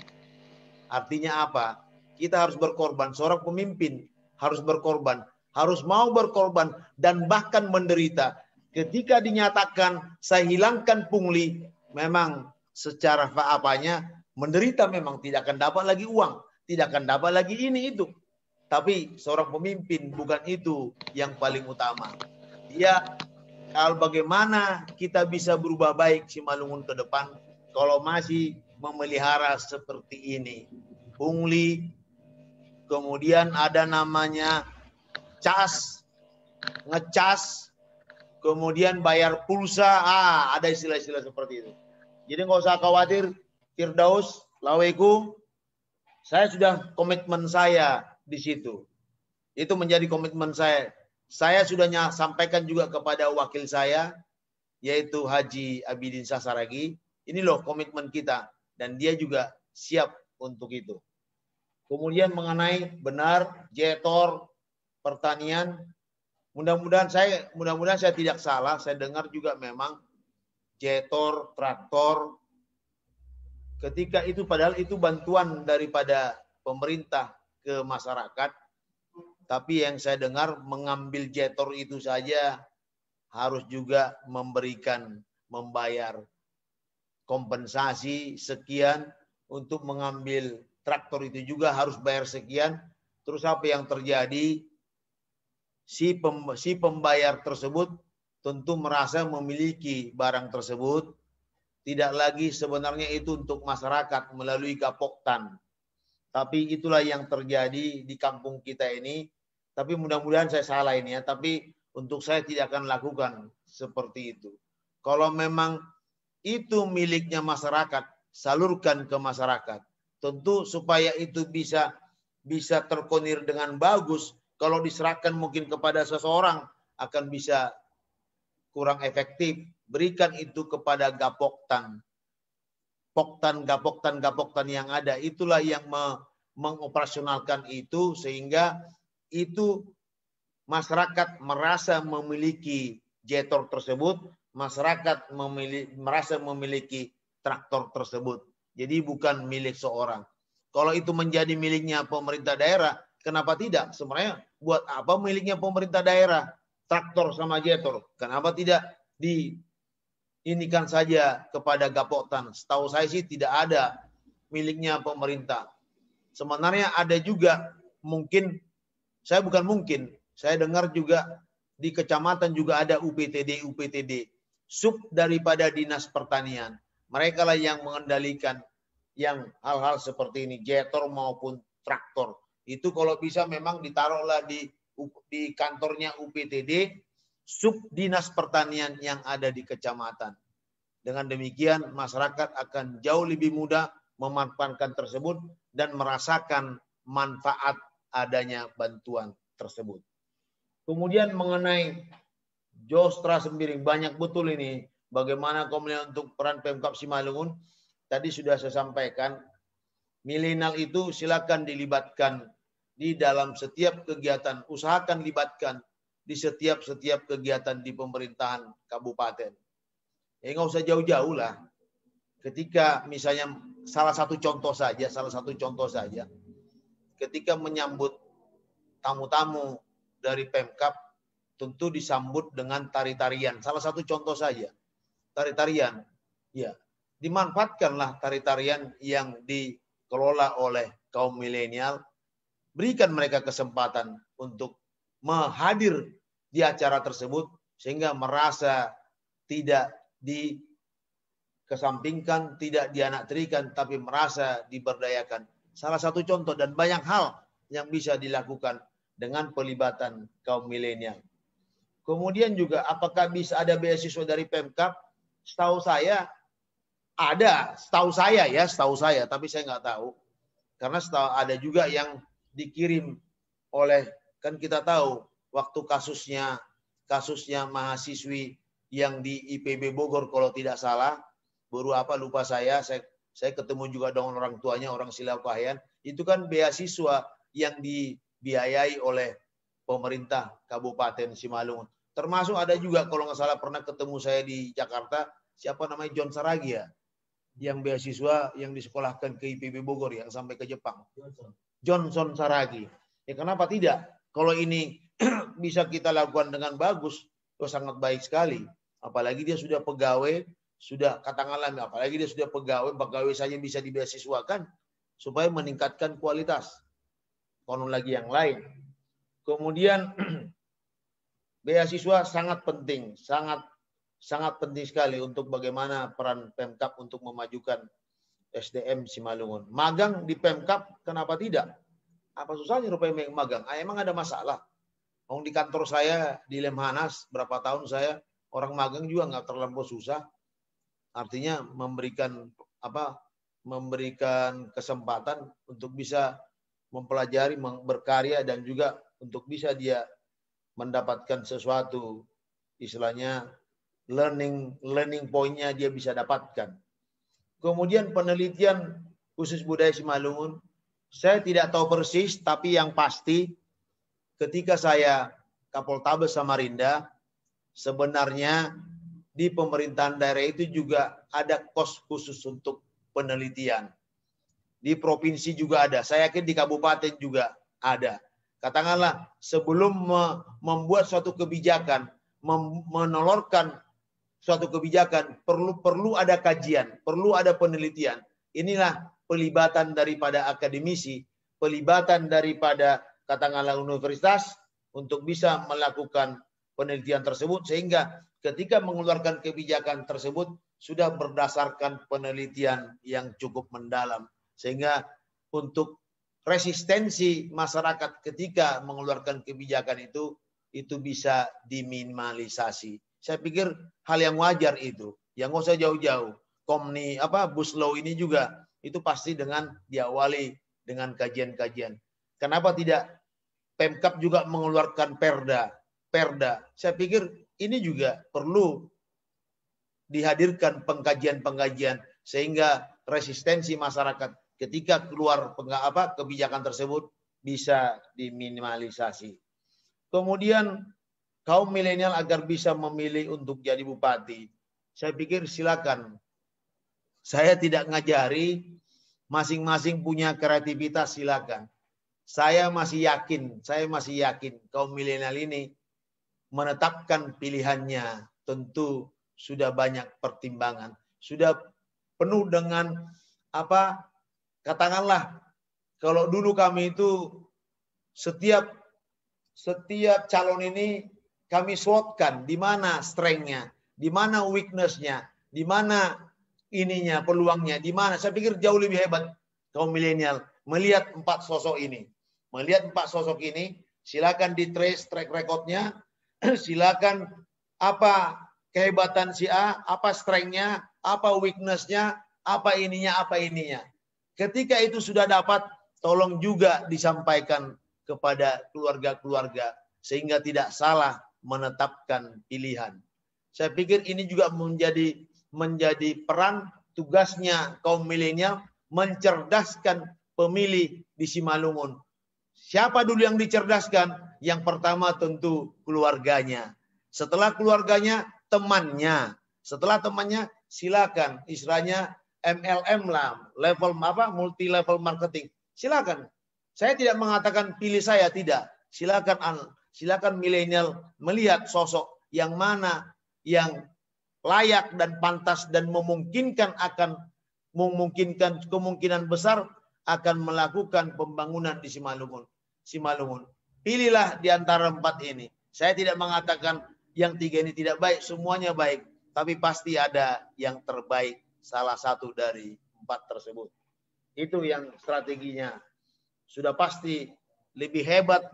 Artinya apa? Kita harus berkorban. Seorang pemimpin harus berkorban. Harus mau berkorban dan bahkan menderita. Ketika dinyatakan saya hilangkan pungli, memang secara apanya menderita, memang tidak akan dapat lagi uang. Tidak akan dapat lagi ini itu. Tapi seorang pemimpin bukan itu yang paling utama. Dia bagaimana kita bisa berubah baik Simalungun ke depan kalau masih memelihara seperti ini. Pungli, kemudian ada namanya ngecas, kemudian bayar pulsa, ada istilah-istilah seperti itu. Jadi nggak usah khawatir, Firdaus, Laweku, saya sudah komitmen saya di situ. Itu menjadi komitmen saya. Saya sudah sampaikan juga kepada wakil saya, yaitu Haji Abidin Sasaragi. Ini loh komitmen kita. Dan dia juga siap untuk itu. Kemudian mengenai benar, Jetor, pertanian, mudah-mudahan saya tidak salah. Saya dengar juga memang Jetor, traktor, ketika itu padahal itu bantuan daripada pemerintah ke masyarakat. Tapi yang saya dengar mengambil Jetor itu saja harus juga membayar kompensasi sekian. Untuk mengambil traktor itu juga harus bayar sekian. Terus apa yang terjadi? si pembayar tersebut tentu merasa memiliki barang tersebut, tidak lagi sebenarnya itu untuk masyarakat melalui gapoktan. Tapi itulah yang terjadi di kampung kita ini. Tapi mudah-mudahan saya salah ini ya, tapi untuk saya tidak akan lakukan seperti itu. Kalau memang itu miliknya masyarakat, salurkan ke masyarakat. Tentu supaya itu bisa terkoneksi dengan bagus. Kalau diserahkan mungkin kepada seseorang akan bisa kurang efektif. Berikan itu kepada gapoktan. Gapoktan yang ada. Itulah yang mengoperasionalkan itu sehingga itu masyarakat merasa memiliki jetor tersebut, masyarakat merasa memiliki traktor tersebut. Jadi bukan milik seorang. Kalau itu menjadi miliknya pemerintah daerah, kenapa tidak? Sebenarnya buat apa miliknya pemerintah daerah? Traktor sama jetor. Kenapa tidak diinikan saja kepada gapoktan? Setahu saya sih tidak ada miliknya pemerintah. Sebenarnya ada juga mungkin, saya dengar juga di kecamatan juga ada UPTD, sub daripada Dinas Pertanian. Mereka lah yang mengendalikan yang hal-hal seperti ini, jetor maupun traktor. Itu kalau bisa memang ditaruhlah di kantornya UPTD, sub Dinas Pertanian yang ada di kecamatan. Dengan demikian masyarakat akan jauh lebih mudah memanfaatkan tersebut dan merasakan manfaat adanya bantuan tersebut. Kemudian mengenai Jostra Sembiring, banyak betul ini bagaimana komunitas untuk peran Pemkab Simalungun. Tadi sudah saya sampaikan, milenial itu silakan dilibatkan di dalam setiap kegiatan, usahakan libatkan di setiap kegiatan di pemerintahan kabupaten. Ya nggak usah jauh-jauh lah. Ketika misalnya salah satu contoh saja, ketika menyambut tamu-tamu dari Pemkab, tentu disambut dengan tari-tarian. Salah satu contoh saja, tari-tarian. Ya, dimanfaatkanlah tari-tarian yang dikelola oleh kaum milenial. Berikan mereka kesempatan untuk hadir di acara tersebut sehingga merasa tidak dikesampingkan, tidak dianaktirikan, tapi merasa diberdayakan. Salah satu contoh dan banyak hal yang bisa dilakukan dengan pelibatan kaum milenial. Kemudian juga apakah bisa ada beasiswa dari Pemkab? Setahu saya ada, setahu saya, tapi saya nggak tahu. Karena ada juga yang dikirim oleh, kan kita tahu waktu kasusnya mahasiswi yang di IPB Bogor kalau tidak salah, lupa saya ketemu juga dengan orang tuanya, orang Silaukahian, itu kan beasiswa yang dibiayai oleh pemerintah Kabupaten Simalungun. Termasuk ada juga kalau nggak salah pernah ketemu saya di Jakarta, siapa namanya John Saragi ya, yang beasiswa yang disekolahkan ke IPB Bogor yang sampai ke Jepang. Johnson Saragi. Ya kenapa tidak? Kalau ini bisa kita lakukan dengan bagus, itu sangat baik sekali. Apalagi dia sudah pegawai, apalagi dia sudah pegawai saja bisa dibeasiswakan supaya meningkatkan kualitas. Konon lagi yang lain. Kemudian beasiswa sangat penting sekali untuk bagaimana peran Pemkab untuk memajukan SDM Simalungun. Magang di Pemkab, kenapa tidak? Apa susahnya rupanya magang? Emang ada masalah? Di kantor saya di Lemhanas, berapa tahun saya, orang magang juga nggak terlampau susah. Artinya memberikan kesempatan untuk bisa mempelajari, berkarya, dan juga untuk bisa dia mendapatkan sesuatu, istilahnya learning point-nya dia bisa dapatkan. Kemudian penelitian khusus budaya Simalungun, saya tidak tahu persis, tapi yang pasti ketika saya Kapoltabes Samarinda, sebenarnya di pemerintahan daerah itu juga ada kos khusus untuk penelitian. Di provinsi juga ada, saya yakin di kabupaten juga ada. Katakanlah sebelum membuat suatu kebijakan, menolorkan suatu kebijakan, perlu ada kajian, perlu ada penelitian. Inilah pelibatan daripada akademisi, pelibatan daripada katakanlah universitas untuk bisa melakukan penelitian tersebut, sehingga ketika mengeluarkan kebijakan tersebut sudah berdasarkan penelitian yang cukup mendalam, sehingga untuk resistensi masyarakat ketika mengeluarkan kebijakan itu bisa diminimalisasi. Saya pikir hal yang wajar itu, yang nggak usah jauh-jauh. Bus law ini juga itu pasti dengan diawali dengan kajian-kajian. Kenapa tidak Pemkab juga mengeluarkan perda? Saya pikir ini juga perlu dihadirkan pengkajian-pengkajian sehingga resistensi masyarakat ketika keluar kebijakan tersebut bisa diminimalisasi. Kemudian kaum milenial agar bisa memilih untuk jadi bupati. Saya pikir silakan. Saya tidak ngajari, masing-masing punya kreativitas, silakan. Saya masih yakin kaum milenial ini menetapkan pilihannya tentu sudah banyak pertimbangan, sudah penuh dengan katakanlah kalau dulu kami itu setiap calon ini kami SWOT-kan di mana strength-nya, di mana weakness-nya, di mana ininya peluangnya, di mana. Saya pikir jauh lebih hebat kaum milenial melihat 4 sosok ini. Melihat 4 sosok ini, silakan di trace track record-nya, silakan apa kehebatan si A, apa strength-nya, apa weakness-nya, apa ininya. Ketika itu sudah dapat, tolong juga disampaikan kepada keluarga-keluarga sehingga tidak salah menetapkan pilihan. Saya pikir ini juga menjadi peran tugasnya kaum milenial mencerdaskan pemilih di Simalungun. Siapa dulu yang dicerdaskan? Yang pertama tentu keluarganya. Setelah keluarganya, temannya. Setelah temannya, silakan. Istilahnya MLM lah, level multi level marketing. Silakan. Saya tidak mengatakan pilih saya, tidak. Silakan milenial melihat sosok yang mana yang layak dan pantas dan memungkinkan kemungkinan besar akan melakukan pembangunan di Simalungun. Pilihlah di antara 4 ini. Saya tidak mengatakan yang 3 ini tidak baik, semuanya baik. Tapi pasti ada yang terbaik, salah satu dari 4 tersebut. Itu yang strateginya. Sudah pasti lebih hebat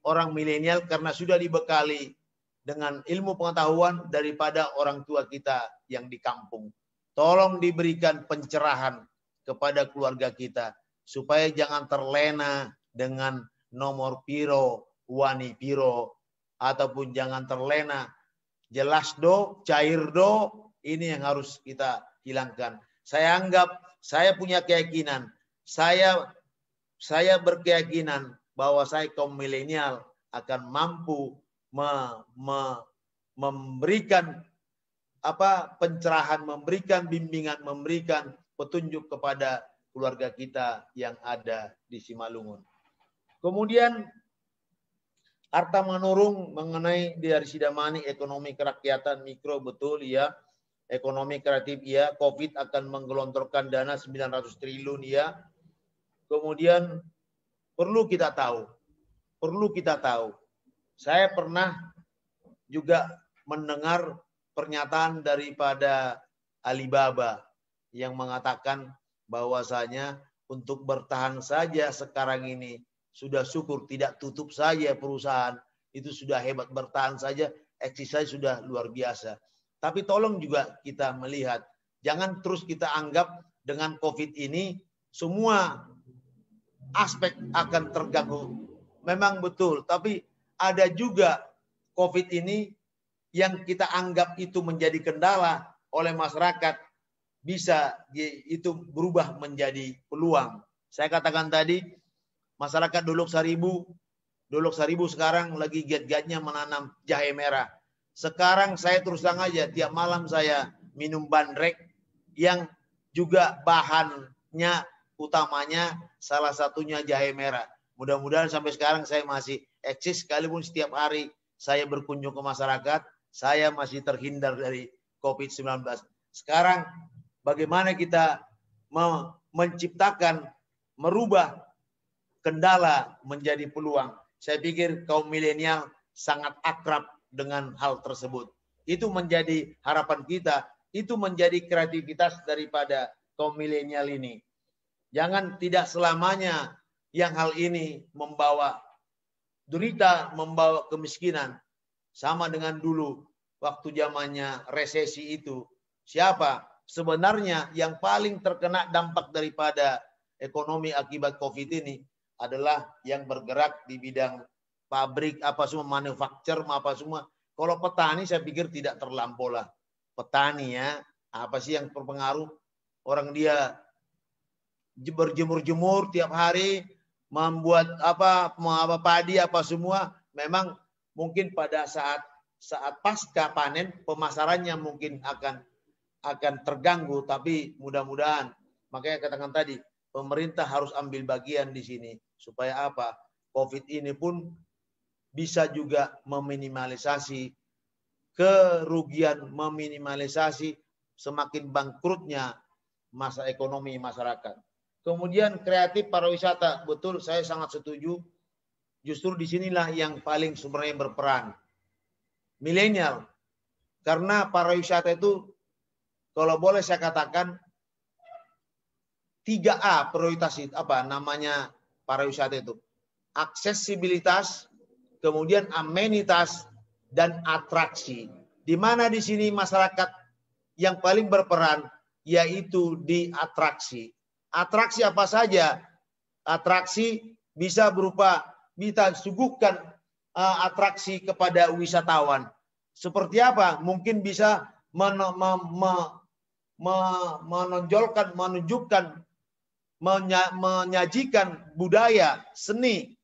orang milenial karena sudah dibekali dengan ilmu pengetahuan daripada orang tua kita yang di kampung. Tolong diberikan pencerahan kepada keluarga kita supaya jangan terlena dengan nomor piro, wani piro, ataupun jangan terlena jelas do, cair do, ini yang harus kita hilangkan. Saya anggap, saya punya keyakinan, saya berkeyakinan bahwa saya kaum milenial akan mampu memberikan pencerahan, memberikan bimbingan, memberikan petunjuk kepada keluarga kita yang ada di Simalungun. Kemudian Arta Manurung mengenai dari Sidamani ekonomi kerakyatan mikro, betul ya. Ekonomi kreatif ya. COVID akan menggelontorkan dana 900 triliun ya. Kemudian perlu kita tahu. Saya pernah juga mendengar pernyataan daripada Alibaba yang mengatakan bahwasanya untuk bertahan saja sekarang ini sudah syukur, tidak tutup saja perusahaan, itu sudah hebat. Bertahan saja, eksis saja sudah luar biasa. Tapi tolong juga kita melihat, jangan terus kita anggap dengan COVID ini semua aspek akan terganggu. Memang betul, tapi ada juga COVID ini yang kita anggap itu menjadi kendala oleh masyarakat, bisa itu berubah menjadi peluang. Saya katakan tadi, masyarakat Dolok Saribu sekarang lagi giat-giatnya menanam jahe merah. Sekarang saya terus terang aja, tiap malam saya minum bandrek yang juga bahannya utamanya salah satunya jahe merah. Mudah-mudahan sampai sekarang saya masih eksis, sekalipun setiap hari saya berkunjung ke masyarakat, saya masih terhindar dari COVID-19. Sekarang bagaimana kita menciptakan, merubah kendala menjadi peluang. Saya pikir kaum milenial sangat akrab dengan hal tersebut. Itu menjadi harapan kita, itu menjadi kreativitas daripada kaum milenial ini. Jangan tidak selamanya yang hal ini membawa derita, membawa kemiskinan. Sama dengan dulu waktu zamannya resesi itu. Siapa? Sebenarnya yang paling terkena dampak daripada ekonomi akibat COVID ini adalah yang bergerak di bidang pabrik, apa semua, manufaktur, apa semua. Kalau petani saya pikir tidak terlampau lah. Petani ya, apa sih yang berpengaruh? Orang dia berjemur-jemur tiap hari, membuat apa padi apa semua, memang mungkin pada saat pasca panen pemasarannya mungkin akan terganggu, tapi mudah-mudahan, makanya katakan tadi pemerintah harus ambil bagian di sini supaya apa? COVID ini pun bisa juga meminimalisasi kerugian, meminimalisasi semakin bangkrutnya masa ekonomi masyarakat. Kemudian kreatif pariwisata, betul, saya sangat setuju. Justru disinilah yang paling sebenarnya berperan milenial, karena pariwisata itu kalau boleh saya katakan 3A prioritas itu apa namanya pariwisata itu, aksesibilitas, kemudian amenitas dan atraksi. Di mana di sini masyarakat yang paling berperan yaitu di atraksi. Atraksi apa saja? Atraksi bisa berupa kita suguhkan atraksi kepada wisatawan. Seperti apa? Mungkin bisa menonjolkan, menunjukkan, menyajikan budaya, seni,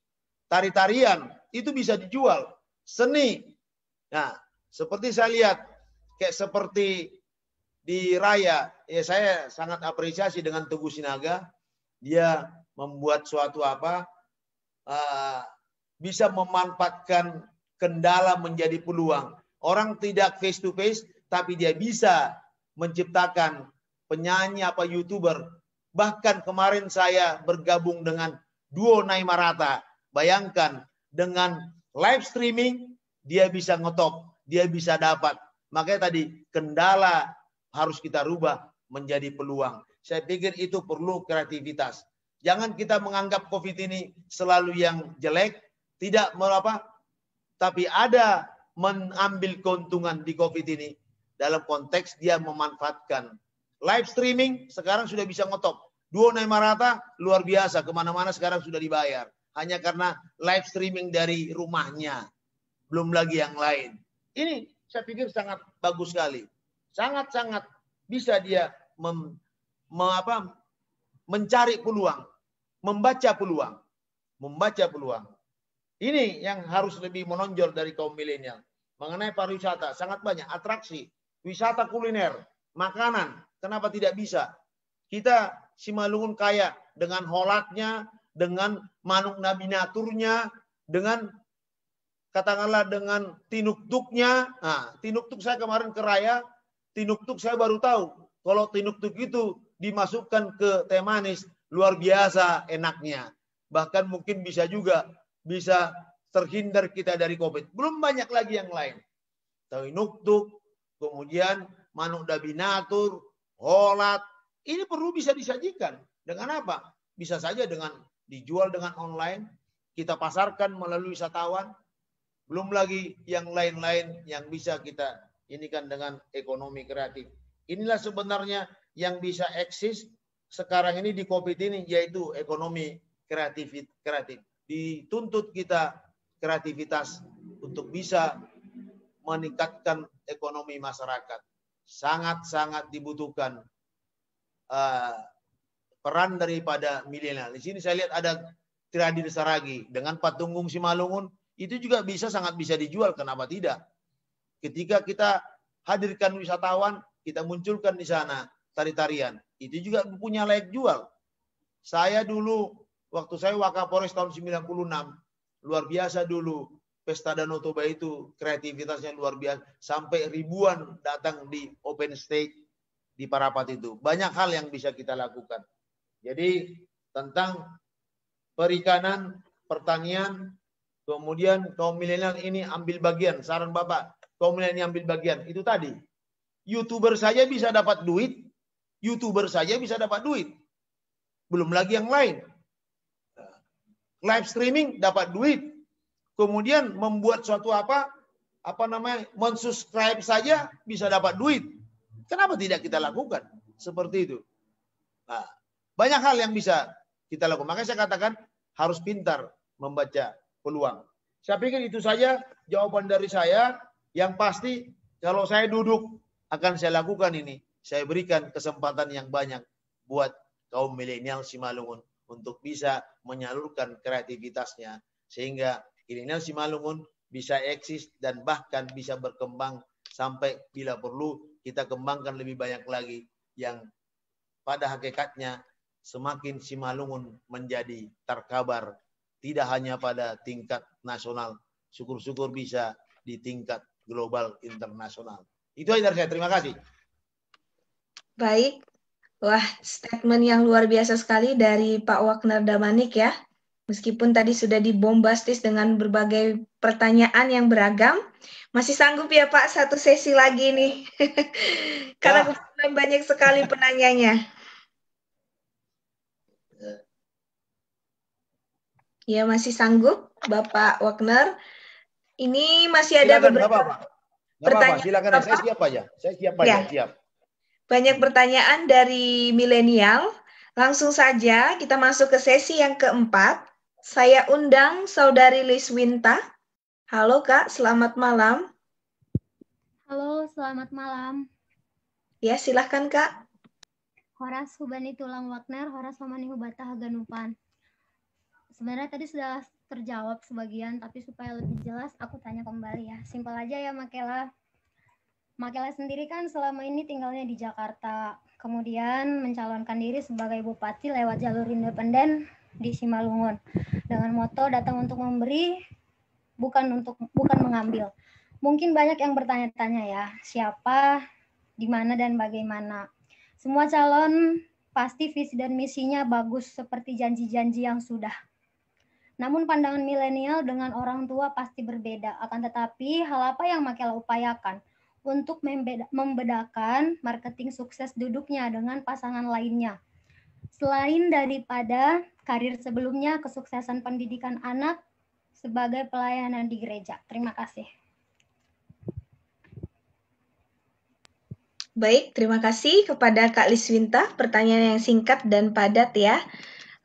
tari-tarian, itu bisa dijual. Seni. Nah, seperti saya lihat, kayak seperti di Raya, ya saya sangat apresiasi dengan Teguh Sinaga. Dia membuat suatu apa, bisa memanfaatkan kendala menjadi peluang. Orang tidak face to face, tapi dia bisa menciptakan penyanyi apa YouTuber. Bahkan kemarin saya bergabung dengan duo Naimarata. Bayangkan dengan live streaming dia bisa ngetop, dia bisa dapat. Makanya tadi kendala harus kita rubah menjadi peluang. Saya pikir itu perlu kreativitas. Jangan kita menganggap COVID ini selalu yang jelek, tidak apa, tapi ada mengambil keuntungan di COVID ini dalam konteks dia memanfaatkan live streaming. Sekarang sudah bisa ngetop. Duo Naimarata luar biasa, kemana-mana sekarang sudah dibayar hanya karena live streaming dari rumahnya, belum lagi yang lain. Ini saya pikir sangat bagus sekali, sangat-sangat bisa dia mencari peluang, membaca peluang. Ini yang harus lebih menonjol dari kaum milenial. Mengenai pariwisata, sangat banyak atraksi. Wisata kuliner, makanan, kenapa tidak bisa? Kita Simalungun kaya dengan holatnya, dengan manuk nabi naturnya, dengan katakanlah dengan tinuktuknya. Nah, tinuktuk saya kemarin ke Raya, tinuktuk saya baru tahu. Kalau tinuktuk itu dimasukkan ke teh manis, luar biasa enaknya. Bahkan mungkin bisa juga bisa terhindar kita dari COVID. Belum banyak lagi yang lain. Tahu nuktuk, kemudian manuk dabinatur, holat. Ini perlu bisa disajikan. Dengan apa? Bisa saja dengan dijual dengan online, kita pasarkan melalui wisatawan. Belum lagi yang lain-lain yang bisa kita inikan dengan ekonomi kreatif. Inilah sebenarnya yang bisa eksis sekarang ini di COVID ini, yaitu ekonomi kreatif. Dituntut kita kreativitas untuk bisa meningkatkan ekonomi masyarakat. Sangat-sangat dibutuhkan peran daripada milenial. Di sini saya lihat ada Triadin Saragi dengan Patunggung Simalungun, itu juga sangat bisa dijual. Kenapa tidak? Ketika kita hadirkan wisatawan, kita munculkan di sana tari-tarian, itu juga punya layak jual. Saya dulu waktu saya Wakapolres tahun 96, luar biasa dulu. Pesta Danau Toba itu kreativitasnya luar biasa. Sampai ribuan datang di open stage di Parapat itu. Banyak hal yang bisa kita lakukan. Jadi tentang perikanan, pertanian, Kemudian kaum milenial ini ambil bagian. Saran Bapak, kaum milenial ini ambil bagian. Itu tadi. YouTuber saja bisa dapat duit. YouTuber saja bisa dapat duit. Belum lagi yang lain. Live streaming dapat duit. Kemudian membuat suatu mensubscribe saja bisa dapat duit. Kenapa tidak kita lakukan seperti itu? Nah, banyak hal yang bisa kita lakukan. Makanya saya katakan harus pintar membaca peluang. Saya pikir itu saja jawaban dari saya. Yang pasti kalau saya duduk akan saya lakukan ini. Saya berikan kesempatan yang banyak buat kaum milenial Simalungun untuk bisa menyalurkan kreativitasnya sehingga milenial Simalungun bisa eksis dan bahkan bisa berkembang sampai bila perlu kita kembangkan lebih banyak lagi yang pada hakikatnya semakin Simalungun menjadi terkabar tidak hanya pada tingkat nasional, syukur-syukur bisa di tingkat global internasional. Itu aja dari saya. Terima kasih. Baik. Wah, statement yang luar biasa sekali dari Pak Wagner Damanik ya. Meskipun tadi sudah dibombastis dengan berbagai pertanyaan yang beragam, masih sanggup ya Pak satu sesi lagi nih. Karena kebetulan banyak sekali penanyanya. Ya, masih sanggup Bapak Wagner. Ini masih ada beberapa pertanyaan. Silakan, saya siap aja. Saya siap aja, siap. Banyak pertanyaan dari milenial. Langsung saja kita masuk ke sesi yang keempat. Saya undang Saudari Liswinta. Halo Kak, selamat malam. Halo, selamat malam. Ya, silahkan Kak. Horas Hubani Tulang Wagner, Horas Homani Hubata Haganupan. Sebenarnya tadi sudah terjawab sebagian, tapi supaya lebih jelas aku tanya kembali ya. Simpel aja ya Makela. Makela sendiri kan selama ini tinggalnya di Jakarta, kemudian mencalonkan diri sebagai bupati lewat jalur independen di Simalungun dengan moto datang untuk memberi, bukan mengambil. Mungkin banyak yang bertanya-tanya ya, siapa, di mana dan bagaimana. Semua calon pasti visi dan misinya bagus seperti janji-janji yang sudah. Namun pandangan milenial dengan orang tua pasti berbeda. Akan tetapi hal apa yang Makela upayakan untuk membedakan marketing sukses duduknya dengan pasangan lainnya? Selain daripada karir sebelumnya, kesuksesan pendidikan anak sebagai pelayanan di gereja. Terima kasih. Baik, terima kasih kepada Kak Liswinta. Pertanyaan yang singkat dan padat ya.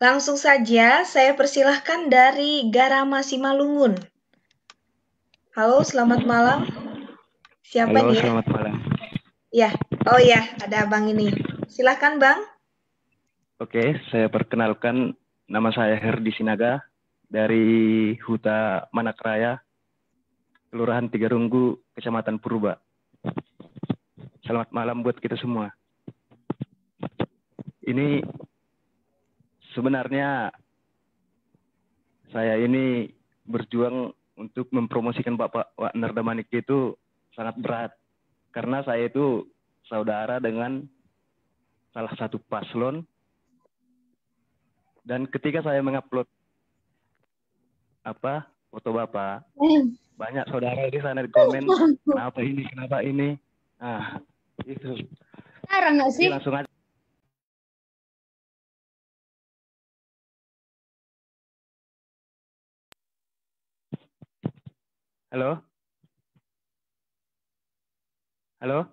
Langsung saja saya persilahkan dari Garama Simalungun. Halo, selamat malam. Siapa Halo, nih? Selamat malam. Ya, oh ya, ada Abang ini. Silahkan Bang. Oke, saya perkenalkan, nama saya Herdi Sinaga dari Huta Manakraya, Kelurahan Tigarunggu, Kecamatan Purba. Selamat malam buat kita semua. Ini sebenarnya saya ini berjuang untuk mempromosikan Bapak Wagner Damanik itu sangat berat. Karena saya itu saudara dengan salah satu paslon. Dan ketika saya mengupload foto Bapak, banyak saudara di sana di komen, kenapa ini. Nah, itu. Sekarang nggak sih? Langsung aja. Halo? Halo?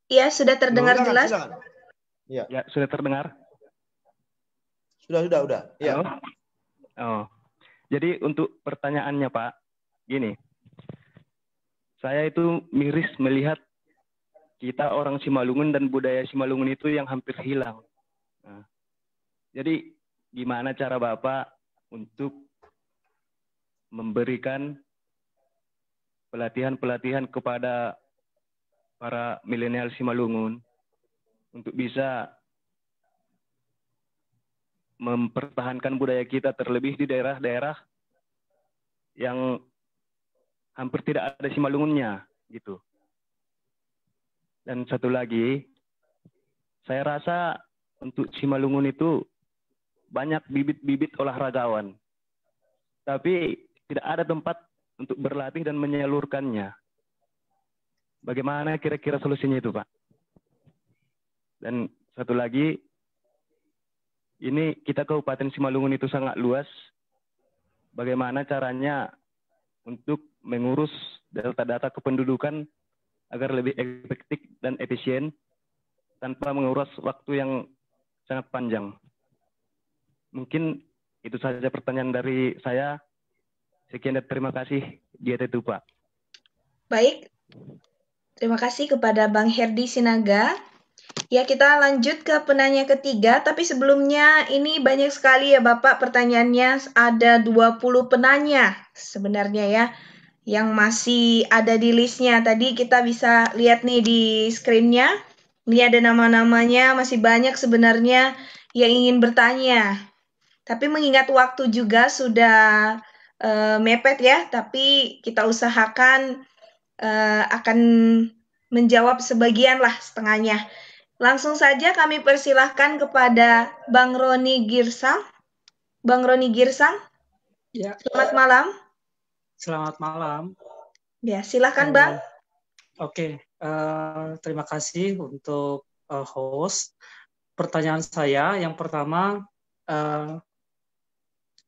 Iya, sudah terdengar jelas. Silakan. Ya, sudah terdengar? Sudah. Ya. Oh. Jadi untuk pertanyaannya Pak, gini. Saya itu miris melihat kita orang Simalungun dan budaya Simalungun itu yang hampir hilang. Nah, jadi gimana cara Bapak untuk memberikan pelatihan-pelatihan kepada para milenial Simalungun untuk bisa mempertahankan budaya kita, terlebih di daerah-daerah yang hampir tidak ada Simalungunnya gitu. Dan satu lagi, saya rasa untuk Simalungun itu banyak bibit-bibit olahragawan. Tapi tidak ada tempat untuk berlatih dan menyalurkannya. Bagaimana kira-kira solusinya itu, Pak? Dan satu lagi, ini kita Kabupaten Simalungun itu sangat luas. Bagaimana caranya untuk mengurus data-data kependudukan agar lebih efektif dan efisien tanpa menguras waktu yang sangat panjang. Mungkin itu saja pertanyaan dari saya. Sekian dan terima kasih. Itu, Pak. Baik. Terima kasih kepada Bang Herdi Sinaga. Ya, kita lanjut ke penanya ketiga, tapi sebelumnya ini banyak sekali ya Bapak pertanyaannya, ada 20 penanya sebenarnya ya, yang masih ada di listnya. Tadi kita bisa lihat nih di screen-nya, ini ada nama-namanya, masih banyak sebenarnya yang ingin bertanya. Tapi mengingat waktu juga sudah mepet ya, tapi kita usahakan akan menjawab sebagian lah, setengahnya. Langsung saja kami persilahkan kepada Bang Roni Girsang. Bang Roni Girsang, ya. Selamat malam. Selamat malam. Ya, silahkan Bang. Oke, terima kasih untuk host. Pertanyaan saya yang pertama,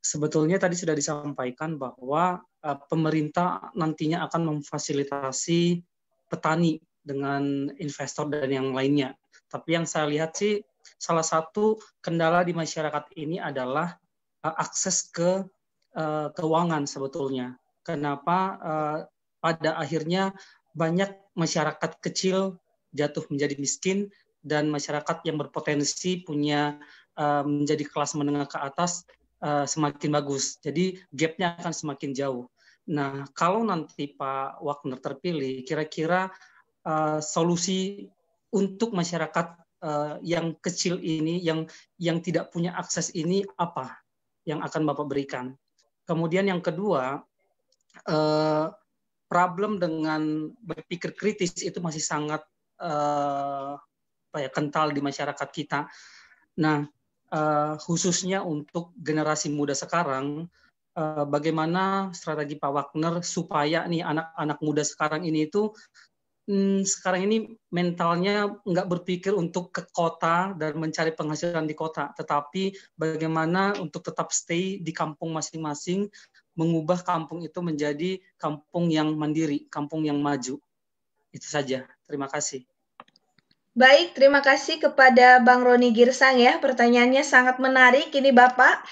sebetulnya tadi sudah disampaikan bahwa pemerintah nantinya akan memfasilitasi petani dengan investor dan yang lainnya. Tapi yang saya lihat sih, salah satu kendala di masyarakat ini adalah akses ke keuangan sebetulnya. Kenapa pada akhirnya banyak masyarakat kecil jatuh menjadi miskin dan masyarakat yang berpotensi punya menjadi kelas menengah ke atas semakin bagus. Jadi gap-nya akan semakin jauh. Nah, kalau nanti Pak Wagner terpilih, kira-kira solusi untuk masyarakat yang kecil ini, yang tidak punya akses ini, apa yang akan Bapak berikan? Kemudian yang kedua, problem dengan berpikir kritis itu masih sangat kental di masyarakat kita. Nah, khususnya untuk generasi muda sekarang, bagaimana strategi Pak Wagner supaya nih anak-anak muda sekarang ini itu sekarang ini mentalnya nggak berpikir untuk ke kota dan mencari penghasilan di kota, tetapi bagaimana untuk tetap stay di kampung masing-masing, mengubah kampung itu menjadi kampung yang mandiri, kampung yang maju. Itu saja. Terima kasih. Baik, terima kasih kepada Bang Roni Girsang ya. Pertanyaannya sangat menarik ini Bapak.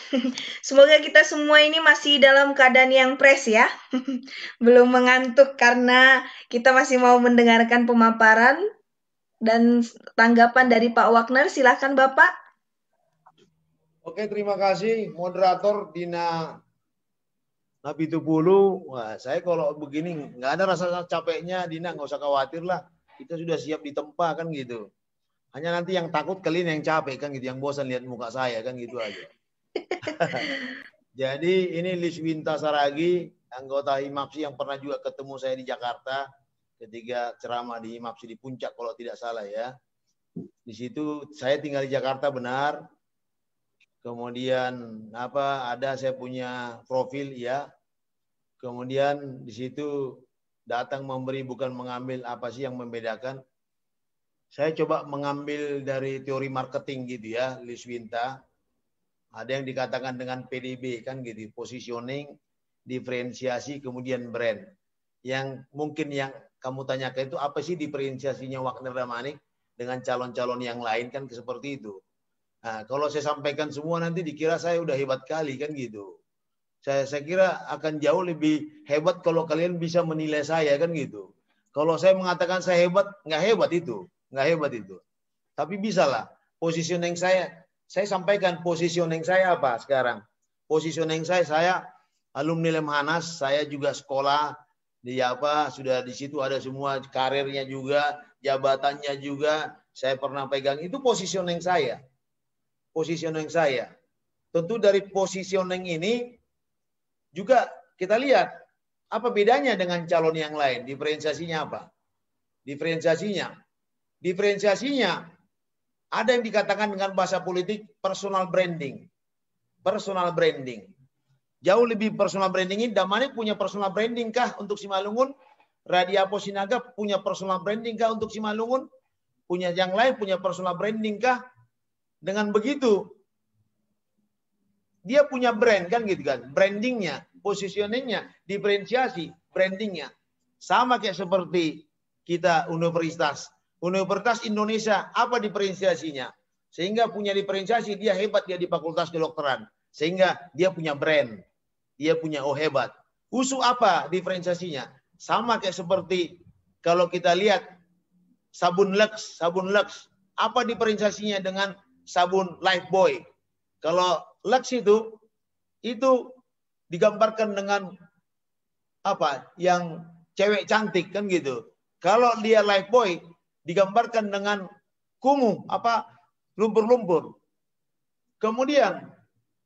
Semoga kita semua ini masih dalam keadaan yang fresh ya. Belum mengantuk karena kita masih mau mendengarkan pemaparan dan tanggapan dari Pak Wagner. Silakan Bapak. Oke, terima kasih moderator Dina Napitupulu. Wah, saya kalau begini nggak ada rasa capeknya, Dina, nggak usah khawatir lah. Kita sudah siap ditempa kan gitu. Hanya nanti yang takut kalian yang capek kan gitu, yang bosan lihat muka saya kan gitu aja. Jadi ini Liswinta Saragi, anggota HIMAPSI yang pernah juga ketemu saya di Jakarta ketika ceramah di HIMAPSI di Puncak kalau tidak salah ya. Di situ saya tinggal di Jakarta benar. Kemudian ada saya punya profil ya. Kemudian di situ datang memberi bukan mengambil, apa sih yang membedakan. Saya coba mengambil dari teori marketing gitu ya, Liswinta. Ada yang dikatakan dengan PDB kan gitu, positioning, diferensiasi, kemudian brand. Yang mungkin yang kamu tanyakan itu apa sih diferensiasinya Wagner Damanik dengan calon-calon yang lain kan seperti itu. Nah, kalau saya sampaikan semua nanti dikira saya udah hebat kali kan gitu. Saya kira akan jauh lebih hebat kalau kalian bisa menilai saya kan gitu. Kalau saya mengatakan saya hebat, nggak hebat itu. Tapi bisalah positioning saya sampaikan positioning saya apa sekarang. Positioning saya alumni Lemhanas, saya juga sekolah di sudah di situ ada semua karirnya juga, jabatannya juga, saya pernah pegang. Itu positioning saya. Tentu dari positioning ini juga kita lihat apa bedanya dengan calon yang lain. Diferensiasinya apa? Diferensiasinya ada yang dikatakan dengan bahasa politik personal branding. personal branding. Jauh lebih personal branding ini. Damanik punya personal branding kah untuk Simalungun? Radiapo Sinaga punya personal branding kah untuk Simalungun? Punya yang lain punya personal branding kah? Dengan begitu, dia punya brand kan gitu kan. Brandingnya, positioningnya, diferensiasi brandingnya. Sama kayak seperti kita universitas. Universitas Indonesia, apa diferensiasinya? Sehingga punya diferensiasi, dia hebat dia di fakultas kedokteran. Sehingga dia punya brand. Dia punya oh hebat. USU apa diferensiasinya? Sama kayak seperti kalau kita lihat sabun Lux. Apa diferensiasinya dengan sabun Lifebuoy? Kalau Lux itu digambarkan dengan apa? Yang cewek cantik kan gitu. Kalau dia Lifebuoy digambarkan dengan kumuh, apa lumpur-lumpur. Kemudian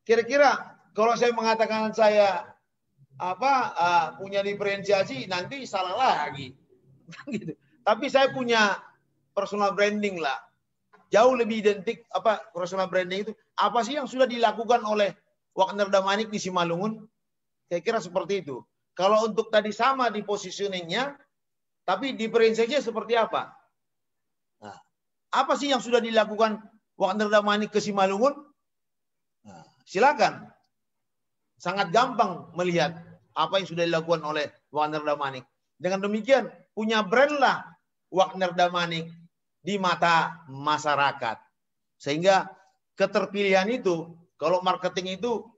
kira-kira kalau saya mengatakan saya punya diferensiasi, nanti salah lagi. Gitu. Tapi saya punya personal branding lah. Jauh lebih identik personal branding itu. Apa sih yang sudah dilakukan oleh Wagner Damanik di Simalungun? Saya kira seperti itu. Kalau untuk tadi sama di positioningnya, tapi diferensiasinya seperti apa? Nah, apa sih yang sudah dilakukan Wagner Damanik ke Simalungun? Nah, silakan. Sangat gampang melihat apa yang sudah dilakukan oleh Wagner Damanik. Dengan demikian, punya brand lah Wagner Damanik di mata masyarakat. Sehingga keterpilihan itu, kalau marketing itu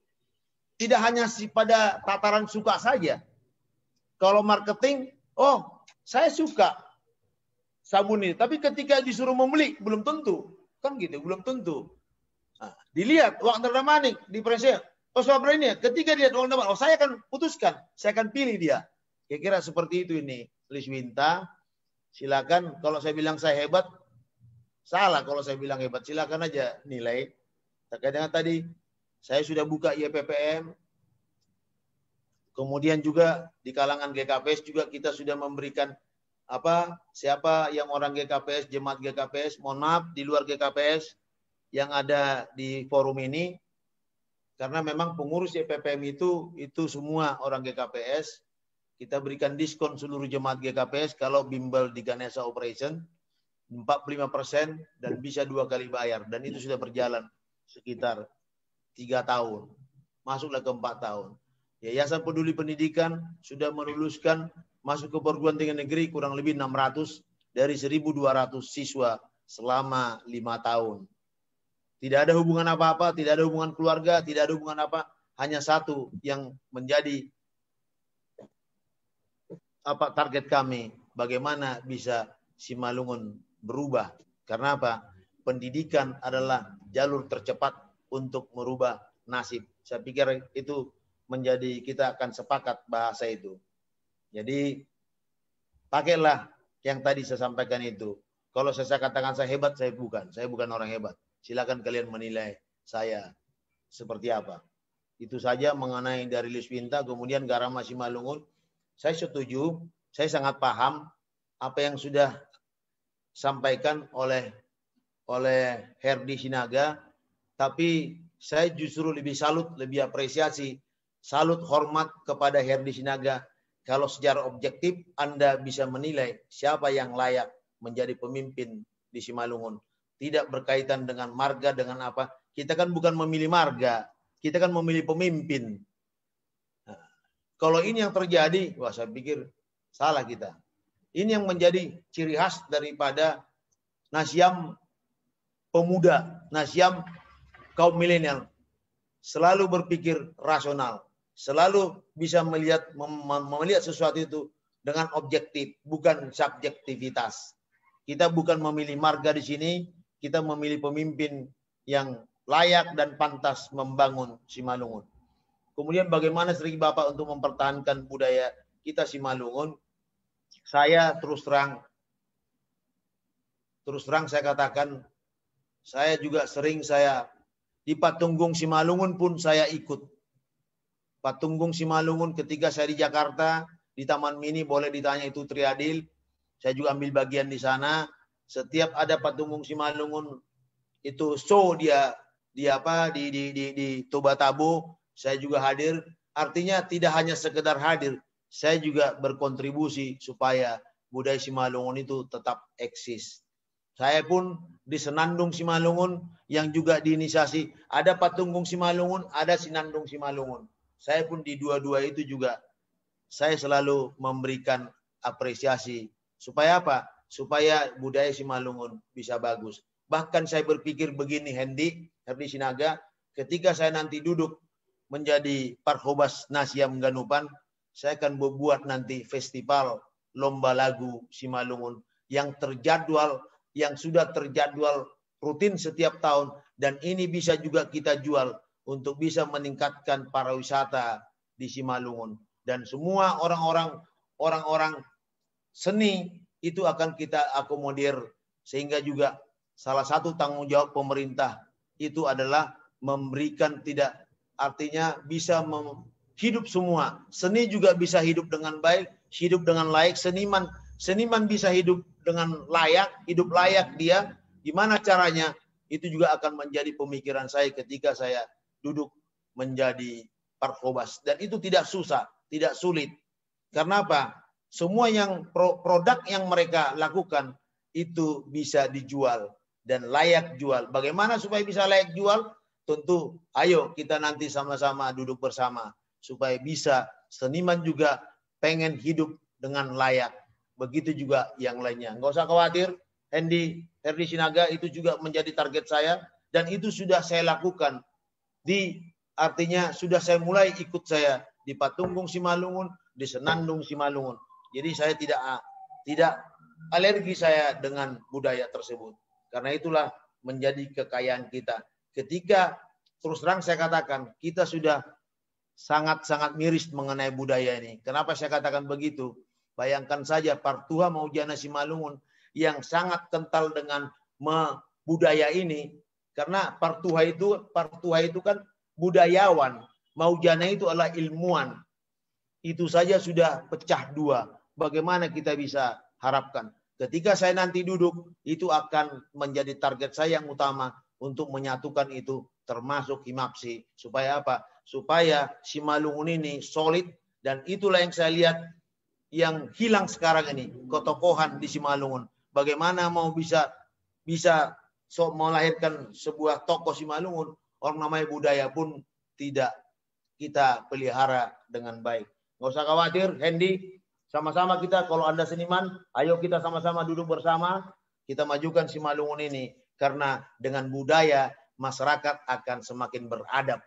tidak hanya pada tataran suka saja. Kalau marketing, oh saya suka sabun ini. Tapi ketika disuruh membeli, belum tentu. Kan gitu, belum tentu. Nah, dilihat Wagner Damanik, diferensiasi. Personal brandnya, ketika dia Wagner Damanik, oh saya akan putuskan, saya akan pilih dia. Kira-kira seperti itu ini. Liswinta, silakan. Kalau saya bilang saya hebat, salah kalau saya bilang hebat. Silakan aja nilai. Terkait dengan tadi, saya sudah buka IPPM. Kemudian juga di kalangan GKPS juga kita sudah memberikan siapa yang orang GKPS, jemaat GKPS, mohon maaf di luar GKPS yang ada di forum ini. Karena memang pengurus IPPM itu semua orang GKPS. Kita berikan diskon seluruh jemaat GKPS kalau bimbel di Ganesha Operation 45% dan bisa 2 kali bayar. Dan itu sudah berjalan sekitar 3 tahun. Masuklah ke 4 tahun. Yayasan Peduli Pendidikan sudah meluluskan masuk ke perguruan tinggi negeri kurang lebih 600 dari 1.200 siswa selama 5 tahun. Tidak ada hubungan apa-apa, tidak ada hubungan keluarga, tidak ada hubungan apa. Hanya satu yang menjadi target kami. Bagaimana bisa Simalungun berubah. Karena apa? Pendidikan adalah jalur tercepat untuk merubah nasib. Saya pikir itu menjadi kita akan sepakat bahasa itu. Jadi pakailah yang tadi saya sampaikan itu. Kalau saya katakan saya hebat, saya bukan orang hebat. Silakan kalian menilai saya seperti apa. Itu saja mengenai dari Liswinta, kemudian Garama Simalungun. Saya setuju, saya sangat paham apa yang sudah sampaikan oleh Herdi Sinaga, tapi saya justru lebih salut, lebih apresiasi, salut hormat kepada Herdi Sinaga. Kalau secara objektif Anda bisa menilai siapa yang layak menjadi pemimpin di Simalungun. Tidak berkaitan dengan marga, dengan apa. Kita kan bukan memilih marga, kita kan memilih pemimpin. Nah, kalau ini yang terjadi, wah saya pikir salah kita. Ini yang menjadi ciri khas daripada Nasyam pemuda, Nasyam kaum milenial. Selalu berpikir rasional, selalu bisa melihat sesuatu itu dengan objektif, bukan subjektivitas. Kita bukan memilih marga di sini, kita memilih pemimpin yang layak dan pantas membangun Simalungun. Kemudian bagaimana strategi Bapak untuk mempertahankan budaya kita Simalungun? Saya terus terang saya katakan, saya juga sering di Patunggung Simalungun pun saya ikut. Patunggung Simalungun ketika saya di Jakarta, di Taman Mini, boleh ditanya itu Triadil. Saya juga ambil bagian di sana. Setiap ada Patunggung Simalungun, itu show dia di Toba Tabo, saya juga hadir. Artinya tidak hanya sekedar hadir, saya juga berkontribusi supaya budaya Simalungun itu tetap eksis. Saya pun di Senandung Simalungun yang juga diinisiasi, ada Patunggung Simalungun, ada Sinandung Simalungun. Saya pun di dua-dua itu juga saya selalu memberikan apresiasi. Supaya apa? Supaya budaya Simalungun bisa bagus. Bahkan saya berpikir begini, Herdi Sinaga, ketika saya nanti duduk menjadi Parkobas Nasiam Ganupan, saya akan membuat nanti festival lomba lagu Simalungun yang terjadwal, yang sudah terjadwal rutin setiap tahun, dan ini bisa juga kita jual untuk bisa meningkatkan pariwisata di Simalungun, dan semua orang-orang seni itu akan kita akomodir, sehingga juga salah satu tanggung jawab pemerintah itu adalah memberikan, tidak artinya bisa hidup semua. Seni juga bisa hidup dengan baik, hidup dengan layak. Seniman bisa hidup dengan layak, hidup layak dia. Gimana caranya? Itu juga akan menjadi pemikiran saya ketika saya duduk menjadi Parkobas. Dan itu tidak susah, tidak sulit. Karena apa? Semua yang produk yang mereka lakukan itu bisa dijual dan layak jual. Bagaimana supaya bisa layak jual? Tentu, ayo kita nanti sama-sama duduk bersama supaya bisa seniman juga pengen hidup dengan layak. Begitu juga yang lainnya. Nggak usah khawatir, Herdi Sinaga itu juga menjadi target saya, dan itu sudah saya lakukan. Artinya sudah saya mulai ikut saya di Patunggung Simalungun, di Senandung Simalungun. Jadi saya tidak alergi saya dengan budaya tersebut. Karena itulah menjadi kekayaan kita. Ketika terus terang saya katakan, kita sudah sangat-sangat miris mengenai budaya ini. Kenapa saya katakan begitu? Bayangkan saja Partuha Maujana Simalungun yang sangat kental dengan budaya ini. Karena Partuha itu kan budayawan. Maujana itu adalah ilmuwan. Itu saja sudah pecah dua. Bagaimana kita bisa harapkan? Ketika saya nanti duduk, itu akan menjadi target saya yang utama untuk menyatukan itu, termasuk Himapsi. Supaya apa? Supaya Simalungun ini solid, dan itulah yang saya lihat yang hilang sekarang ini, ketokohan di Simalungun. Bagaimana mau bisa melahirkan sebuah tokoh Simalungun, orang namanya budaya pun tidak kita pelihara dengan baik. Nggak usah khawatir, Hendy, sama-sama kita, kalau Anda seniman, ayo kita sama-sama duduk bersama, kita majukan Simalungun ini. Karena dengan budaya, masyarakat akan semakin beradab.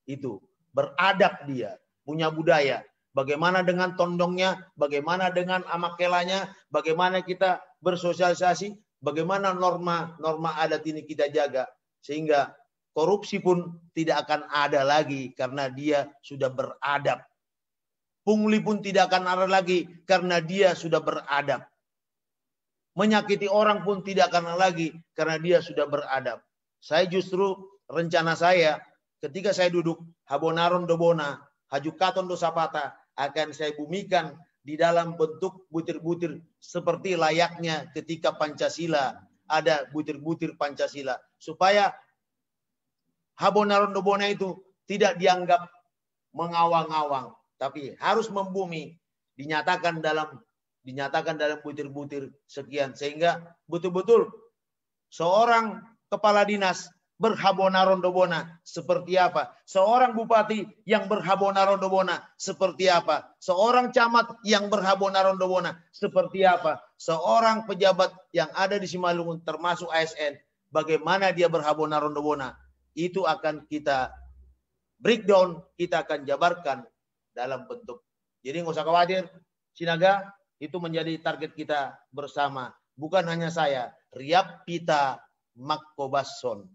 Itu, beradab dia, punya budaya. Bagaimana dengan tondongnya, bagaimana dengan amakelanya, bagaimana kita bersosialisasi, bagaimana norma adat ini kita jaga. Sehingga korupsi pun tidak akan ada lagi karena dia sudah beradab. Pungli pun tidak akan ada lagi karena dia sudah beradab. Menyakiti orang pun tidak akan ada lagi karena dia sudah beradab. Saya justru rencana saya ketika saya duduk Habonaron Dobona, Hajukaton Dosapata akan saya bumikan di dalam bentuk butir-butir seperti layaknya ketika Pancasila ada butir-butir Pancasila, supaya Habonaron Dobona itu tidak dianggap mengawang-awang, tapi harus membumi, dinyatakan dalam butir-butir sekian, sehingga betul-betul seorang kepala dinas berhabonaron dobona seperti apa, seorang bupati yang berhabonaron dobona seperti apa, seorang camat yang berhabonaron dobona seperti apa, seorang pejabat yang ada di Simalungun termasuk ASN bagaimana dia berhabonaron dobona, itu akan kita breakdown, kita akan jabarkan dalam bentuk. Jadi nggak usah khawatir, Sinaga, itu menjadi target kita bersama. Bukan hanya saya, Riap Pita Makobasson.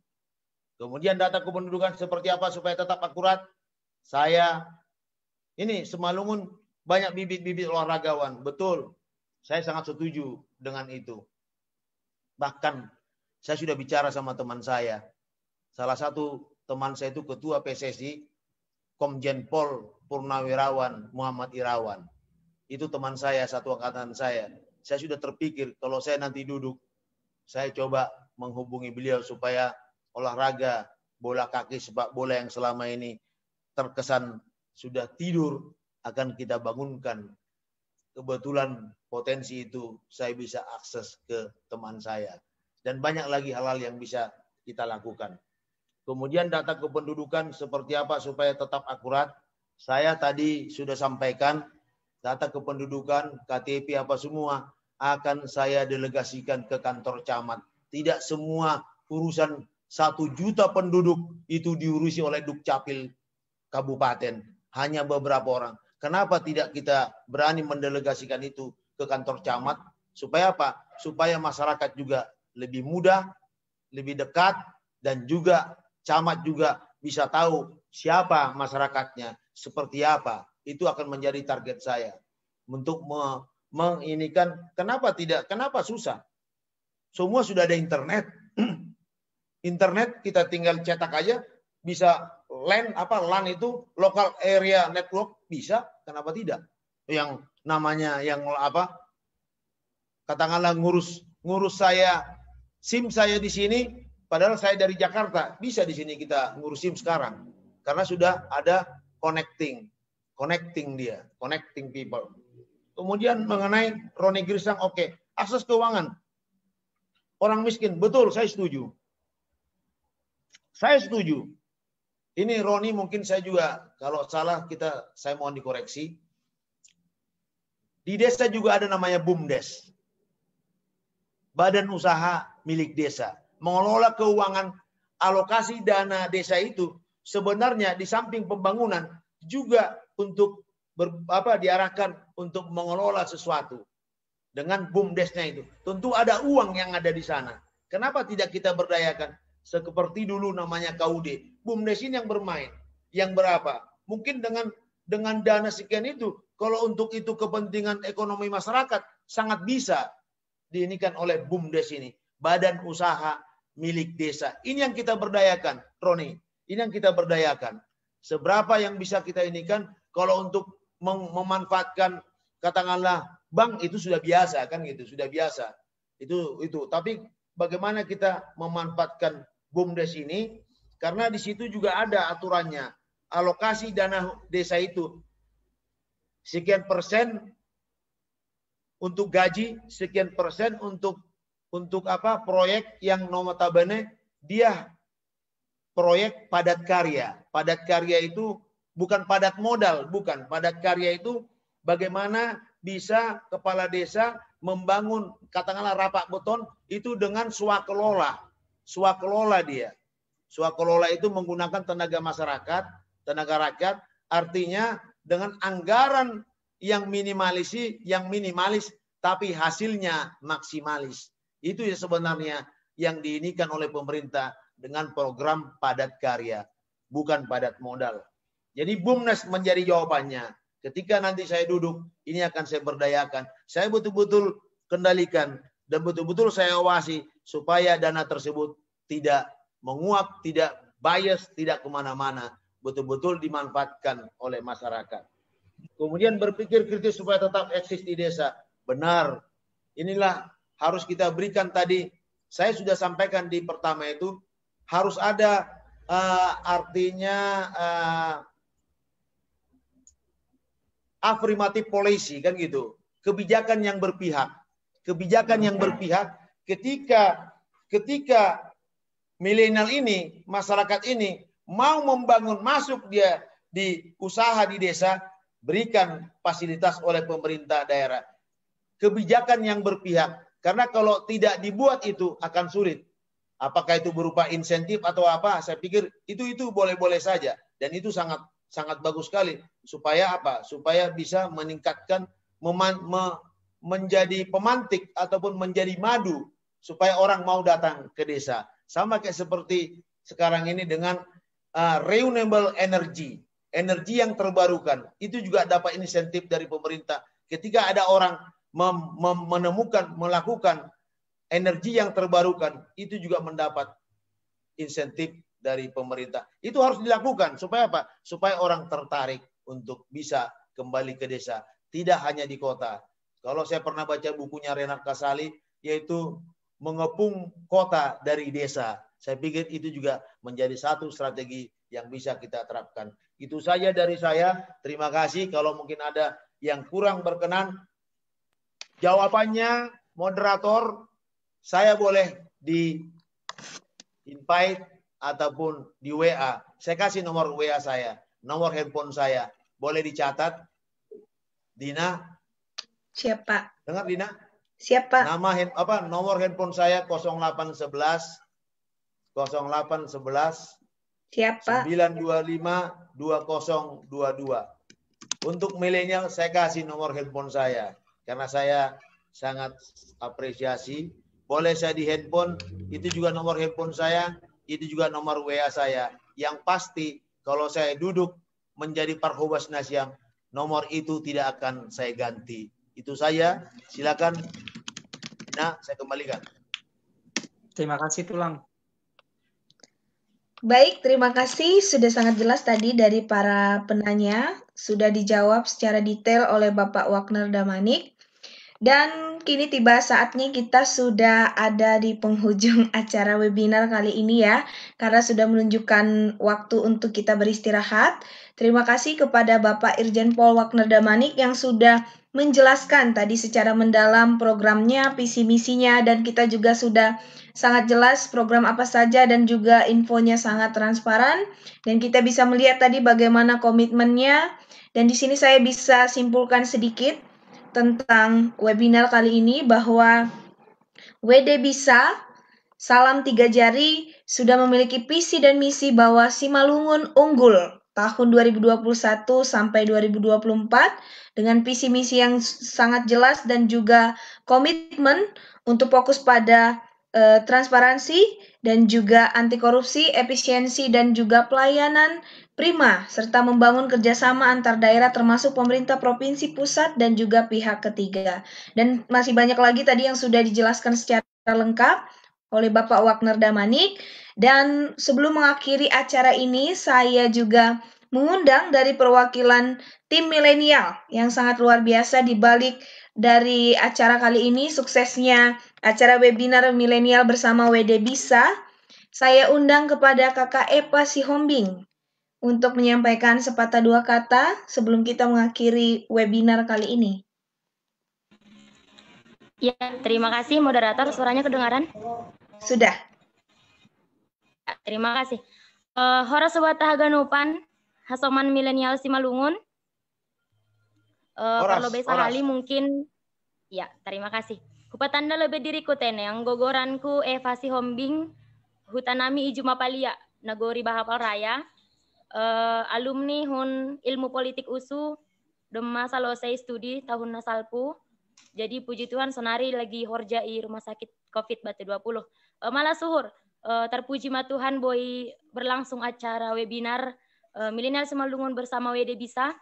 Kemudian data kependudukan seperti apa supaya tetap akurat? Ini Simalungun banyak bibit-bibit olahragawan. Betul, saya sangat setuju dengan itu. Bahkan saya sudah bicara sama teman saya. Salah satu teman saya itu ketua PSSI, Komjen Pol Purnawirawan Muhammad Irawan. Itu teman saya, satu angkatan saya. Saya sudah terpikir kalau saya nanti duduk, saya coba menghubungi beliau supaya olahraga bola kaki sepak bola yang selama ini terkesan sudah tidur akan kita bangunkan. Kebetulan potensi itu saya bisa akses ke teman saya. Dan banyak lagi hal-hal yang bisa kita lakukan. Kemudian data kependudukan seperti apa supaya tetap akurat. Saya tadi sudah sampaikan data kependudukan, KTP apa semua akan saya delegasikan ke kantor camat. Tidak semua urusan 1 juta penduduk itu diurusi oleh Dukcapil kabupaten. Hanya beberapa orang. Kenapa tidak kita berani mendelegasikan itu ke kantor camat? Supaya apa? Supaya masyarakat juga lebih mudah, lebih dekat, dan juga camat juga bisa tahu siapa masyarakatnya, seperti apa. Itu akan menjadi target saya. Untuk menginikan, kenapa tidak, kenapa susah? Semua sudah ada internet. Internet kita tinggal cetak aja, bisa LAN itu local area network bisa, kenapa tidak? Yang namanya yang apa? Katakanlah ngurus saya SIM saya di sini, padahal saya dari Jakarta, bisa di sini kita ngurus SIM sekarang, karena sudah ada connecting dia, connecting people. Kemudian mengenai Roni Girsang, oke, akses keuangan orang miskin, betul, saya setuju. Saya setuju. Ini Roni mungkin saya juga, kalau salah saya mohon dikoreksi. Di desa juga ada namanya BUMDes. Badan usaha milik desa. Mengelola keuangan, alokasi dana desa itu sebenarnya di samping pembangunan juga untuk diarahkan untuk mengelola sesuatu. Dengan BUMDesnya itu. Tentu ada uang yang ada di sana. Kenapa tidak kita berdayakan? Seperti dulu namanya KUD. BUMDes ini yang bermain. Yang berapa? Mungkin dengan dana sekian itu, kalau untuk itu kepentingan ekonomi masyarakat, sangat bisa diinikan oleh BUMDes ini. Badan usaha milik desa. Ini yang kita berdayakan, Roni. Ini yang kita berdayakan. Seberapa yang bisa kita inikan, kalau untuk memanfaatkan, katakanlah, bank itu sudah biasa, kan gitu, sudah biasa. Itu. Tapi bagaimana kita memanfaatkan BUMDes ini, karena di situ juga ada aturannya. Alokasi dana desa itu sekian persen untuk gaji, sekian persen untuk proyek yang notabene dia proyek padat karya. Padat karya itu bukan padat modal, bukan. Padat karya itu bagaimana bisa kepala desa membangun, katakanlah rapak beton itu dengan swakelola. Swakelola dia. Swakelola itu menggunakan tenaga masyarakat, tenaga rakyat, artinya dengan anggaran yang minimalis, tapi hasilnya maksimalis. Itu ya sebenarnya yang diinikan oleh pemerintah dengan program padat karya, bukan padat modal. Jadi BUMDes menjadi jawabannya. Ketika nanti saya duduk, ini akan saya berdayakan. Saya betul-betul kendalikan dan betul-betul saya awasi supaya dana tersebut tidak menguap, tidak bias, tidak kemana-mana. Betul-betul dimanfaatkan oleh masyarakat. Kemudian berpikir kritis supaya tetap eksis di desa. Benar. Inilah harus kita berikan tadi. Saya sudah sampaikan di pertama itu. Harus ada artinya affirmative policy, kan gitu. Kebijakan yang berpihak. Kebijakan yang berpihak ketika milenial ini, masyarakat ini mau membangun, masuk dia di usaha di desa, berikan fasilitas oleh pemerintah daerah. Kebijakan yang berpihak. Karena kalau tidak dibuat itu akan sulit. Apakah itu berupa insentif atau apa? Saya pikir itu boleh-boleh saja. Dan itu sangat bagus sekali. Supaya apa? Supaya bisa meningkatkan, menjadi pemantik ataupun menjadi madu. Supaya orang mau datang ke desa. Sama kayak seperti sekarang ini dengan renewable energy. Energi yang terbarukan. Itu juga dapat insentif dari pemerintah. Ketika ada orang melakukan energi yang terbarukan, itu juga mendapat insentif dari pemerintah. Itu harus dilakukan. Supaya apa? Supaya orang tertarik untuk bisa kembali ke desa. Tidak hanya di kota. Kalau saya pernah baca bukunya Renat Kasali, yaitu mengepung kota dari desa. Saya pikir itu juga menjadi satu strategi yang bisa kita terapkan. Itu saja dari saya. Terima kasih. Kalau mungkin ada yang kurang berkenan, jawabannya moderator, saya boleh di invite ataupun di WA. Saya kasih nomor WA saya, nomor handphone saya. Boleh dicatat. Dina? Siapa? Dengar Dina? Siapa? Nomor handphone saya 0811 Siapa? 925 2022. Untuk milenial saya kasih nomor handphone saya karena saya sangat apresiasi. Boleh saya di handphone, itu juga nomor handphone saya, itu juga nomor WA saya. Yang pasti kalau saya duduk menjadi Parhubas Nasyam, nomor itu tidak akan saya ganti. Itu saya. Silakan. Nah, saya kembalikan. Terima kasih Tulang. Baik, terima kasih. Sudah sangat jelas tadi dari para penanya. Sudah dijawab secara detail oleh Bapak Wagner Damanik. Dan kini tiba saatnya kita sudah ada di penghujung acara webinar kali ini ya, karena sudah menunjukkan waktu untuk kita beristirahat. Terima kasih kepada Bapak Irjen Pol Wagner Damanik yang sudah menjelaskan tadi secara mendalam programnya, visi misinya, dan kita juga sudah sangat jelas program apa saja dan juga infonya sangat transparan. Dan kita bisa melihat tadi bagaimana komitmennya. Dan di sini saya bisa simpulkan sedikit tentang webinar kali ini bahwa WD Bisa Salam Tiga Jari sudah memiliki visi dan misi bahwa Simalungun unggul tahun 2021 sampai 2024 dengan visi misi yang sangat jelas dan juga komitmen untuk fokus pada transparansi dan juga anti korupsi, efisiensi dan juga pelayanan prima, serta membangun kerjasama antar daerah termasuk pemerintah provinsi pusat dan juga pihak ketiga. Dan masih banyak lagi tadi yang sudah dijelaskan secara lengkap oleh Bapak Wagner Damanik. Dan sebelum mengakhiri acara ini, saya juga mengundang dari perwakilan tim milenial yang sangat luar biasa di balik dari acara kali ini, suksesnya acara webinar milenial bersama WD Bisa. Saya undang kepada Kakak Epa Sihombing untuk menyampaikan sepatah dua kata sebelum kita mengakhiri webinar kali ini. Ya, terima kasih moderator. Suaranya kedengaran? Sudah. Ya, terima kasih. Hora Sobat Haganupan, Hasoman Milenial Simalungun. Kalau bisa hali mungkin, ya terima kasih. Kupatanda lebih diriku tene, yang gogoranku Eva Sihombing, Hutanami Ijumapalia, Nagori Bahapal Raya. Alumni Hun Ilmu Politik USU Dema selesai studi tahun nasalpu. Jadi puji Tuhan sonari lagi horjai rumah sakit COVID batu 20. Malah suhur terpuji ma Tuhan boy berlangsung acara webinar milenial Simalungun bersama WD Bisa.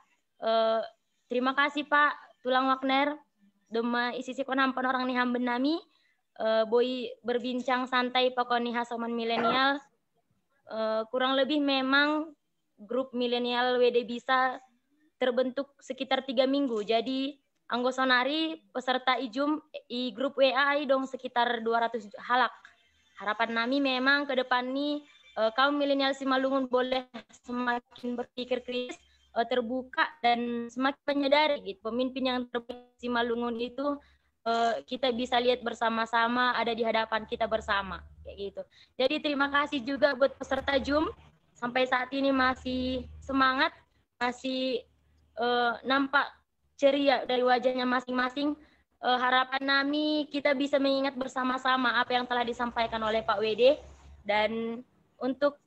Terima kasih Pak Tulang Wagner Dema isi nampan orang nih hamben nami boy berbincang santai pokoknya hasoman milenial. Kurang lebih memang grup milenial WD Bisa terbentuk sekitar 3 minggu. Jadi anggosonari peserta ijum i grup WA dong sekitar 200 halak. Harapan kami memang ke depan nih kaum milenial Simalungun boleh semakin berpikir kritis, terbuka dan semakin menyadari gitu. Pemimpin yang terbaik Simalungun itu kita bisa lihat bersama-sama ada di hadapan kita bersama kayak gitu. Jadi terima kasih juga buat peserta Zoom. Sampai saat ini masih semangat, masih nampak ceria dari wajahnya masing-masing. Harapan kami kita bisa mengingat bersama-sama apa yang telah disampaikan oleh Pak WD. Dan untuk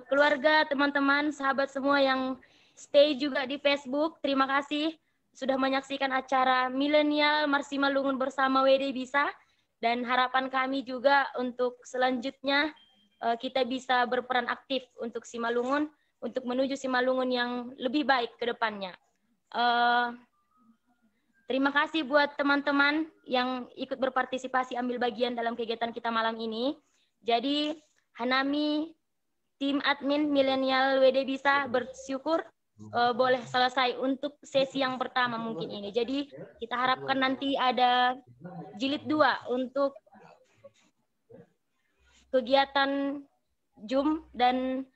keluarga, teman-teman, sahabat semua yang stay juga di Facebook, terima kasih sudah menyaksikan acara Milenial Simalungun bersama WD Bisa. Dan harapan kami juga untuk selanjutnya kita bisa berperan aktif untuk Simalungun, untuk menuju Simalungun yang lebih baik ke depannya. Terima kasih buat teman-teman yang ikut berpartisipasi ambil bagian dalam kegiatan kita malam ini. Jadi Hanami, tim admin Milenial WD Bisa bersyukur boleh selesai untuk sesi yang pertama mungkin ini. Jadi kita harapkan nanti ada jilid 2 untuk kegiatan Zoom dan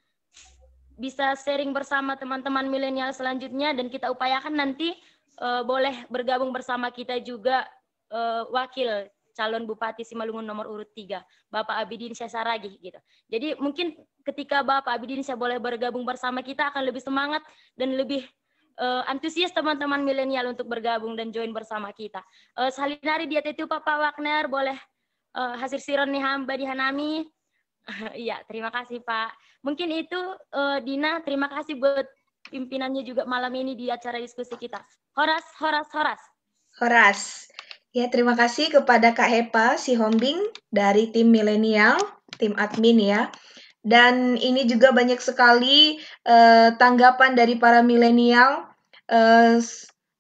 bisa sharing bersama teman-teman milenial selanjutnya, dan kita upayakan nanti boleh bergabung bersama kita juga wakil calon Bupati Simalungun nomor urut 3, Bapak Abidin Syah Saragih gitu. Jadi mungkin ketika Bapak Abidin Syah boleh bergabung bersama kita akan lebih semangat dan lebih antusias teman-teman milenial untuk bergabung dan join bersama kita. Salinari dia itu Pak Wagner boleh hasil siron nih hamba dihanami. Iya, terima kasih Pak. Mungkin itu Dina, terima kasih buat pimpinannya juga malam ini di acara diskusi kita. Horas. Horas. Ya, terima kasih kepada Kak Hepa Sihombing dari tim milenial, tim admin ya. Dan ini juga banyak sekali tanggapan dari para milenial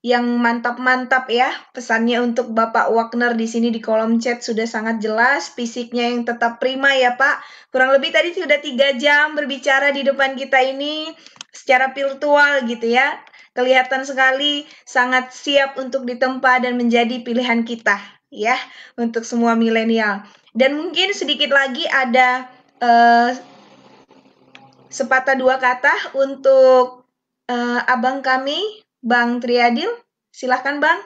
yang mantap-mantap ya. Pesannya untuk Bapak Wagner di sini di kolom chat sudah sangat jelas, fisiknya yang tetap prima ya Pak. Kurang lebih tadi sudah 3 jam berbicara di depan kita ini secara virtual gitu ya. Kelihatan sekali sangat siap untuk ditempa dan menjadi pilihan kita ya untuk semua milenial. Dan mungkin sedikit lagi ada sepatah dua kata untuk abang kami, Bang Triadil. Silahkan Bang.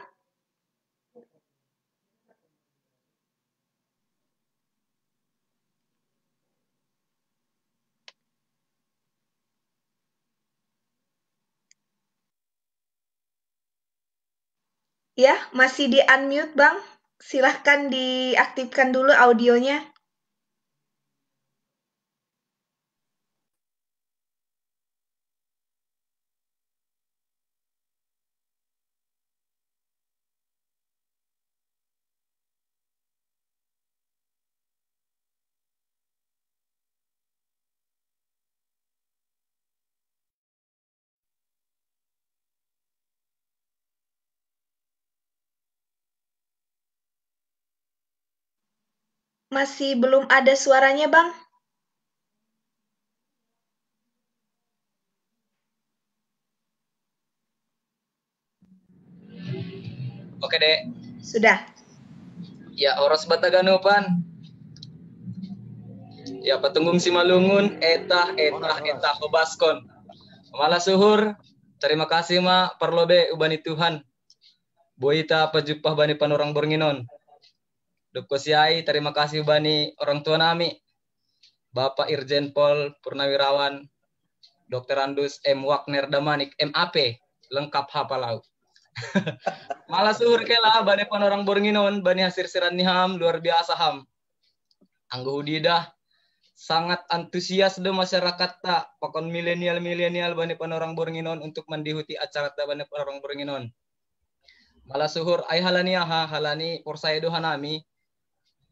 Ya, masih di-unmute Bang. Silahkan diaktifkan dulu audionya. Masih belum ada suaranya, Bang. Oke, Dek. Sudah. Ya, Oros Bataganupan. Ya, Patunggung Simalungun, etah hobaskon. Malah suhur, terima kasih ma perlobe ubani Tuhan. Boita pajupah bani panorang Bornginon. Dukko siai, terima kasih bani orang tua nami. Bapak Irjen Pol Purnawirawan, Dr. Andus M. Wagner Damanik, MAP, lengkap hafalau. Malah suhur kela bani panorang Bornginon, bani hasir siran niham, luar biasa ham. Anggo udidah, sangat antusias de masyarakat tak, pakon milenial bani panorang Bornginon untuk mendihuti acara ta bani panorang Bornginon. Malah suhur ay halani halani porsaya dohanami.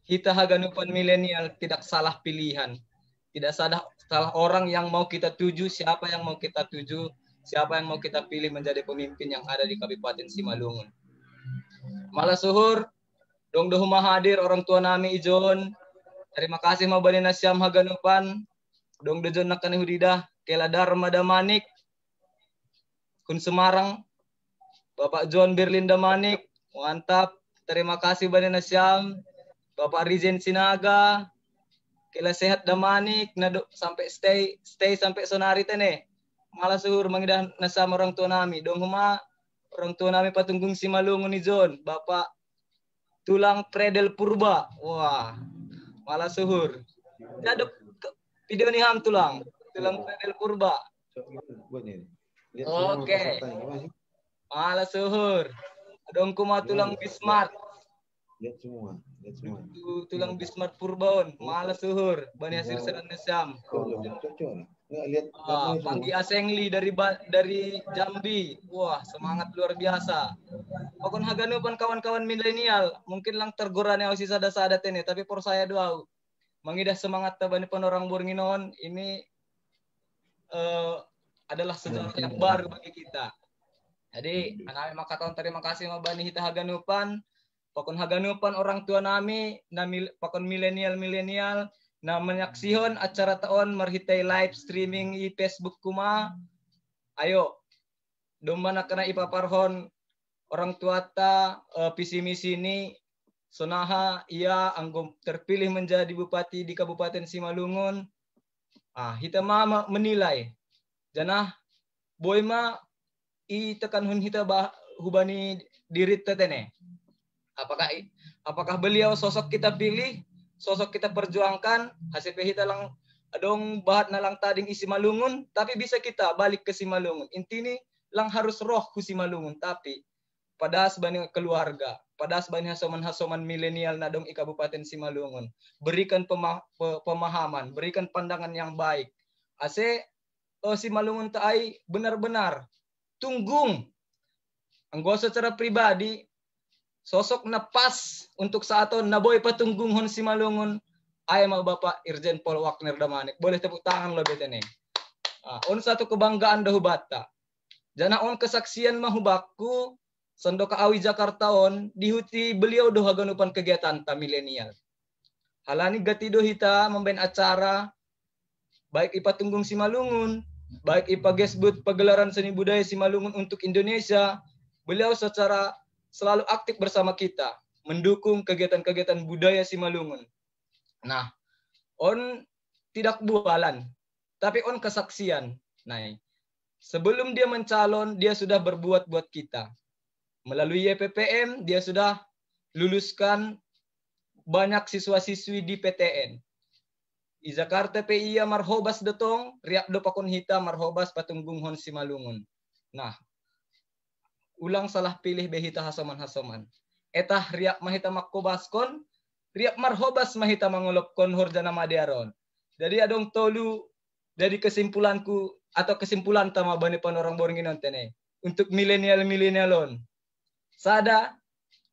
Kita haganupan milenial tidak salah pilihan. Tidak salah orang yang mau kita tuju, siapa yang mau kita tuju, siapa yang mau kita pilih menjadi pemimpin yang ada di Kabupaten Simalungun. Malah suhur, dong dohuma hadir orang tua nami ijon. Terima kasih mabani nasyam haganupan. Dong dojon nakani hudidah, kela Dharma Damanik. Kun Semarang, Bapak John Berlin Damanik, mantap. Terima kasih bani nasyam. Bapak Rizen Sinaga, kela sehat Damanik, sampai stay sampai sonari tene. Malah suhur mangidah nasam orang tua nami. Dong huma orang tua nami Patunggung Simalungun ijon, Bapak Tulang Predel Purba. Wah, malah suhur. Ada video nih ham Tulang Predel Purba. Oke. Malah suhur. Dong kuma Tulang Bismart. Lihat semua. Tulang Bismart Purbaon, malah suhur, bani hasil seran nesam. Panggi Asengli dari Jambi, wah semangat luar biasa. Pokon haganupan kawan-kawan milenial, mungkin lang tergoran yang sisa sada ini, tapi por saya doa, mangidah semangat bani panorang Bornginon ini adalah sejarah yang baru bagi kita. Jadi, anami makataon terima kasih mabani hita haganupan. Pakon haganupan orang tua nami, pakon milenial na menyaksihon acara taon marhitai live streaming di Facebook kuma. Ayo, domba na kena ipaparhon orang tua ta visi misi ini sonaha ia anggom terpilih menjadi bupati di Kabupaten Simalungun. Hita ma menilai janah boy ma i tekan hun hita hubani diri tetene. Apakah beliau sosok kita pilih, sosok kita perjuangkan, hasil hita lang adong bahat na lang tading isi Simalungun, tapi bisa kita balik ke Simalungun. Intini lang harus roh ku Simalungun, tapi pada sebanyak keluarga, pada sebanyak hasoman-hasoman milenial na dong i Kabupaten Simalungun, berikan pemahaman, berikan pandangan yang baik. Ase Simalungun taai benar-benar tunggung. Anggo secara pribadi, sosok na pas untuk saat naboy patunggung hon Simalungun, ay mga Bapak Irjen Paul Wagner Damanik. Boleh tepuk tangan lo betene. On satu kebanggaan dahubata. Jana on kesaksian mahubakku sando Kaawi Jakarta on dihuti beliau doh haganupan kegiatan ta milenial. Halani gatido hita memben acara baik ipa tunggung Simalungun, baik ipa gesbut pagelaran seni budaya Simalungun untuk Indonesia. Beliau secara selalu aktif bersama kita mendukung kegiatan-kegiatan budaya Simalungun. Nah, on tidak bualan, tapi on kesaksian. Nah, sebelum dia mencalon, dia sudah berbuat buat kita. Melalui YPPM, dia sudah luluskan banyak siswa-siswi di PTN. I Jakarta PIA marhobas detong, riak do pakon hita marhobas patunggung hon Simalungun. Nah, ulang salah pilih behita hasoman-hasoman. Etah riak mahita makkobaskon, riak marhobas mahita mangolopkon horjana madiaron. Jadi adong tolu dari kesimpulanku atau kesimpulan tama bani panorang Bornginon tene untuk milenial-milenialon. Sada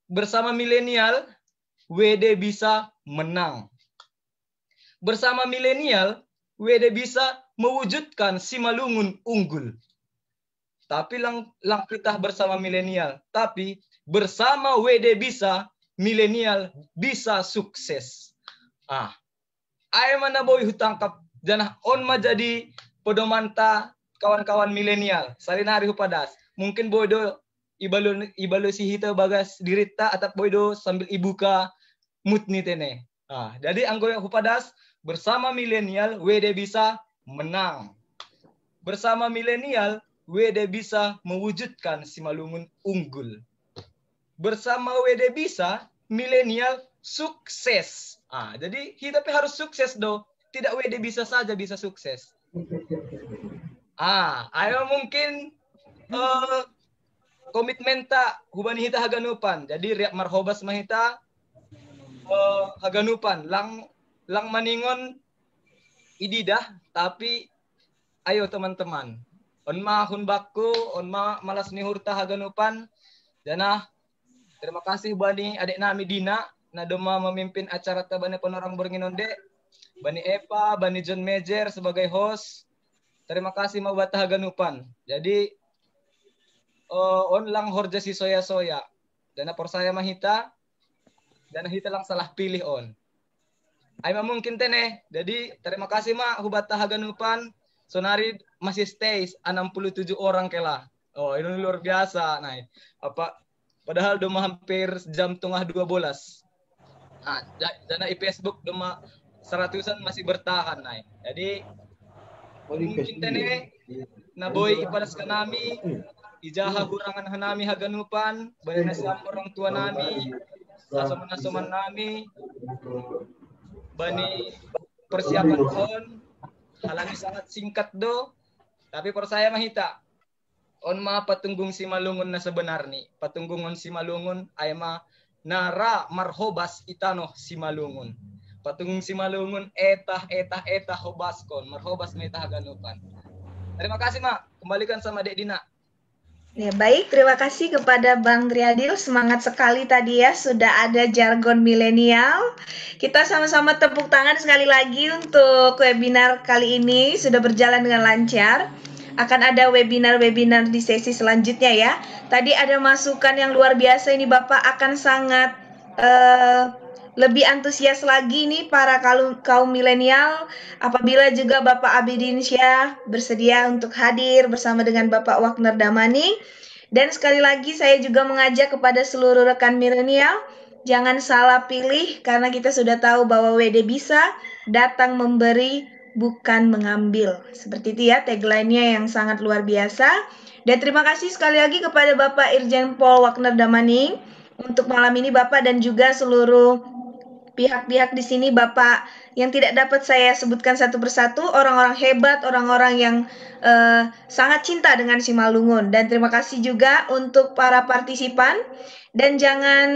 bersama milenial WD bisa menang. Bersama milenial WD bisa mewujudkan Simalungun unggul. Tapi lang kita bersama milenial, tapi bersama WD bisa milenial bisa sukses. Ay mana boy hutangkap janah on ma jadi pedomanta kawan-kawan milenial. Salinari hupadas. Mungkin bodo ibalo si hita bagas dirita atap bodo sambil ibuka mutni tene. Jadi anggo yang hupadas bersama milenial WD bisa menang. Bersama milenial WD bisa mewujudkan Simalungun unggul. Bersama WD bisa milenial sukses. Jadi kita harus sukses do. Tidak WD bisa saja bisa sukses. Ayo mungkin komitmen tak hubani hita haganupan. Jadi riak marhobas mahita haganupan. Lang maningon ididah tapi ayo teman-teman. On ma hun bakku, on ma malas ni hurta haganupan. Jana terima kasih bani adik nami Dina na doma memimpin acara tabane panorang Bornginon de. Bani Epa, bani John Major sebagai host. Terima kasih mau bata haganupan. Jadi on lang horja si soya-soya. Dana por saya mahita. Dana hita lang salah pilih on. Ay mungkin tene. Jadi terima kasih ma hubata haganupan. Sonari masih stay 67 orang kela. Ini luar biasa. Nah, padahal doma hampir jam tengah 12. Dana di Facebook doma 100-an masih bertahan. Nah, jadi mungkin tene naboy ipadas ka nami ijaha gurangan hanami haganupan banana sa orang tua nami asoman-asoman nami bani persiapan on halani sangat singkat do tapi persaya mahita on ma patunggung Simalungun na sebenarnya patunggungon Simalungun ay ma nara marhobas itano Simalungun patunggung Simalungun etah hobaskon marhobas meta haganupan. Terima kasih Mak, kembalikan sama Dek Dina. Ya baik, terima kasih kepada Bang Triadil, semangat sekali tadi ya, sudah ada jargon milenial. Kita sama-sama tepuk tangan sekali lagi untuk webinar kali ini, sudah berjalan dengan lancar. Akan ada webinar-webinar di sesi selanjutnya ya. Tadi ada masukan yang luar biasa, ini Bapak akan sangat lebih antusias lagi nih para kaum milenial apabila juga Bapak Abidin Syah bersedia untuk hadir bersama dengan Bapak Wagner Damanik. Dan sekali lagi saya juga mengajak kepada seluruh rekan milenial jangan salah pilih karena kita sudah tahu bahwa WD bisa datang memberi bukan mengambil. Seperti itu ya tagline-nya yang sangat luar biasa. Dan terima kasih sekali lagi kepada Bapak Irjen Pol Wagner Damaning untuk malam ini Bapak dan juga seluruh pihak-pihak di sini Bapak yang tidak dapat saya sebutkan satu persatu, orang-orang hebat, orang-orang yang sangat cinta dengan Simalungun. Dan terima kasih juga untuk para partisipan. Dan jangan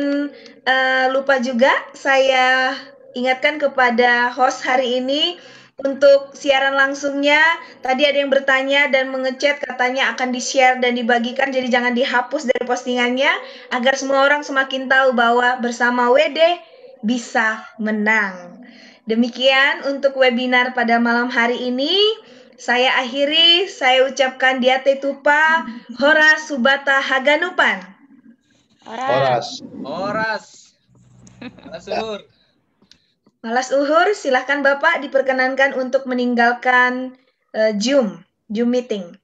lupa juga saya ingatkan kepada host hari ini untuk siaran langsungnya. Tadi ada yang bertanya dan mengechat katanya akan di-share dan dibagikan, jadi jangan dihapus dari postingannya agar semua orang semakin tahu bahwa bersama WD bisa menang. Demikian untuk webinar pada malam hari ini. Saya akhiri, saya ucapkan Diate Tupa, Hora Subata Haganupan. Horas. Malas Uhur. Malas Uhur, silahkan Bapak diperkenankan untuk meninggalkan Zoom meeting.